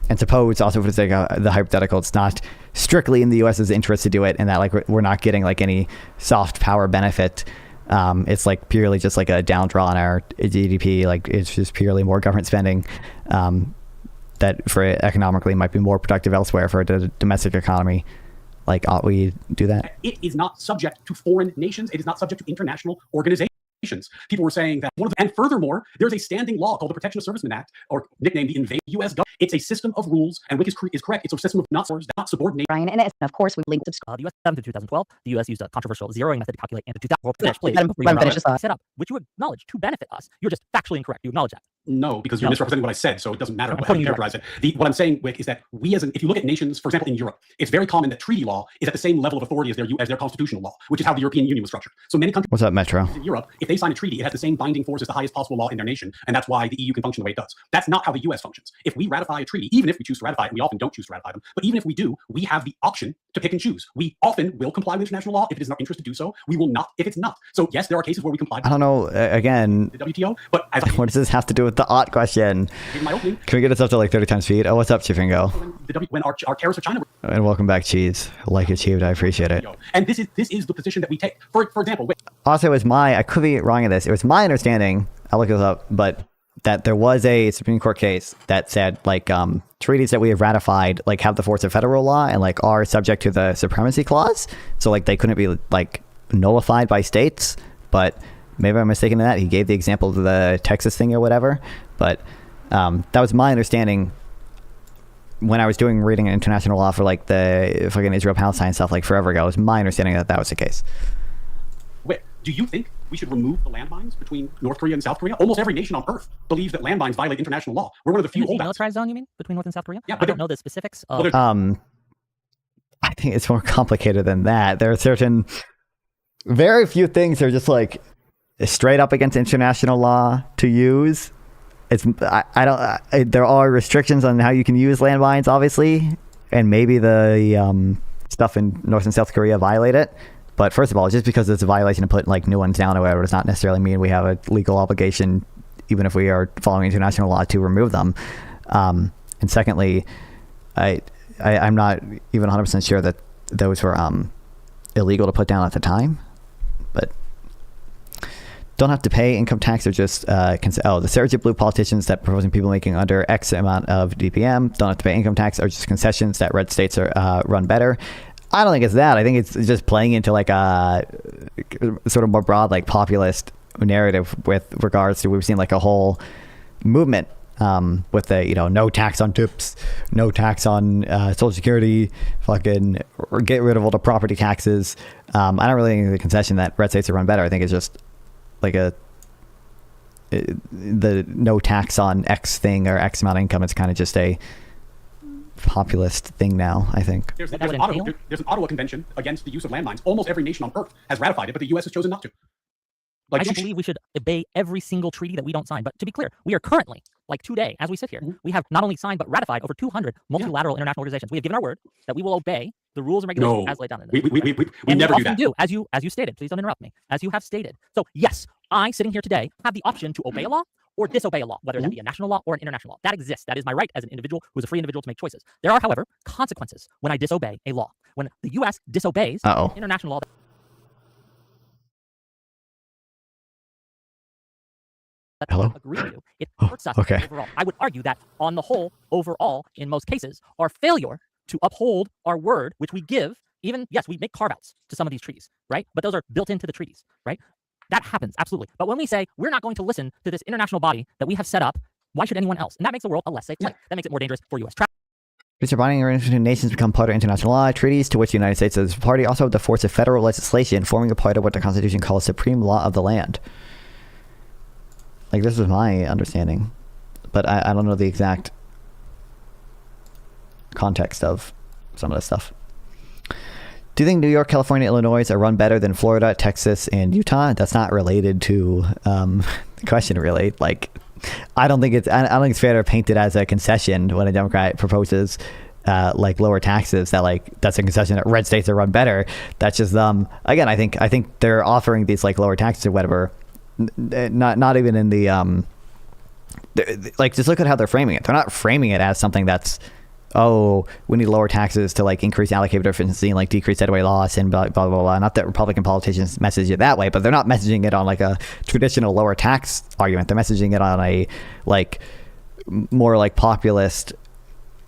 Speaker 1: And suppose also for the sake of the hypothetical, it's not strictly in the U.S.'s interest to do it, and that like we're not getting like any soft power benefit. It's like purely just like a down draw on our GDP. Like it's just purely more government spending that for economically might be more productive elsewhere for the domestic economy. Like, ought we do that?
Speaker 5: It is not subject to foreign nations. It is not subject to international organizations. People were saying that and furthermore, there's a standing law called the Protection of Servicemen Act, or nicknamed the Invade U.S. Government. It's a system of rules, and Wick is correct. It's a system of not subordinate.
Speaker 3: Ryan, and of course, we linked
Speaker 6: the U.S. to 2012. The U.S. used a controversial zeroing method to calculate and to 2000. Please.
Speaker 3: Let me finish this
Speaker 6: set up, which you acknowledge to benefit us. You're just factually incorrect. You acknowledge that.
Speaker 5: No, because you're misrepresenting what I said, so it doesn't matter how you characterize it. What I'm saying, Wick, is that if you look at nations, for example, in Europe, it's very common that treaty law is at the same level of authority as their constitutional law, which is how the European Union was structured. So many countries.
Speaker 1: What's up, Metro?
Speaker 5: In Europe, if they sign a treaty, it has the same binding force as the highest possible law in their nation, and that's why the EU can function the way it does. That's not how the US functions. If we ratify a treaty, even if we choose to ratify it, and we often don't choose to ratify them, but even if we do, we have the option to pick and choose. We often will comply with international law if it is in our interest to do so. We will not if it's not. So yes, there are cases where we comply.
Speaker 1: I don't know. Again,
Speaker 5: the WTO, but
Speaker 1: what does this have to do with the ought question?
Speaker 5: In my opening,
Speaker 1: can we get us up to like 30 times speed? Oh, what's up, Chifingo?
Speaker 5: When our tariffs with China were,
Speaker 1: and welcome back, Cheese. Like achieved, I appreciate it.
Speaker 5: And this is the position that we take. For example,
Speaker 1: also, it was I could be wrong in this. It was my understanding. I'll look this up, but that there was a Supreme Court case that said like treaties that we have ratified like have the force of federal law and like are subject to the supremacy clause. So like they couldn't be like nullified by states. But maybe I'm mistaken in that. He gave the example of the Texas thing or whatever. But that was my understanding when I was reading international law for like the fucking Israel-Palestine stuff like forever ago. It was my understanding that was the case.
Speaker 5: Wait, do you think we should remove the landmines between North Korea and South Korea? Almost every nation on Earth believes that landmines violate international law. We're one of the few holdouts.
Speaker 6: Demilitarized zone, you mean, between North and South Korea?
Speaker 5: Yeah,
Speaker 6: I don't know the specifics.
Speaker 1: I think it's more complicated than that. There are very few things that are just like straight up against international law to use. There are restrictions on how you can use landmines, obviously, and maybe the stuff in North and South Korea violate it. But first of all, just because it's a violation to put like new ones down or whatever does not necessarily mean we have a legal obligation, even if we are following international law, to remove them. And secondly, I'm not even 100% sure that those were illegal to put down at the time, but don't have to pay income tax or just the stereotype blue politicians that proposing people making under X amount of DPM don't have to pay income tax or just concessions that red states are run better. I don't think it's that. I think it's just playing into like a sort of more broad like populist narrative with regards to we've seen like a whole movement with the no tax on tips, no tax on Social Security, fucking get rid of all the property taxes. I don't really think the concession that red states are run better. I think it's just like the no tax on X thing or X amount of income. It's kind of just a populist thing now, I think.
Speaker 5: There's an Ottawa Convention against the use of landmines. Almost every nation on Earth has ratified it, but the U.S. has chosen not to.
Speaker 6: I don't believe we should obey every single treaty that we don't sign. But to be clear, we are currently, like today, as we sit here, we have not only signed but ratified over 200 multilateral international organizations. We have given our word that we will obey the rules and regulations as laid down in this.
Speaker 5: We never do that.
Speaker 6: As you stated. Please don't interrupt me. As you have stated. So yes, I, sitting here today, have the option to obey a law or disobey a law, whether that be a national law or an international law. That exists. That is my right as an individual who is a free individual to make choices. There are, however, consequences when I disobey a law. When the U.S. disobeys international law.
Speaker 1: Hello?
Speaker 6: Agree to, it hurts us overall. I would argue that on the whole, overall, in most cases, our failure to uphold our word, which we give, even, yes, we make carve-outs to some of these treaties, right? But those are built into the treaties, right? That happens, absolutely. But when we say we're not going to listen to this international body that we have set up, why should anyone else? And that makes the world a less safe place. That makes it more dangerous for U.S. travel.
Speaker 1: Mr. Binding international nations become part of international law. Treaties to which the United States is a party also have the force of federal legislation, forming a part of what the Constitution calls supreme law of the land. Like, this was my understanding, but I don't know the exact context of some of this stuff. Do you think New York, California, Illinois are run better than Florida, Texas, and Utah? That's not related to the question, really. Like, I don't think it's fair to paint it as a concession when a Democrat proposes like lower taxes, that like that's a concession that red states are run better. That's just again, I think they're offering these like lower taxes or whatever. Not even in the like, just look at how they're framing it. They're not framing it as something that's, oh, we need lower taxes to like increase allocated efficiency and like decrease deadweight loss and blah, blah, blah, blah. Not that Republican politicians message it that way, but they're not messaging it on like a traditional lower tax argument. They're messaging it on a like more like populist,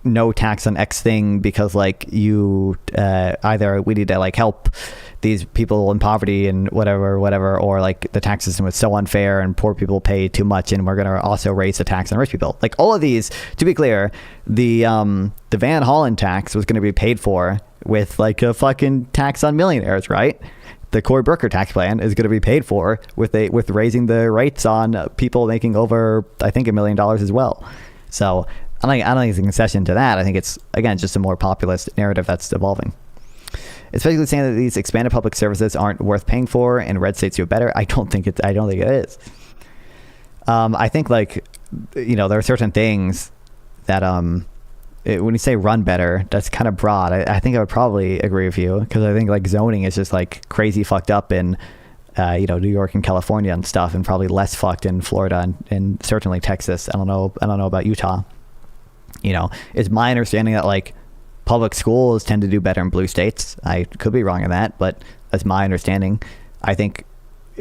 Speaker 1: no tax on X thing because like you either we need to like help these people in poverty and whatever, or like the tax system is so unfair and poor people pay too much and we're going to also raise the tax on rich people. Like all of these, to be clear, the Van Hollen tax was going to be paid for with like a fucking tax on millionaires, right? The Cory Booker tax plan is going to be paid for with raising the rates on people making over, I think, $1 million as well. So I don't think it's a concession to that. I think it's, again, just a more populist narrative that's evolving. It's basically saying that these expanded public services aren't worth paying for and red states do better. I don't think it is. I think, like, you know, there are certain things that when you say run better, that's kind of broad. I think I would probably agree with you, because I think like zoning is just like crazy fucked up in you know, New York and California and stuff, and probably less fucked in Florida and certainly Texas. I don't know about Utah. You know, it's my understanding that like public schools tend to do better in blue states. I could be wrong in that, but that's my understanding. I think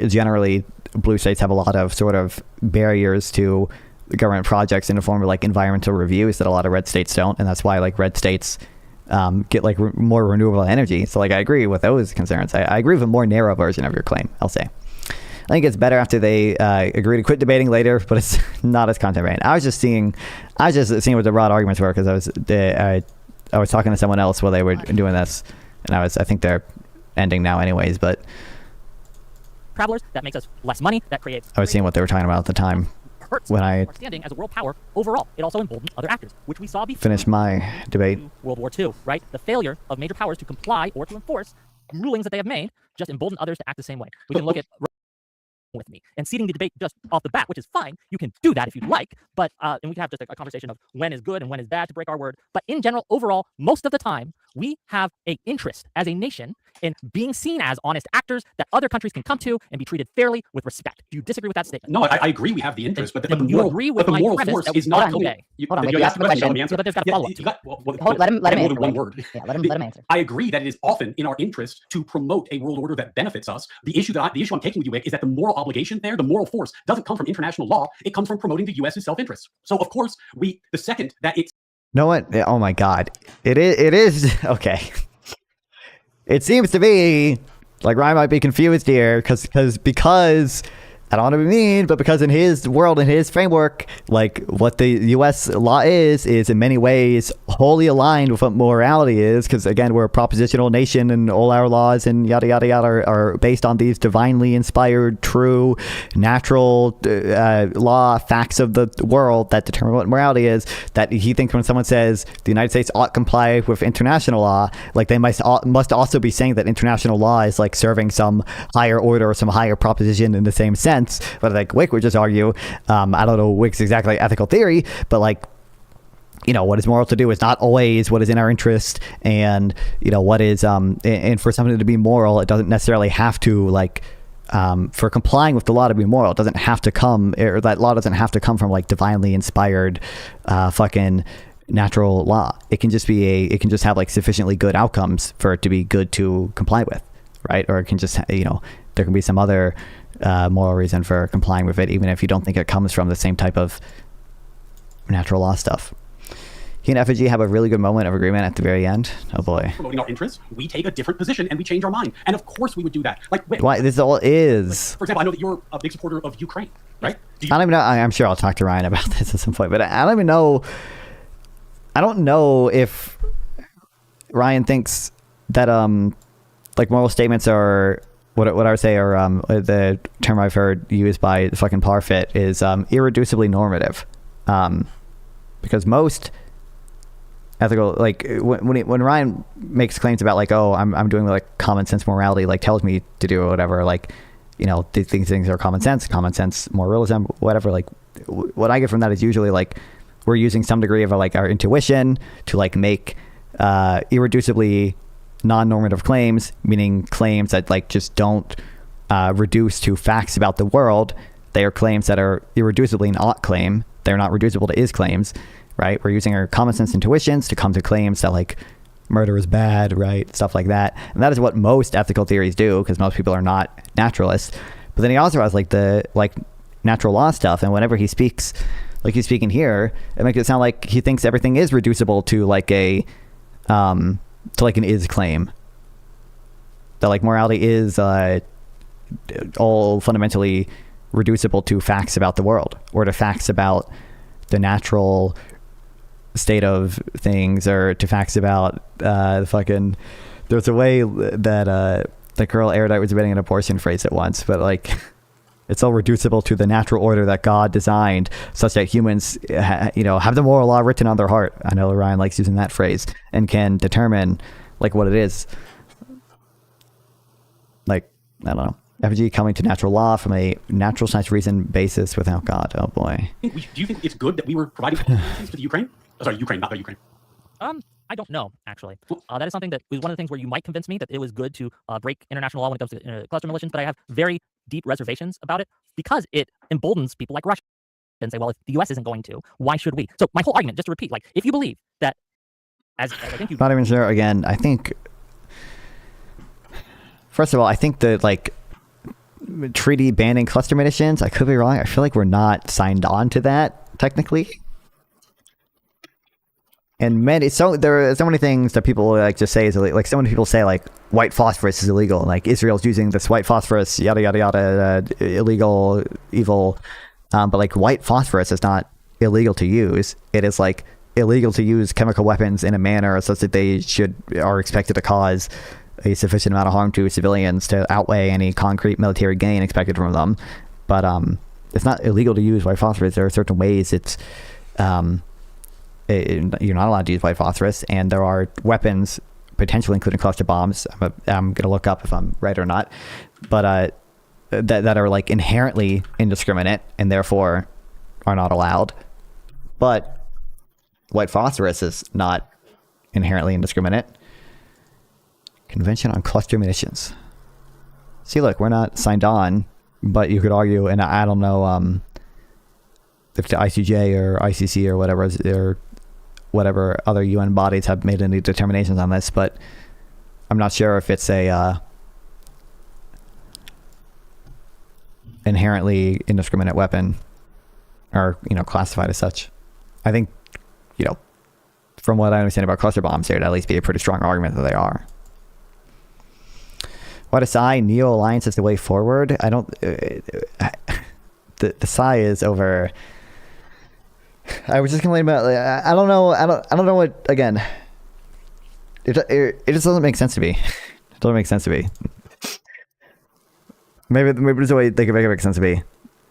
Speaker 1: generally blue states have a lot of sort of barriers to government projects in the form of like environmental reviews that a lot of red states don't, and that's why like red states get like more renewable energy. So like I agree with those concerns. I agree with a more narrow version of your claim, I'll say. I think it's better after they agree to quit debating later, but it's not as content-oriented. I was just seeing what the broad arguments were, because I was talking to someone else while they were doing this, and I think they're ending now anyways, but
Speaker 6: travelers, that makes us less money, that creates
Speaker 1: I was seeing what they were talking about at the time when I
Speaker 6: standing as a world power overall. It also emboldened other actors, which we saw before
Speaker 1: finished my debate.
Speaker 6: World War II, right? The failure of major powers to comply or to enforce rulings that they have made just emboldened others to act the same way. We can look at with me and seating the debate just off the bat, which is fine. You can do that if you'd like, but and we can have just a conversation of when is good and when is bad to break our word. But in general, overall, most of the time, we have an interest as a nation in being seen as honest actors that other countries can come to and be treated fairly with respect. Do you disagree with that statement?
Speaker 5: No, I agree we have the interest, but the
Speaker 6: moral
Speaker 5: force is not
Speaker 3: okay. Hold on, you asked the question.
Speaker 6: Yeah, but there's got to follow up.
Speaker 3: Let him answer.
Speaker 5: One word.
Speaker 3: Yeah, let him answer.
Speaker 5: I agree that it is often in our interest to promote a world order that benefits us. The issue I'm taking with you, Wick, is that the moral obligation there, the moral force, doesn't come from international law. It comes from promoting the U.S.'s self-interest. So, of course, the second that it's...
Speaker 1: You know what? Oh, my God. It is... Okay. It seems to me like Ryan might be confused here because I don't want to be mean, but because in his world, in his framework, like what the U.S. law is in many ways wholly aligned with what morality is. Because again, we're a propositional nation, and all our laws and yada yada yada are based on these divinely inspired, true, natural law facts of the world that determine what morality is. That he thinks when someone says the United States ought to comply with international law, like they must also be saying that international law is like serving some higher order or some higher proposition in the same sense. But like Wick would just argue, I don't know Wick's exactly ethical theory, but like, you know, what is moral to do is not always what is in our interest, and you know what is and for something to be moral, it doesn't necessarily have to like for complying with the law to be moral, it doesn't have to come, or that law doesn't have to come from like divinely inspired fucking natural law. It can just be it can just have like sufficiently good outcomes for it to be good to comply with, right? Or it can just, you know, there can be some other moral reason for complying with it, even if you don't think it comes from the same type of natural law stuff. He and Effigy have a really good moment of agreement at the very end. Oh boy.
Speaker 5: Promoting our interests, we take a different position and we change our mind. And of course we would do that. Like, wait,
Speaker 1: why this all is.
Speaker 5: Like, for example, I know that you're a big supporter of Ukraine, right?
Speaker 1: I don't even know. I'm sure I'll talk to Ryan about this at some point, but I don't even know. I don't know if Ryan thinks that like moral statements are what I would say are the term I've heard used by the fucking Parfit is irreducibly normative, because most ethical, like when Ryan makes claims about like, oh, I'm doing like common sense morality, like tells me to do or whatever, like, you know, these things are common sense moralism, whatever. Like what I get from that is usually like we're using some degree of like our intuition to like make irreducibly non-normative claims, meaning claims that like just don't reduce to facts about the world. They are claims that are irreducibly an ought claim. They're not reducible to is claims, right? We're using our common sense intuitions to come to claims that like murder is bad, right? Stuff like that. And that is what most ethical theories do, because most people are not naturalists. But then he also has like the like natural law stuff, and whenever he speaks like he's speaking here, it makes it sound like he thinks everything is reducible to like a to like an is claim, that like morality is all fundamentally reducible to facts about the world, or to facts about the natural state of things, or to facts about the fucking, there's a way that the girl Erudite was debating an abortion phrase at once, but like it's all reducible to the natural order that God designed, such that humans, you know, have the moral law written on their heart. I know Ryan likes using that phrase, and can determine like what it is. Like, I don't know. FG coming to natural law from a natural science reason basis without God. Oh boy.
Speaker 5: Do you think it's good that we were providing assistance to the Ukraine? Oh, sorry, Ukraine, not the Ukraine.
Speaker 6: I don't know, actually. That is something that was one of the things where you might convince me that it was good to break international law when it comes to cluster demolitions, but I have very deep reservations about it because it emboldens people like Russia and say, well, if the U.S. isn't going to, why should we? So my whole argument, just to repeat, like, if you believe that, as I think you...
Speaker 1: Not even sure, again, I think... First of all, I think that, like, treaty banning cluster munitions, I could be wrong, I feel like we're not signed on to that, technically. And there are so many things that people like to say is illegal. Like so many people say like white phosphorus is illegal. Like Israel's using this white phosphorus, yada yada yada, illegal, evil. But like white phosphorus is not illegal to use. It is like illegal to use chemical weapons in a manner such that they are expected to cause a sufficient amount of harm to civilians to outweigh any concrete military gain expected from them. But it's not illegal to use white phosphorus. There are certain ways it's you're not allowed to use white phosphorus, and there are weapons, potentially including cluster bombs. I'm gonna look up if I'm right or not, but that are like inherently indiscriminate and therefore are not allowed. But white phosphorus is not inherently indiscriminate. Convention on Cluster Munitions. See, look, we're not signed on, but you could argue, and I don't know if the ICJ or ICC or whatever other UN bodies have made any determinations on this, but I'm not sure if it's a inherently indiscriminate weapon or, classified as such. I think, from what I understand about cluster bombs, there'd at least be a pretty strong argument that they are. What aside, Neo Alliance is the way forward. I don't... the sigh is over. I was just complaining about. Like, I don't know. I don't know what. Again, it just doesn't make sense to me. It doesn't make sense to me. Maybe there's a way they can make it make sense to me,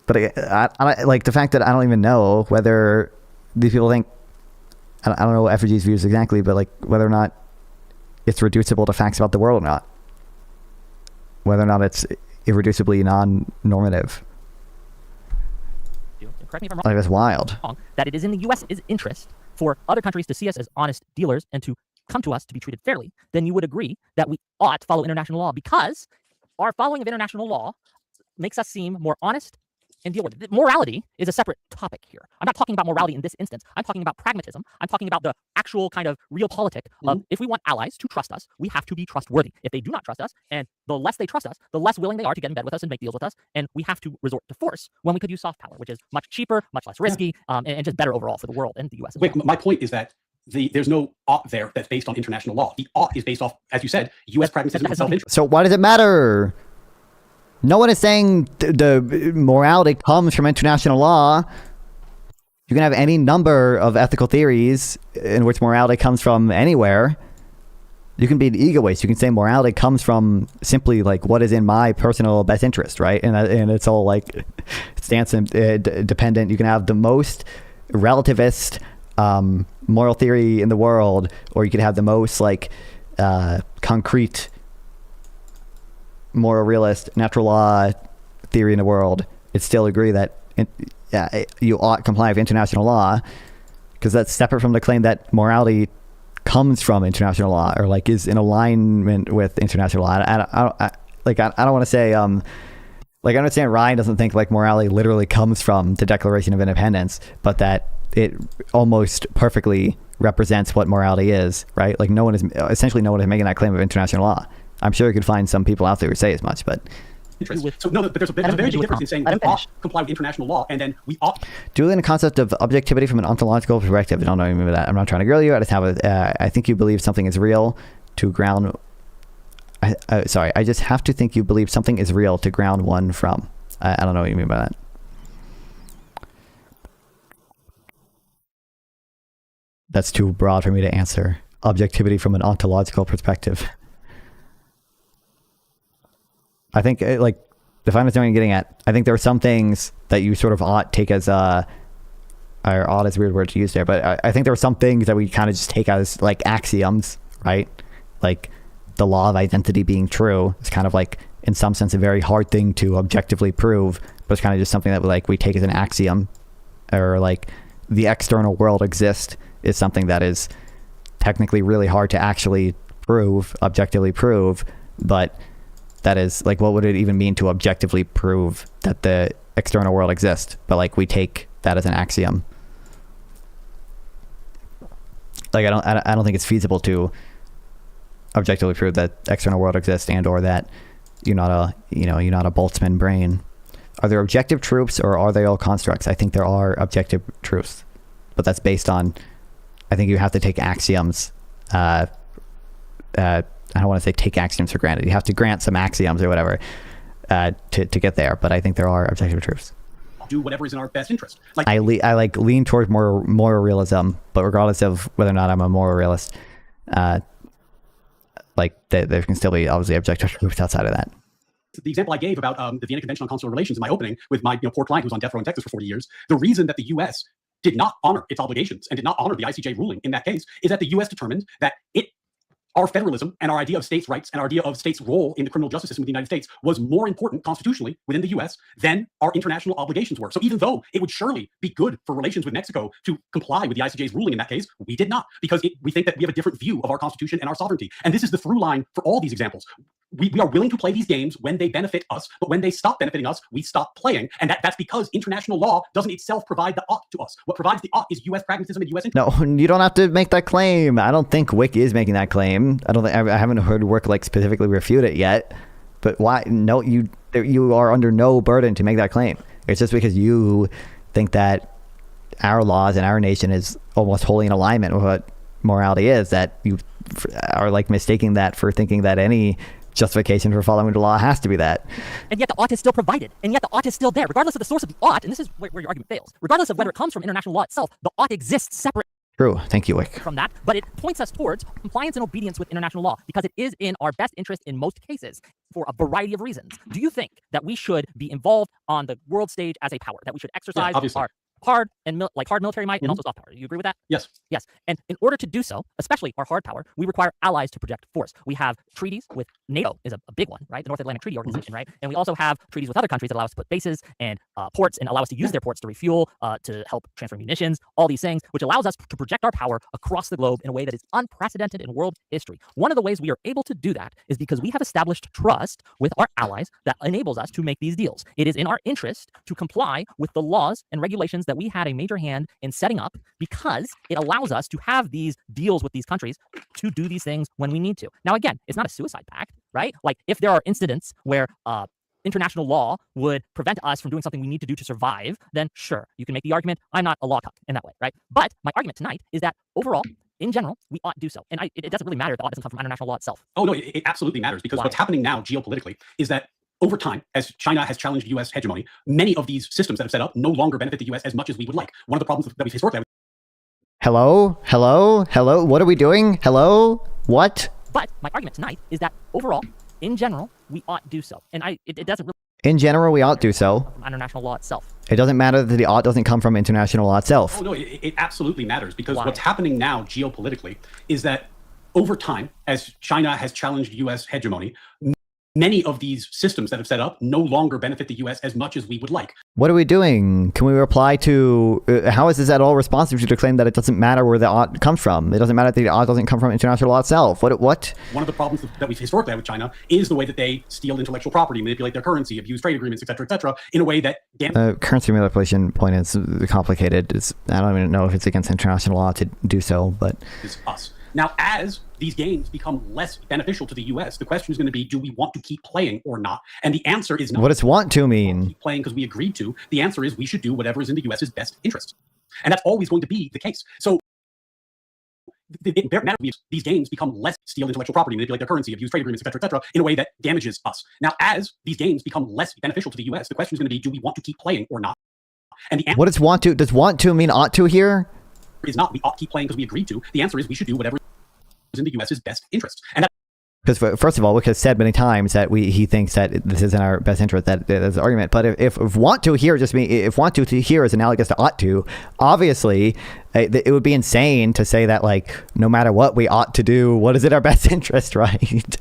Speaker 1: but I like the fact that I don't even know whether these people think. I don't know Effigy's views exactly, but like whether or not it's reducible to facts about the world or not. Whether or not it's irreducibly non-normative.
Speaker 6: Correct me if I'm wrong.
Speaker 1: Like, that's wild.
Speaker 6: That it is in the U.S.'s interest for other countries to see us as honest dealers and to come to us to be treated fairly, then you would agree that we ought to follow international law, because our following of international law makes us seem more honest and deal with it. Morality is a separate topic here. I'm not talking about morality in this instance. I'm talking about pragmatism. I'm talking about the actual kind of real politic of if we want allies to trust us, we have to be trustworthy. If they do not trust us, and the less they trust us, the less willing they are to get in bed with us and make deals with us, and we have to resort to force when we could use soft power, which is much cheaper, much less risky, and just better overall for the world and the U.S.
Speaker 5: Wait, my point is that there's no ought there that's based on international law. The ought is based off, as you said, U.S. pragmatism and self-interest.
Speaker 1: So why does it matter? No one is saying the morality comes from international law. You can have any number of ethical theories in which morality comes from anywhere. You can be an egoist. You can say morality comes from simply like what is in my personal best interest, right? And it's all like stance dependent. You can have the most relativist moral theory in the world, or you could have the most like concrete moral realist natural law theory in the world. It'd still agree that you ought comply with international law, because that's separate from the claim that morality comes from international law or like is in alignment with international law. I don't want to say like I understand Ryan doesn't think like morality literally comes from the Declaration of Independence, but that it almost perfectly represents what morality is, right? Like no one is making that claim of international law. I'm sure you could find some people out there who say as much, but
Speaker 5: So no, but there's a very big difference in saying we ought to comply with international law and then we ought.
Speaker 1: Dueling the concept of objectivity from an ontological perspective. I don't know anything about that. I'm not trying to grill you. I just have I think you believe something is real to ground. I just have to think you believe something is real to ground one from. I don't know what you mean by that. That's too broad for me to answer. Objectivity from an ontological perspective. I think, like, if I understand what you're getting at, I think there are some things that you sort of ought take as, or ought is a weird word to use there, but I think there are some things that we kind of just take as, like, axioms, right? Like, the law of identity being true is kind of, like, in some sense, a very hard thing to objectively prove, but it's kind of just something that, like, we take as an axiom. Or, like, the external world exists is something that is technically really hard to actually prove, objectively prove, but that is like, what would it even mean to objectively prove that the external world exists? But like, we take that as an axiom. Like, I don't think it's feasible to objectively prove that external world exists and or that you're not a Boltzmann brain. Are there objective truths or are they all constructs? I think there are objective truths, but that's based on, I think you have to take axioms. I don't want to say take axioms for granted. You have to grant some axioms or whatever to get there. But I think there are objective truths.
Speaker 5: Do whatever is in our best interest. Like
Speaker 1: I lean towards more moral realism, but regardless of whether or not I'm a moral realist, like there can still be obviously objective truths outside of that.
Speaker 5: The example I gave about the Vienna Convention on Consular Relations in my opening with my poor client who's on death row in Texas for 40 years, the reason that the U.S. did not honor its obligations and did not honor the ICJ ruling in that case is that the U.S. determined that our federalism and our idea of states' rights and our idea of states' role in the criminal justice system of the United States was more important constitutionally within the U.S. than our international obligations were. So even though it would surely be good for relations with Mexico to comply with the ICJ's ruling in that case, we did not, because we think that we have a different view of our constitution and our sovereignty. And this is the through line for all these examples. We are willing to play these games when they benefit us, but when they stop benefiting us, we stop playing. And that's because international law doesn't itself provide the ought to us. What provides the ought is U.S. pragmatism and U.S. interest.
Speaker 1: No, you don't have to make that claim. I don't think Wick is making that claim. I haven't heard Wick like specifically refute it yet. But why? No, you are under no burden to make that claim. It's just because you think that our laws and our nation is almost wholly in alignment with what morality is that you are like mistaking that for thinking that any justification for following the law has to be that.
Speaker 6: And yet the ought is still provided. And yet the ought is still there, regardless of the source of the ought. And this is where your argument fails. Regardless of whether it comes from international law itself, the ought exists separate
Speaker 1: True. Thank you, Wick.
Speaker 6: from that, but it points us towards compliance and obedience with international law because it is in our best interest in most cases for a variety of reasons. Do you think that we should be involved on the world stage as a power, that we should exercise our hard military might and also soft power? You agree with that?
Speaker 5: Yes.
Speaker 6: Yes. And in order to do so, especially our hard power, we require allies to project force. We have treaties with NATO is a big one, right? The North Atlantic Treaty Organization, right? And we also have treaties with other countries that allow us to put bases and ports and allow us to use their ports to refuel, to help transfer munitions, all these things, which allows us to project our power across the globe in a way that is unprecedented in world history. One of the ways we are able to do that is because we have established trust with our allies that enables us to make these deals. It is in our interest to comply with the laws and regulations that we had a major hand in setting up because it allows us to have these deals with these countries to do these things when we need to. Now, again, it's not a suicide pact, right? Like if there are incidents where international law would prevent us from doing something we need to do to survive, then sure, you can make the argument, I'm not a law cuck in that way, right? But my argument tonight is that overall, in general, we ought to do so. And it doesn't really matter if the ought doesn't come from international law itself.
Speaker 5: Oh, no, it absolutely matters because what's happening now geopolitically is that over time, as China has challenged U.S. hegemony, many of these systems that have set up no longer benefit the U.S. as much as we would like. One of the problems that we've historically...
Speaker 1: Hello? Hello? Hello? What are we doing? Hello? What?
Speaker 6: But my argument tonight is that overall, in general, we ought to do so. And it doesn't really...
Speaker 1: In general, we ought to do so.
Speaker 6: From international law itself.
Speaker 1: It doesn't matter that the ought doesn't come from international law itself.
Speaker 5: Oh, no, it absolutely matters because what's happening now geopolitically is that over time, as China has challenged U.S. hegemony, many of these systems that have set up no longer benefit the U.S. as much as we would like.
Speaker 1: What are we doing? Can we reply to, how is this at all responsive to the claim that it doesn't matter where the ought comes from? It doesn't matter that the ought doesn't come from international law itself. What?
Speaker 5: One of the problems that we've historically had with China is the way that they steal intellectual property, manipulate their currency, abuse trade agreements, et cetera, in a way that...
Speaker 1: currency manipulation point is complicated. I don't even know if it's against international law to do so, but...
Speaker 5: It's us. Now, as these games become less beneficial to the U.S., the question is going to be, do we want to keep playing or not? And the answer is not.
Speaker 1: What does want to mean?
Speaker 5: Keep playing because we agreed to. The answer is we should do whatever is in the U.S.'s best interest. And that's always going to be the case. So these games become less steal intellectual property, manipulate their currency, abuse trade agreements, et cetera, in a way that damages us. Now, as these games become less beneficial to the U.S., the question is going to be, do we want to keep playing or not? And the answer
Speaker 1: what does want to? Does want to mean ought to here?
Speaker 5: Is not. We ought to keep playing because we agreed to. The answer is we should do whatever is in the U.S.'s best interest. And
Speaker 1: because first of all, Wick has said many times that he thinks that this is in our best interest. That's the argument. But if want to here just mean if want to here is analogous to ought to, obviously it would be insane to say that like no matter what we ought to do, what is in our best interest, right?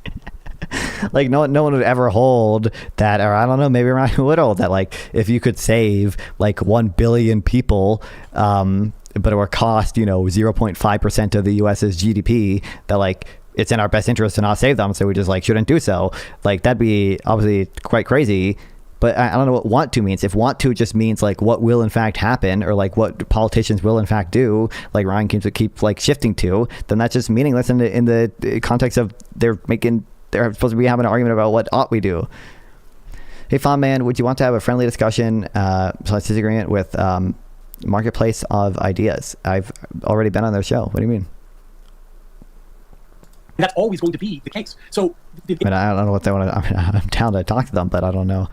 Speaker 1: Like no one would ever hold that, or I don't know, maybe Ryan would hold that like if you could save like 1 billion people, but it would cost 0.5% of the U.S.'s GDP, that like it's in our best interest to not save them, so we just like shouldn't do so. Like that'd be obviously quite crazy. But I don't know what want to means. If want to just means like what will in fact happen, or like what politicians will in fact do, like Ryan keeps like shifting to, then that's just meaningless in the context of they're supposed to be having an argument about what ought we do. Hey, Fawn Man, would you want to have a friendly discussion / disagreement with Marketplace of Ideas? I've already been on their show. What do you mean?
Speaker 5: That's always going to be the case. So
Speaker 1: I don't know what they want to. I'm down to talk to them, but I don't know.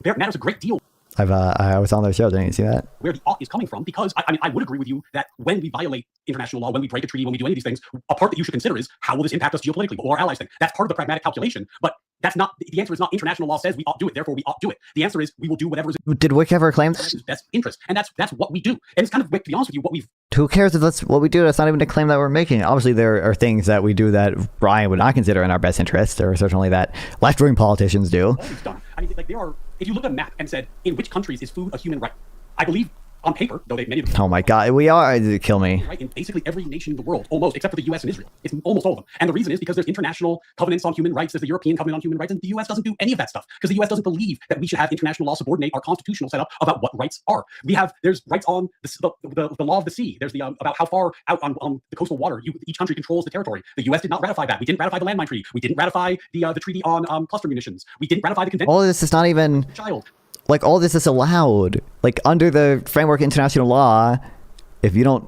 Speaker 5: There matters a great deal.
Speaker 1: I was on their show. Didn't you see that?
Speaker 5: Where the ought is coming from, because I would agree with you that when we violate international law, when we break a treaty, when we do any of these things, a part that you should consider is how will this impact us geopolitically? What will our allies think? That's part of the pragmatic calculation. But that's not the answer. Is not international law says we ought to do it, therefore we ought to do it. The answer is we will do whatever is
Speaker 1: Did Wick ever claim
Speaker 5: that? Best interest, and that's what we do. And it's kind of, to be honest with you, what we've.
Speaker 1: Who cares if that's what we do? That's not even a claim that we're making. Obviously, there are things that we do that Brian would not consider in our best interest, or certainly that left-wing politicians do.
Speaker 5: Done. I mean, like there are. If you look at a map and said, in which countries is food a human right? I believe on paper, though many of them.
Speaker 1: Oh my God, we are. Kill me.
Speaker 5: Right, in basically every nation in the world, almost, except for the U.S. and Israel. It's almost all of them. And the reason is because there's international covenants on human rights. There's the European Covenant on Human Rights, and the U.S. doesn't do any of that stuff because the U.S. doesn't believe that we should have international law subordinate our constitutional setup about what rights are. There's rights on the law of the sea. There's the about how far out on the coastal water each country controls the territory. The U.S. did not ratify that. We didn't ratify the landmine treaty. We didn't ratify the treaty on cluster munitions. We didn't ratify the convention.
Speaker 1: All of this is not even.
Speaker 5: Child.
Speaker 1: Like, all this is allowed. Like, under the framework of international law, if you don't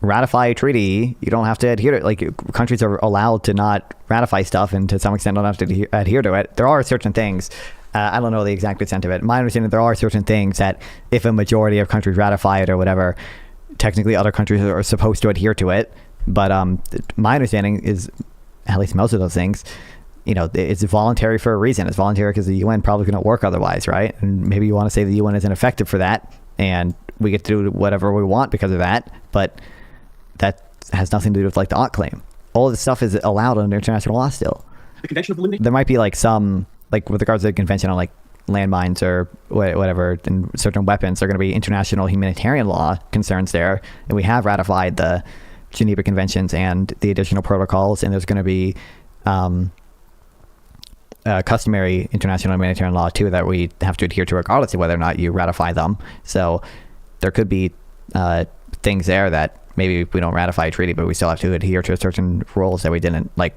Speaker 1: ratify a treaty, you don't have to adhere to it. Like, countries are allowed to not ratify stuff, and to some extent don't have to adhere to it. There are certain things, I don't know the exact extent of it. My understanding, there are certain things that if a majority of countries ratify it or whatever, technically other countries are supposed to adhere to it. But my understanding is, at least most of those things, you know, it's voluntary for a reason. It's voluntary because the UN probably couldn't work otherwise, right? And maybe you want to say the UN isn't effective for that, and we get to do whatever we want because of that, but that has nothing to do with like the OT claim. All of this stuff is allowed under international law still.
Speaker 5: The Convention of Elimination.
Speaker 1: There might be like some, like with regards to the convention on like landmines or whatever, and certain weapons, there are going to be international humanitarian law concerns there, and we have ratified the Geneva Conventions and the additional protocols, and there's going to be customary international humanitarian law too that we have to adhere to regardless of whether or not you ratify them. So there could be things there that maybe we don't ratify a treaty, but we still have to adhere to certain rules that we didn't like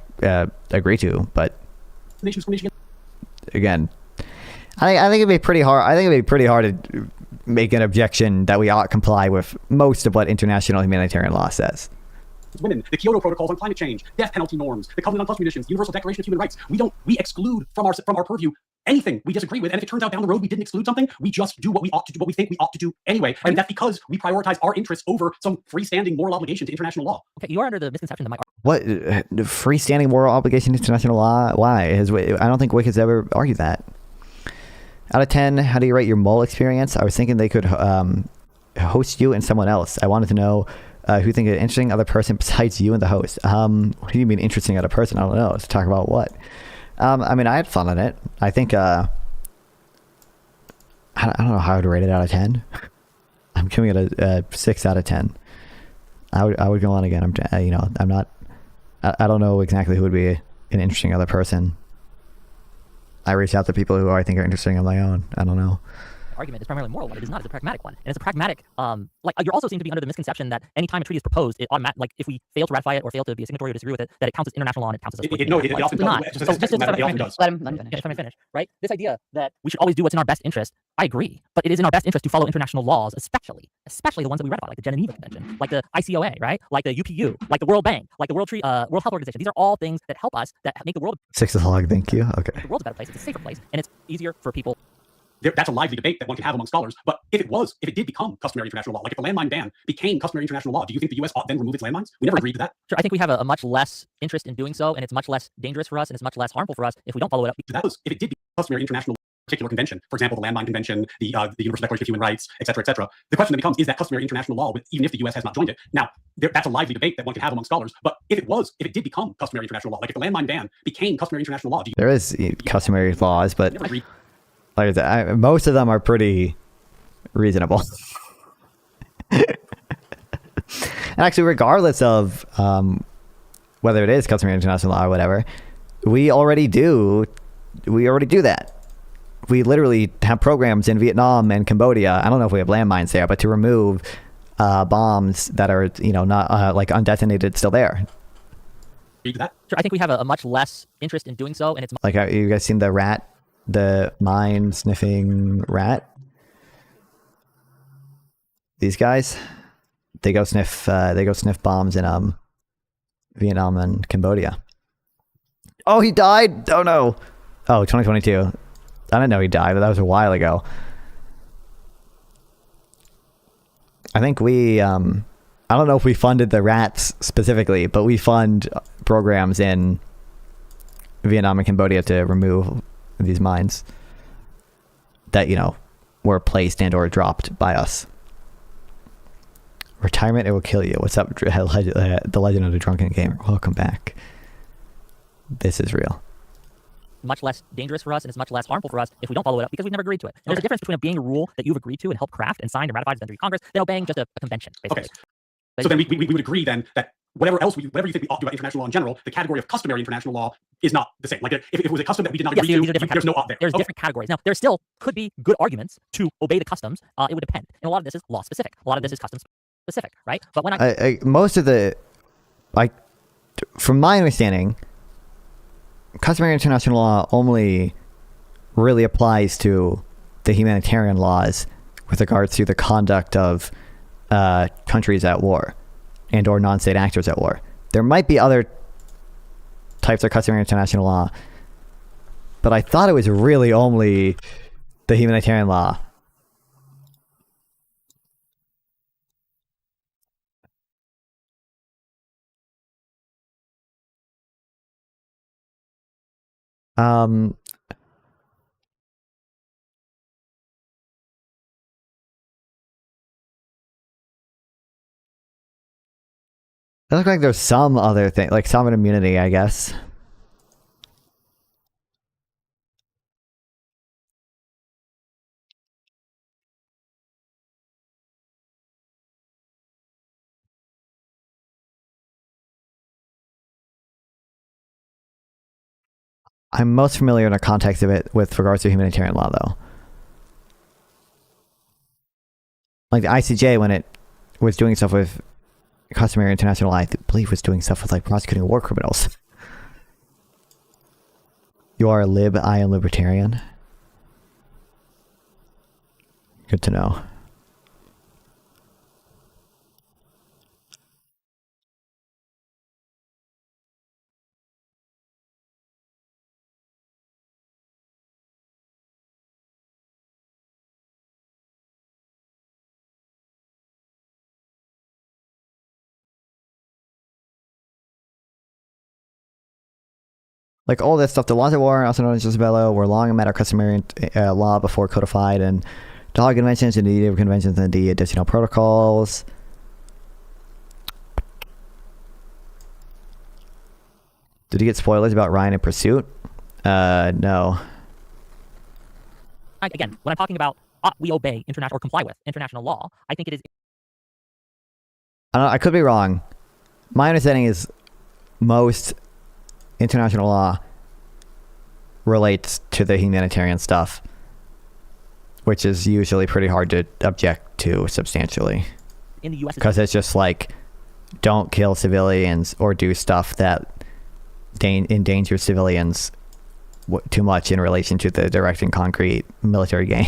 Speaker 1: agree to. But again, I think it'd be pretty hard. I think it'd be pretty hard to make an objection that we ought to comply with most of what international humanitarian law says.
Speaker 5: Women, the Kyoto Protocols on climate change, death penalty norms, the Covenant on Cluster Munitions, Universal Declaration of Human Rights. We exclude from our purview anything we disagree with. And if it turns out down the road we didn't exclude something, we just do what we ought to do, what we think we ought to do anyway. And that's because we prioritize our interests over some freestanding moral obligation to international law.
Speaker 6: Okay, you are under the misconception that my
Speaker 1: what freestanding moral obligation to international law? Why? I don't think Wick has ever argued that. Out of 10, how do you rate your mole experience? I was thinking they could host you and someone else. I wanted to know who think an interesting other person besides you and the host. What do you mean interesting other person? I don't know. Let's talk about what. I mean, I had fun on it. I think I don't know how I would rate it out of 10. I'm giving it a 6 out of 10. I would go on again. I'm not. I don't know exactly who would be an interesting other person. I reach out to people who I think are interesting on my own. I don't know.
Speaker 6: Argument is primarily moral one. It is not. It's a pragmatic one, and it's a pragmatic. Like you're also seem to be under the misconception that any time a treaty is proposed, it automatically, like if we fail to ratify it or fail to be a signatory or disagree with it, that it counts as international law and it counts as
Speaker 5: it often
Speaker 6: not.
Speaker 5: does.
Speaker 6: So just let me finish. Right? This idea that we should always do what's in our best interest, I agree, but it is in our best interest to follow international laws, especially the ones that we ratify, like the Geneva Convention, like the ICOA, right? Like the UPU, like the World Bank, like the World Health Organization. These are all things that help us, that make the world
Speaker 1: 6 is a log. Thank you. Okay.
Speaker 6: The world's a better place. It's a safer place, and it's easier for people.
Speaker 5: That's a lively debate that one can have among scholars. But if it did become customary international law, like if the landmine ban became customary international law, do you think the U.S. ought then remove its landmines? We never agreed to that.
Speaker 6: Sure, I think we have a much less interest in doing so, and it's much less dangerous for us, and it's much less harmful for us if we don't follow it up.
Speaker 5: If it did become customary international particular convention, for example, the Landmine Convention, the Universal Declaration of Human Rights, et cetera, et cetera. The question that becomes, is that customary international law, even if the U.S. has not joined it? Now, that's a lively debate that one can have among scholars. But if it did become customary international law, like if the landmine ban became customary international law,
Speaker 1: there is customary laws, but like I said, most of them are pretty reasonable. And actually, regardless of whether it is customary international law or whatever, we already do that. We literally have programs in Vietnam and Cambodia. I don't know if we have landmines there, but to remove bombs that are, not like undetonated, still there.
Speaker 6: Sure, I think we have a much less interest in doing so, and it's
Speaker 1: like, you guys seen the mine sniffing rat? These guys, they go sniff bombs in Vietnam and Cambodia. Oh, he died? Oh no. Oh, 2022. I didn't know he died, but that was a while ago. I think we, I don't know if we funded the rats specifically, but we fund programs in Vietnam and Cambodia to remove these mines that, were placed and or dropped by us. Retirement, it will kill you. What's up, the Legend of the Drunken Gamer? Welcome back. This is real.
Speaker 6: Much less dangerous for us, and it's much less harmful for us if we don't follow it up because we've never agreed to it. And there's a difference between obeying a rule that you've agreed to and helped craft and signed and ratified through Congress than obeying just a convention, basically.
Speaker 5: Okay. So then we would agree then that whatever you think we ought to do about international law in general, the category of customary international law is not the same. Like if it was a custom that we did not agree to, there's no ought there.
Speaker 6: There's different categories. Now, there still could be good arguments to obey the customs. It would depend. And a lot of this is law specific. A lot of this is customs specific, right? But when
Speaker 1: most of the, from my understanding, customary international law only really applies to the humanitarian laws with regards to the conduct of countries at war. and or non-state actors at war. There might be other types of customary international law, but I thought it was really only the humanitarian law. It looks like there's some other thing, like some immunity, I guess. I'm most familiar in the context of it with regards to humanitarian law, though. Like the ICJ, when it was doing stuff with customary international law, I believe was doing stuff with like prosecuting war criminals. You are a lib, I am libertarian. Good to know. Like all this stuff, the laws of war, also known as Isabella, were long a matter of customary law before codified in Talkin conventions and the conventions and the additional protocols. Did you get spoilers about Ryan in Pursuit? No.
Speaker 6: Again, when I'm talking about we obey international or comply with international law, I think it is.
Speaker 1: I don't know, I could be wrong. My understanding is most international law relates to the humanitarian stuff, which is usually pretty hard to object to substantially.
Speaker 6: In the U.S.
Speaker 1: Because it's just like, don't kill civilians or do stuff that endangers civilians too much in relation to the direct and concrete military gain.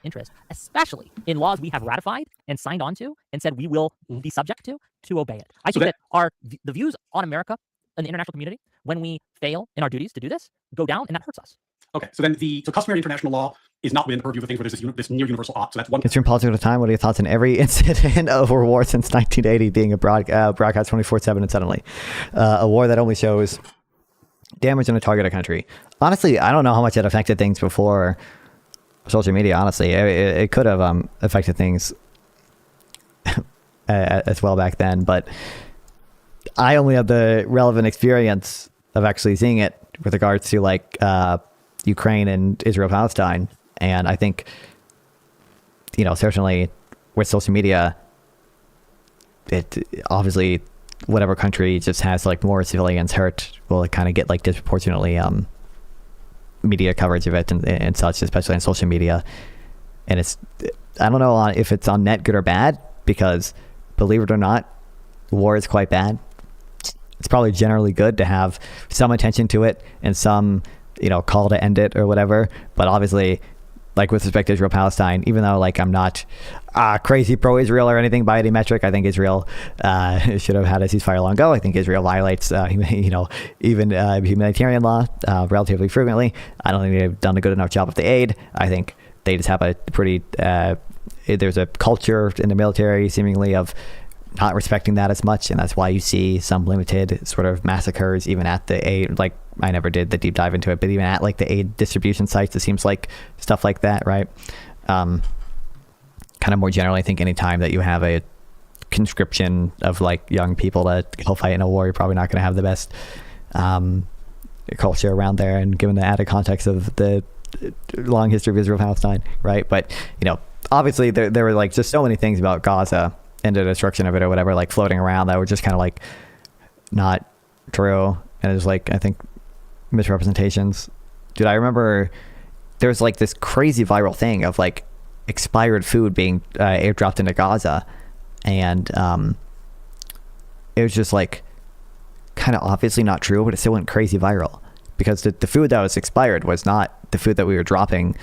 Speaker 6: Interest, especially in laws we have ratified and signed on to and said we will be subject to obey it. I think that the views on America and the international community, when we fail in our duties to do this, go down, and that hurts us.
Speaker 5: Okay, so then the customary international law is not within the purview of things where there's this near universal opt. So that's one.
Speaker 1: Consumer politics at a time. What are your thoughts on every incident of a war since 1980 being a broadcast 24/7 and suddenly a war that only shows damage in a targeted country? Honestly, I don't know how much it affected things before social media. Honestly, it could have affected things as well back then, but I only have the relevant experience of actually seeing it with regards to like Ukraine and Israel-Palestine. And I think, certainly with social media, it obviously whatever country just has like more civilians hurt will kind of get like disproportionately media coverage of it and such, especially on social media. And I don't know if it's on net good or bad, because believe it or not, war is quite bad. It's probably generally good to have some attention to it and some, call to end it or whatever. But obviously, like with respect to Israel-Palestine, even though like I'm not crazy pro-Israel or anything by any metric, I think Israel should have had a ceasefire long ago. I think Israel violates, even humanitarian law relatively frequently. I don't think they've done a good enough job of the aid. I think they just have a pretty, there's a culture in the military seemingly of not respecting that as much, and that's why you see some limited sort of massacres even at the aid. Like, I never did the deep dive into it, but even at like the aid distribution sites, it seems like stuff like that, right? Kind of more generally, I think any time that you have a conscription of like young people to go fight in a war, you're probably not going to have the best culture around there, and given the added context of the long history of Israel-Palestine, right? But obviously there were like just so many things about Gaza and the destruction of it or whatever, like floating around that were just kind of like not true. And it was like, I think, misrepresentations. Dude, I remember there was like this crazy viral thing of like expired food being airdropped into Gaza. And it was just like kind of obviously not true, but it still went crazy viral, because the food that was expired was not the food that we were dropping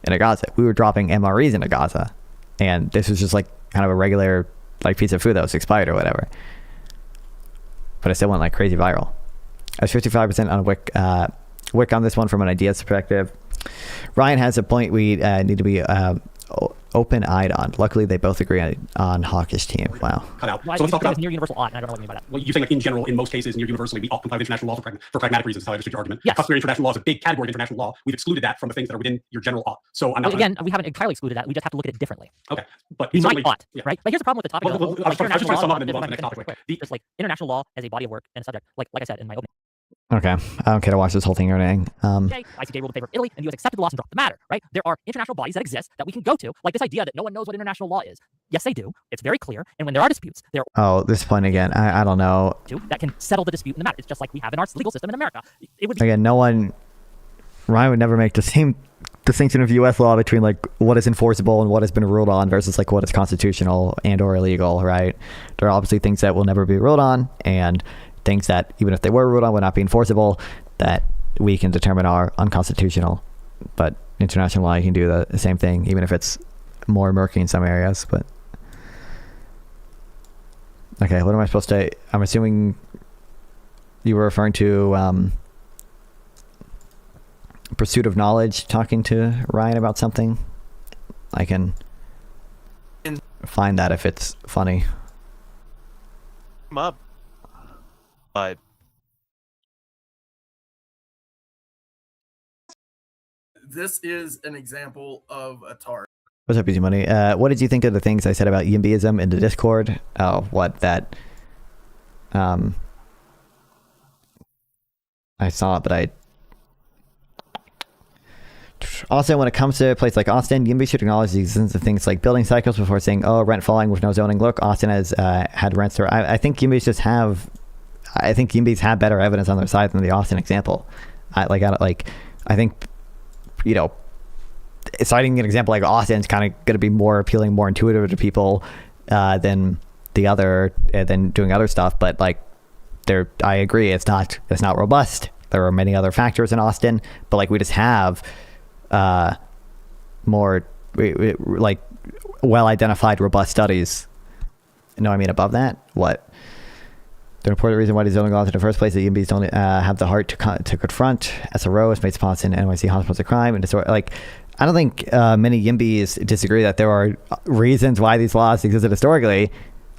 Speaker 1: into Gaza. We were dropping MREs into Gaza. And this was just like kind of a regular like piece of food that was expired or whatever. But it still went like crazy viral. I was 55% on Wick on this one from an ideas perspective. Ryan has a point we need to be open-eyed on. Luckily, they both agree on Hawkish team. Wow.
Speaker 5: Cut out.
Speaker 6: Well,
Speaker 5: So let's talk about
Speaker 6: near universal law, and I don't know what you mean by that.
Speaker 5: Well, you think like in general, in most cases, near universally, we all comply with international law for pragmatic reasons. That's how I understood your argument.
Speaker 6: Yes.
Speaker 5: Customary international law is a big category of international law. We've excluded that from the things that are within your general law. So I'm not
Speaker 6: Again, we haven't entirely excluded that. We just have to look at it differently.
Speaker 5: okay, but
Speaker 6: We might
Speaker 5: certainly-
Speaker 6: ought,
Speaker 5: yeah.
Speaker 6: right? But here's the problem with the topic.
Speaker 5: Well, I was trying to sum up and then move on to the next topic.
Speaker 6: Just like international law as a body of work and a subject, like I said in my opening.
Speaker 1: Okay. I don't care to watch this whole thing or anything.
Speaker 6: ICJ ruled in favor of Italy, and the U.S. accepted the loss and dropped the matter, right? There are international bodies that exist that we can go to, like this idea that no one knows what international law is. Yes, they do. It's very clear. And when there are disputes, there
Speaker 1: Oh, this point again. I don't know.
Speaker 6: that can settle the dispute in the matter. It's just like we have in our legal system in America. It would be
Speaker 1: Again, no one. Ryan would never make the same distinction of U.S. law between like what is enforceable and what has been ruled on versus like what is constitutional and or illegal, right? There are obviously things that will never be ruled on and things that even if they were ruled on would not be enforceable that we can determine are unconstitutional. But international law, you can do the same thing, even if it's more murky in some areas. But okay, what am I supposed to? I'm assuming you were referring to pursuit of knowledge, talking to Ryan about something. I can find that if it's funny.
Speaker 7: But
Speaker 4: This is an example of a TAR.
Speaker 1: What's up, Easy Money? What did you think of the things I said about YIMBYism in the Discord? Oh, what that? I saw it, but I. Also, when it comes to a place like Austin, YIMBY should acknowledge the existence of things like building cycles before saying, "Oh, rent falling with no zoning." Look, Austin has had rents. I think YIMBYs just have. I think YIMBYs have better evidence on their side than the Austin example. I think, you know, citing an example like Austin is kind of going to be more appealing, more intuitive to people than than doing other stuff. But like, I agree, it's not robust. There are many other factors in Austin, but like we just have more like well identified robust studies. No, I mean above that, what? The important reason why these zoning laws in the first place, the YIMBYs don't have the heart to confront SROs, made spots in NYC hospitals of crime, and like, I don't think many YIMBYs disagree that there are reasons why these laws existed historically.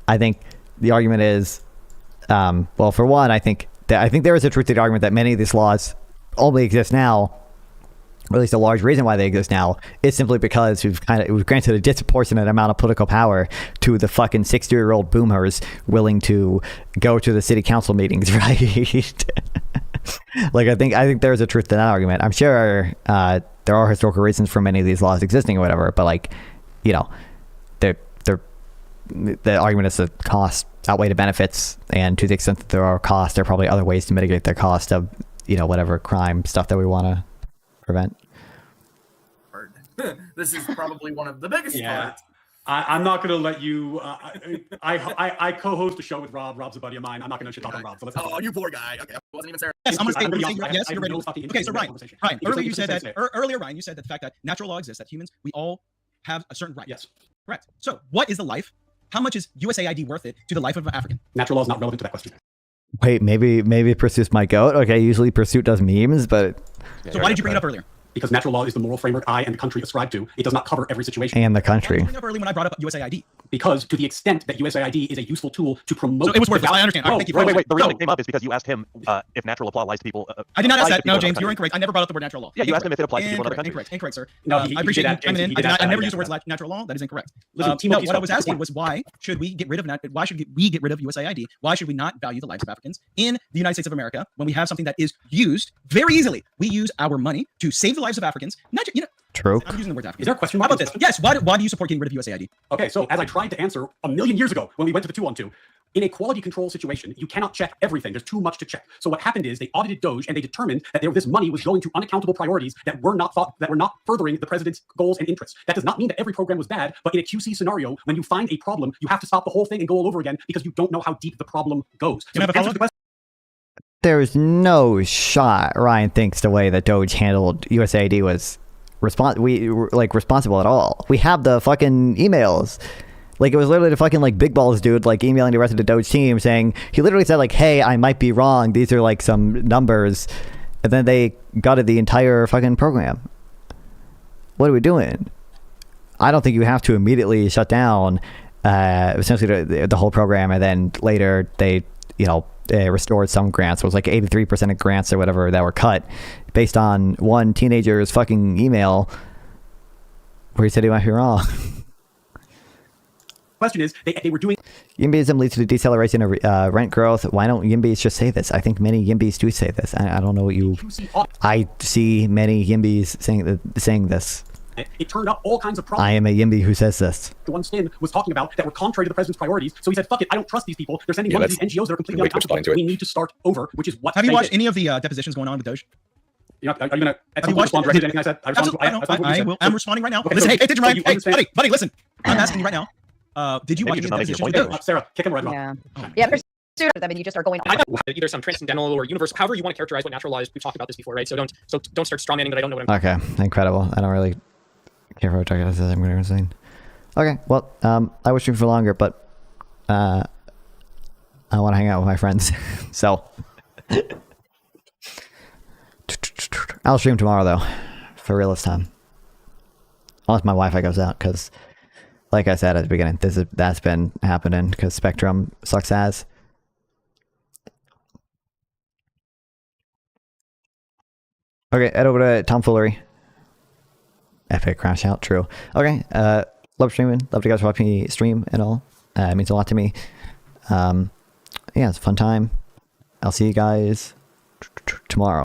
Speaker 1: I think the argument is, well, for one, I think there is a truth to the argument that many of these laws only exist now, or at least a large reason why they exist now, is simply because we've granted a disproportionate amount of political power to the fucking 60-year-old boomers willing to go to the city council meetings, right? Like, I think there's a truth to that argument. I'm sure there are historical reasons for many of these laws existing or whatever, but like, you know, the argument is the cost outweigh the benefits, and to the extent that there are costs, there are probably other ways to mitigate the cost of, you know, whatever crime stuff that we want to prevent.
Speaker 4: This is probably one of the biggest parts.
Speaker 5: I'm not going to let you. I co-host a show with Rob. Rob's a buddy of mine. I'm not going to shit talk on Rob. So let's.
Speaker 4: Oh, you poor guy. Okay, wasn't even serious.
Speaker 8: Yes, I'm going to say yes. You're ready.
Speaker 5: Okay,
Speaker 8: Okay, so Ryan, earlier you said that. Ryan, you said that the fact that natural law exists, that humans, we all have a certain right.
Speaker 5: Yes.
Speaker 8: Correct. So, what is the life? How much is USAID worth it to the life of an African?
Speaker 5: Natural law is not relevant to that question.
Speaker 1: Wait, maybe Pursuit's my goat. Okay, usually Pursuit does memes, but
Speaker 8: So why did you bring it up earlier?
Speaker 5: Because natural law is the moral framework I and the country ascribe to. It does not cover every situation.
Speaker 1: and the
Speaker 8: Why did
Speaker 1: country.
Speaker 8: you bring it up earlier when I brought up USAID?
Speaker 5: Because to the extent that USAID is a useful tool to promote...
Speaker 8: So it was worthless. I understand. All right, thank you.
Speaker 7: wait. The reason it came up is because you asked him if natural law applies to people.
Speaker 8: I did not ask
Speaker 7: applies to
Speaker 8: that. No,
Speaker 7: people in
Speaker 8: James,
Speaker 7: other
Speaker 8: you're
Speaker 7: countries.
Speaker 8: incorrect. I never brought up the word natural law.
Speaker 7: Yeah, you asked him if it applies to people in other countries.
Speaker 8: Incorrect, sir.
Speaker 5: No,
Speaker 8: I appreciate you coming in. I never used the
Speaker 5: words
Speaker 8: words natural law. That is incorrect.
Speaker 5: Listen,
Speaker 8: No, what I was asking was why should we get rid of USAID? Why should we not value the lives of Africans in the United States of America when we have something that is used very easily? We use our money to save the lives of Africans. Not just,
Speaker 1: True.
Speaker 8: I'm using the word African.
Speaker 5: Is there a question
Speaker 8: How
Speaker 5: mark?
Speaker 8: about this? Yes. Why do you support getting rid of USAID?
Speaker 5: Okay, so as I tried to answer a million years ago when we went to the 2-on-2, in a quality control situation, you cannot check everything. There's too much to check. So what happened is they audited Doge and they determined that this money was going to unaccountable priorities that were not furthering the president's goals and interests. That does not mean that every program was bad, but in a QC scenario, when you find a problem, you have to stop the whole thing and go all over again because you don't know how deep the problem goes.
Speaker 8: Can I have a follow-up?
Speaker 1: There's no shot Ryan thinks the way that Doge handled USAID was responsible at all. We have the fucking emails. Like, it was literally the fucking, like, big balls dude, like, emailing the rest of the Doge team saying, he literally said, like, hey, I might be wrong. These are, like, some numbers. And then they gutted the entire fucking program. What are we doing? I don't think you have to immediately shut down essentially the whole program, and then later they, you know, restored some grants. It was like 83% of grants or whatever that were cut based on one teenager's fucking email where he said he might be wrong.
Speaker 5: Question is, they were doing...
Speaker 1: YIMBYism leads to deceleration of rent growth. Why don't YIMBYs just say this? I think many YIMBYs do say this. I don't know what you... I see many YIMBYs saying this.
Speaker 5: It turned up all kinds of problems.
Speaker 1: I am a YIMBY who says this.
Speaker 5: The one Stin was talking about that were contrary to the president's priorities. So he said, fuck it, I don't trust these people. They're sending money to these NGOs that are completely unaccountable. We need to start over, which is what...
Speaker 8: Have you watched any of the depositions going on with Doge?
Speaker 5: You know, are you going to respond directly to anything I said?
Speaker 8: I'm responding right now. Okay, listen, hey, attention, Ryan. Hey, buddy, listen. I'm asking you right now. Did you watch the depositions?
Speaker 5: Sarah, kick him right off.
Speaker 3: Yeah, I mean, you just are going
Speaker 9: I got either some transcendental or universal, however you want to characterize what natural law is. We've talked about this before, right? So don't start strawmanning that I don't know what I'm
Speaker 1: Okay, incredible. I don't really care for what I'm going to say. Okay, well, I wish you for longer, but I want to hang out with my friends. So I'll stream tomorrow though, for real this time. Unless my Wi-Fi goes out, because like I said at the beginning, that's been happening because Spectrum sucks ass. Okay, head over to Tomfoolery. Epic crash out, true. Okay, love streaming. Love you guys watch me stream and all. It means a lot to me. Yeah, it's a fun time. I'll see you guys tomorrow.